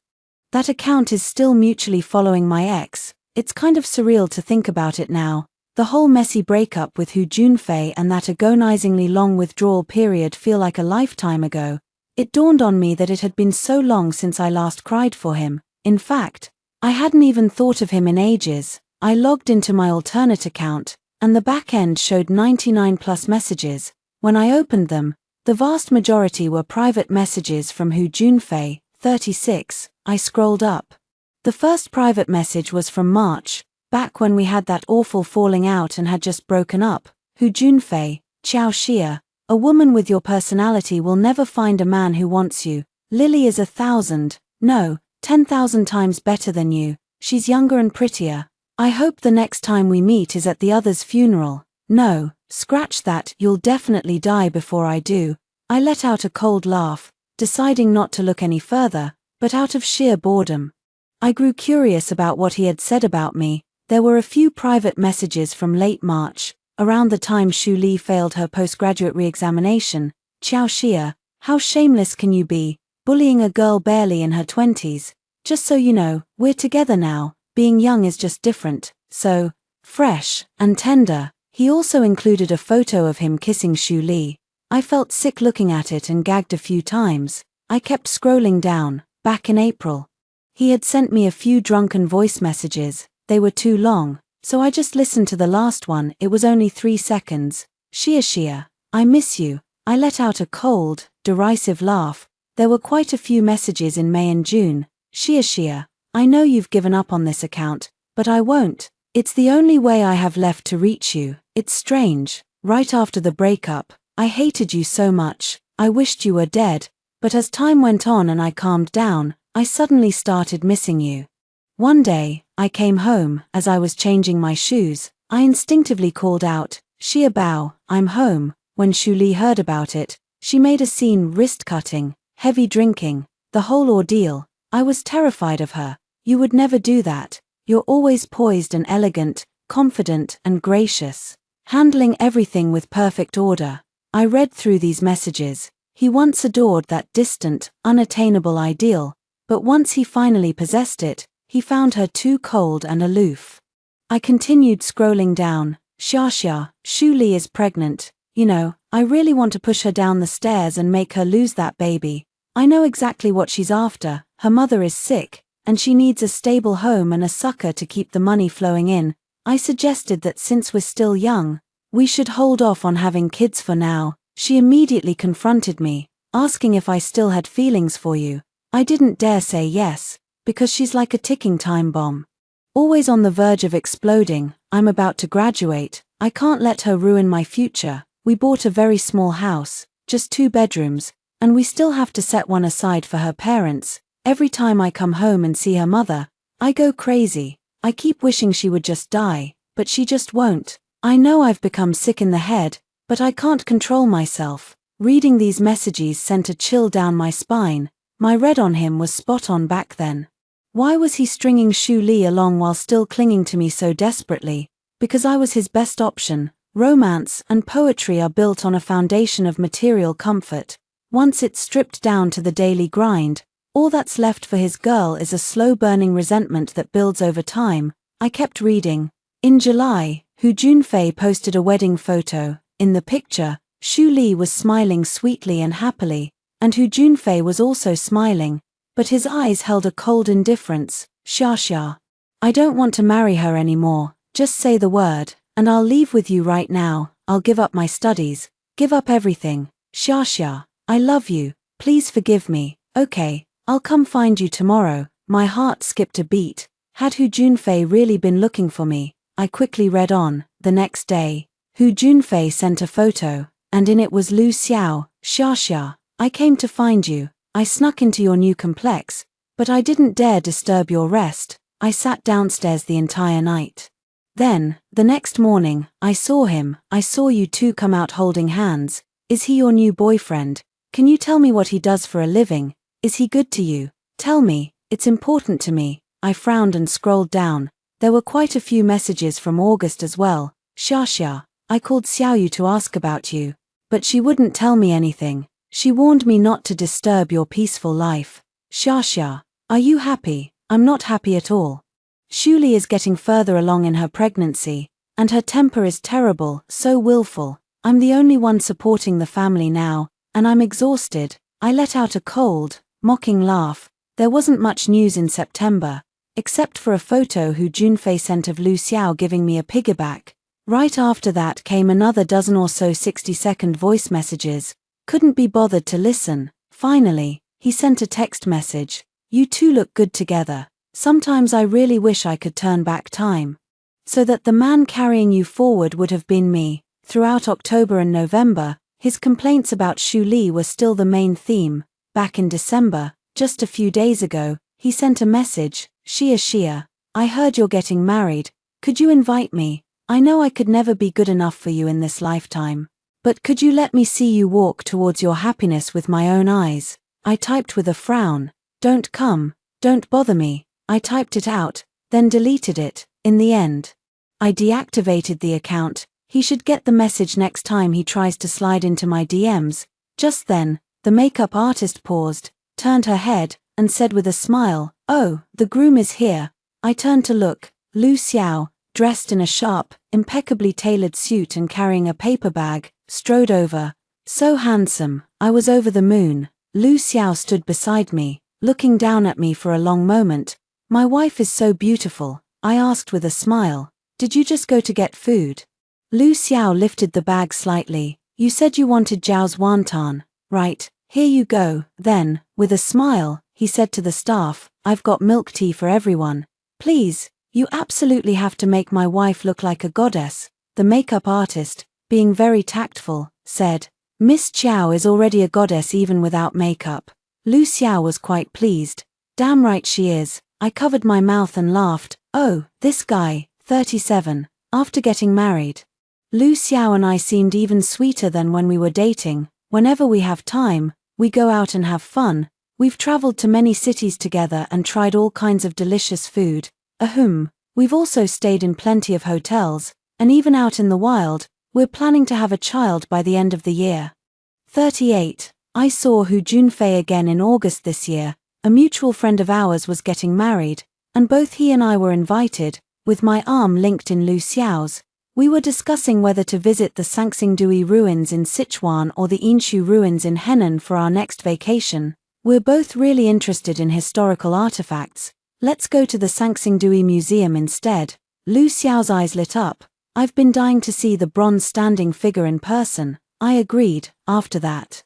That account is still mutually following my ex. It's kind of surreal to think about it now. The whole messy breakup with Hu Junfei and that agonizingly long withdrawal period feel like a lifetime ago. It dawned on me that it had been so long since I last cried for him. In fact, I hadn't even thought of him in ages. I logged into my alternate account, and the back end showed 99 plus messages. When I opened them, the vast majority were private messages from Hu Junfei, 36. I scrolled up. The first private message was from March, back when we had that awful falling out and had just broken up. Hu Junfei, Xiao Xia, a woman with your personality will never find a man who wants you. Lily is 1,000, no, 10,000 times better than you. She's younger and prettier. I hope the next time we meet is at the other's funeral. No, scratch that, you'll definitely die before I do. I let out a cold laugh, deciding not to look any further, but out of sheer boredom. I grew curious about what he had said about me. There were a few private messages from late March, around the time Shu Li failed her postgraduate re-examination. Xiao Xia, how shameless can you be, bullying a girl barely in her 20s? Just so you know, we're together now. Being young is just different, so fresh and tender. He also included a photo of him kissing Shu Li. I felt sick looking at it and gagged a few times. I kept scrolling down. Back in April, he had sent me a few drunken voice messages. They were too long, so I just listened to the last one. It was only 3 seconds. Xia Xia, I miss you. I let out a cold, derisive laugh. There were quite a few messages in May and June. Xia Xia, I know you've given up on this account, but I won't. It's the only way I have left to reach you. It's strange. Right after the breakup, I hated you so much. I wished you were dead. But as time went on and I calmed down, I suddenly started missing you. One day, I came home. As I was changing my shoes, I instinctively called out, Xia Bao, I'm home. When Shu Li heard about it, she made a scene, wrist-cutting, heavy drinking, the whole ordeal. I was terrified of her. You would never do that. You're always poised and elegant, confident and gracious, handling everything with perfect order. I read through these messages. He once adored that distant, unattainable ideal, but once he finally possessed it, he found her too cold and aloof. I continued scrolling down. Xia Xia, Shu Li is pregnant. You know, I really want to push her down the stairs and make her lose that baby. I know exactly what she's after. Her mother is sick, and she needs a stable home and a sucker to keep the money flowing in. I suggested that since we're still young, we should hold off on having kids for now. She immediately confronted me, asking if I still had feelings for you. I didn't dare say yes, because she's like a ticking time bomb. Always on the verge of exploding. I'm about to graduate, I can't let her ruin my future. We bought a very small house, just 2 bedrooms, and we still have to set one aside for her parents. Every time I come home and see her mother, I go crazy. I keep wishing she would just die, but she just won't. I know I've become sick in the head, but I can't control myself. Reading these messages sent a chill down my spine. My read on him was spot on back then. Why was he stringing Shu Li along while still clinging to me so desperately? Because I was his best option. Romance and poetry are built on a foundation of material comfort. Once it's stripped down to the daily grind, all that's left for his girl is a slow-burning resentment that builds over time. I kept reading. In July, Hu Junfei posted a wedding photo. In the picture, Shu Li was smiling sweetly and happily, and Hu Junfei was also smiling, but his eyes held a cold indifference. Xia. I don't want to marry her anymore, just say the word, and I'll leave with you right now. I'll give up my studies, give up everything. Xia, I love you, please forgive me. Okay, I'll come find you tomorrow. My heart skipped a beat. Had Hu Junfei really been looking for me? I quickly read on. The next day, Hu Junfei sent a photo, and in it was Lu Xiao. Xia, I came to find you. I snuck into your new complex, but I didn't dare disturb your rest. I sat downstairs the entire night. Then, the next morning, I saw him. I saw you two come out holding hands. Is he your new boyfriend? Can you tell me what he does for a living? Is he good to you? Tell me, it's important to me. I frowned and scrolled down. There were quite a few messages from August as well. Xia, I called Xiaoyu to ask about you, but she wouldn't tell me anything. She warned me not to disturb your peaceful life. Xia, are you happy? I'm not happy at all. Shuli is getting further along in her pregnancy, and her temper is terrible, so willful. I'm the only one supporting the family now, and I'm exhausted. I let out a cold, mocking laugh. There wasn't much news in September, except for a photo Hu Junfei sent of Lu Xiao giving me a piggyback. Right after that came another dozen or so 60-second voice messages. Couldn't be bothered to listen. Finally, he sent a text message. You two look good together. Sometimes I really wish I could turn back time, so that the man carrying you forward would have been me. Throughout October and November, his complaints about Shu Li were still the main theme. Back in December, just a few days ago, he sent a message. Xia, I heard you're getting married. Could you invite me? I know I could never be good enough for you in this lifetime, but could you let me see you walk towards your happiness with my own eyes? I typed with a frown. Don't come, don't bother me. I typed it out, then deleted it. In the end, I deactivated the account. He should get the message next time he tries to slide into my DMs. Just then, the makeup artist paused, turned her head, and said with a smile, "Oh, the groom is here." I turned to look. Lu Xiao, dressed in a sharp, impeccably tailored suit and carrying a paper bag, strode over. So handsome, I was over the moon. Lu Xiao stood beside me, looking down at me for a long moment. My wife is so beautiful, I asked with a smile. Did you just go to get food? Lu Xiao lifted the bag slightly. You said you wanted Zhao's wonton, right? Here you go. Then, with a smile, he said to the staff, I've got milk tea for everyone. Please, you absolutely have to make my wife look like a goddess. The makeup artist, being very tactful, said, Miss Qiao is already a goddess even without makeup. Lu Xiao was quite pleased. Damn right she is. I covered my mouth and laughed. Oh, this guy, 37, after getting married. Lu Xiao and I seemed even sweeter than when we were dating. Whenever we have time, we go out and have fun. We've traveled to many cities together and tried all kinds of delicious food. We've also stayed in plenty of hotels, and even out in the wild. We're planning to have a child by the end of the year. 38. I saw Hu Junfei again in August this year. A mutual friend of ours was getting married, and both he and I were invited. With my arm linked in Lu Xiao's, we were discussing whether to visit the Sanxingdui ruins in Sichuan or the Inshu ruins in Henan for our next vacation. We're both really interested in historical artifacts. Let's go to the Sanxingdui Museum instead. Lu Xiao's eyes lit up. I've been dying to see the bronze standing figure in person. I agreed. After that,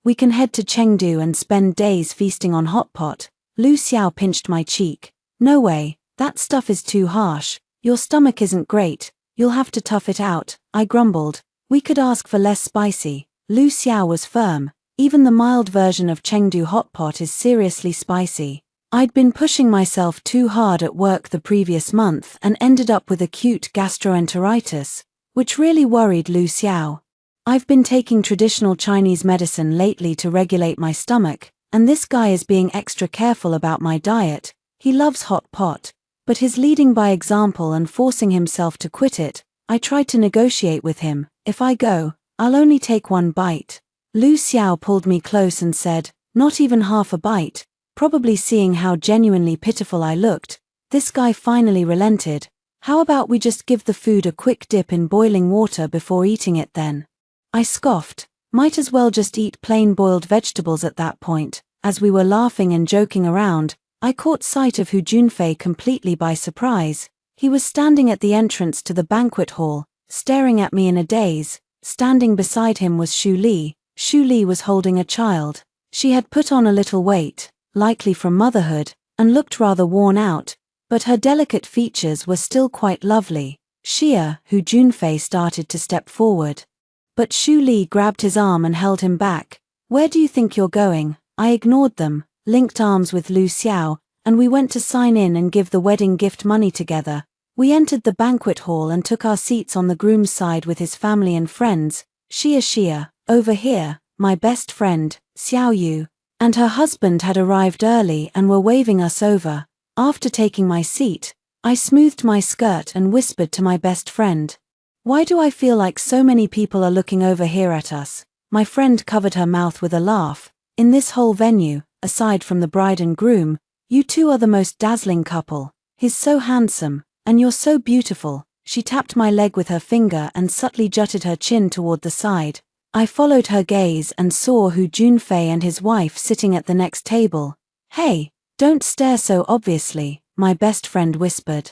We can head to Chengdu and spend days feasting on hot pot. Lu Xiao pinched my cheek. No way, that stuff is too harsh. Your stomach isn't great, you'll have to tough it out, I grumbled. We could ask for less spicy. Lu Xiao was firm. Even the mild version of Chengdu hot pot is seriously spicy. I'd been pushing myself too hard at work the previous month and ended up with acute gastroenteritis, which really worried Lu Xiao. I've been taking traditional Chinese medicine lately to regulate my stomach, and this guy is being extra careful about my diet. He loves hot pot, but he's leading by example and forcing himself to quit it. I tried to negotiate with him. If I go, I'll only take one bite. Lu Xiao pulled me close and said, not even half a bite. Probably seeing how genuinely pitiful I looked, this guy finally relented. How about we just give the food a quick dip in boiling water before eating it then? I scoffed. Might as well just eat plain boiled vegetables at that point. As we were laughing and joking around, I caught sight of Hu Junfei completely by surprise. He was standing at the entrance to the banquet hall, staring at me in a daze. Standing beside him was Shu Li. Shu Li was holding a child. She had put on a little weight, likely from motherhood, and looked rather worn out, but her delicate features were still quite lovely. Xia, Hu Junfei started to step forward. But Shu Li grabbed his arm and held him back. Where do you think you're going? I ignored them, linked arms with Lu Xiao, and we went to sign in and give the wedding gift money together. We entered the banquet hall and took our seats on the groom's side with his family and friends. Xia, over here, my best friend, Xiao Yu, and her husband had arrived early and were waving us over. After taking my seat, I smoothed my skirt and whispered to my best friend. Why do I feel like so many people are looking over here at us? My friend covered her mouth with a laugh. In this whole venue, aside from the bride and groom, you two are the most dazzling couple. He's so handsome, and you're so beautiful. She tapped my leg with her finger and subtly jutted her chin toward the side. I followed her gaze and saw Hu Junfei and his wife sitting at the next table. Hey, don't stare so obviously, my best friend whispered,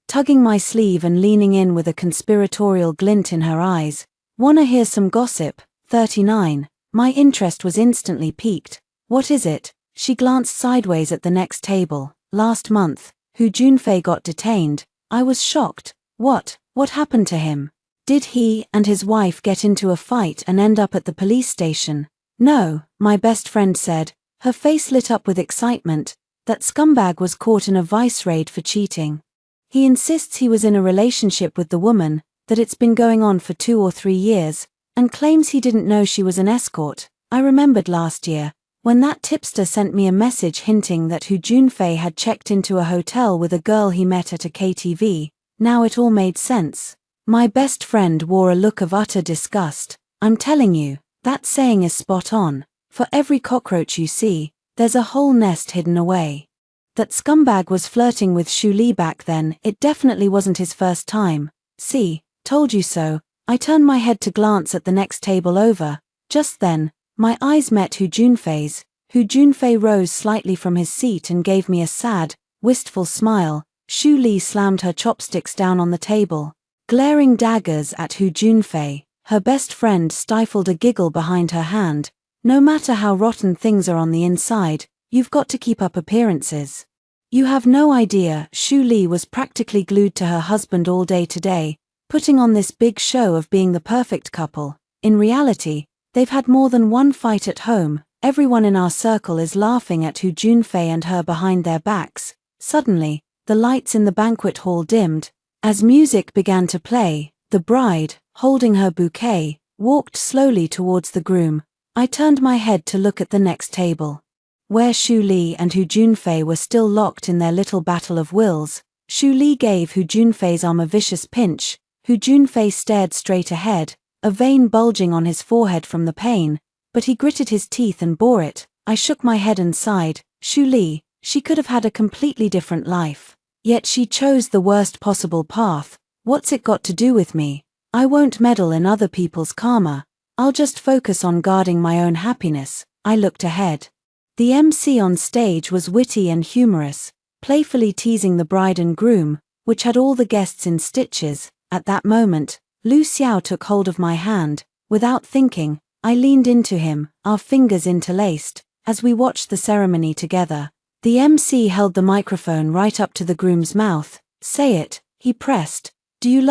tugging my sleeve and leaning in with a conspiratorial glint in her eyes. Wanna hear some gossip? 39. My interest was instantly piqued. What is it? She glanced sideways at the next table. Last month, Hu Junfei got detained. I was shocked. What happened to him? Did he and his wife get into a fight and end up at the police station? No, my best friend said, her face lit up with excitement. That scumbag was caught in a vice raid for cheating. He insists he was in a relationship with the woman, that it's been going on for 2 or 3 years, and claims he didn't know she was an escort. I remembered last year, when that tipster sent me a message hinting that Hu Junfei had checked into a hotel with a girl he met at a KTV. Now it all made sense. My best friend wore a look of utter disgust. I'm telling you, that saying is spot on. For every cockroach you see, there's a whole nest hidden away. That scumbag was flirting with Shu Li back then. It definitely wasn't his first time. See, told you so. I turned my head to glance at the next table over. Just then, my eyes met Hu Junfei's. Hu Junfei rose slightly from his seat and gave me a sad, wistful smile. Shu Li slammed her chopsticks down on the table, glaring daggers at Hu Junfei. Her best friend stifled a giggle behind her hand. No matter how rotten things are on the inside, you've got to keep up appearances. You have no idea, Shu Li was practically glued to her husband all day today, putting on this big show of being the perfect couple. In reality, they've had more than one fight at home. Everyone in our circle is laughing at Hu Junfei and her behind their backs. Suddenly, the lights in the banquet hall dimmed. As music began to play, the bride, holding her bouquet, walked slowly towards the groom. I turned my head to look at the next table, where Shu Li and Hu Junfei were still locked in their little battle of wills. Shu Li gave Hu Junfei's arm a vicious pinch. Hu Junfei stared straight ahead, a vein bulging on his forehead from the pain, but he gritted his teeth and bore it. I shook my head and sighed. Shu Li, she could have had a completely different life. Yet she chose the worst possible path. What's it got to do with me? I won't meddle in other people's karma. I'll just focus on guarding my own happiness. I looked ahead. The MC on stage was witty and humorous, playfully teasing the bride and groom, which had all the guests in stitches. At that moment, Lu Xiao took hold of my hand. Without thinking, I leaned into him, our fingers interlaced, as we watched the ceremony together. The MC held the microphone right up to the groom's mouth. "Say it," he pressed. "Do you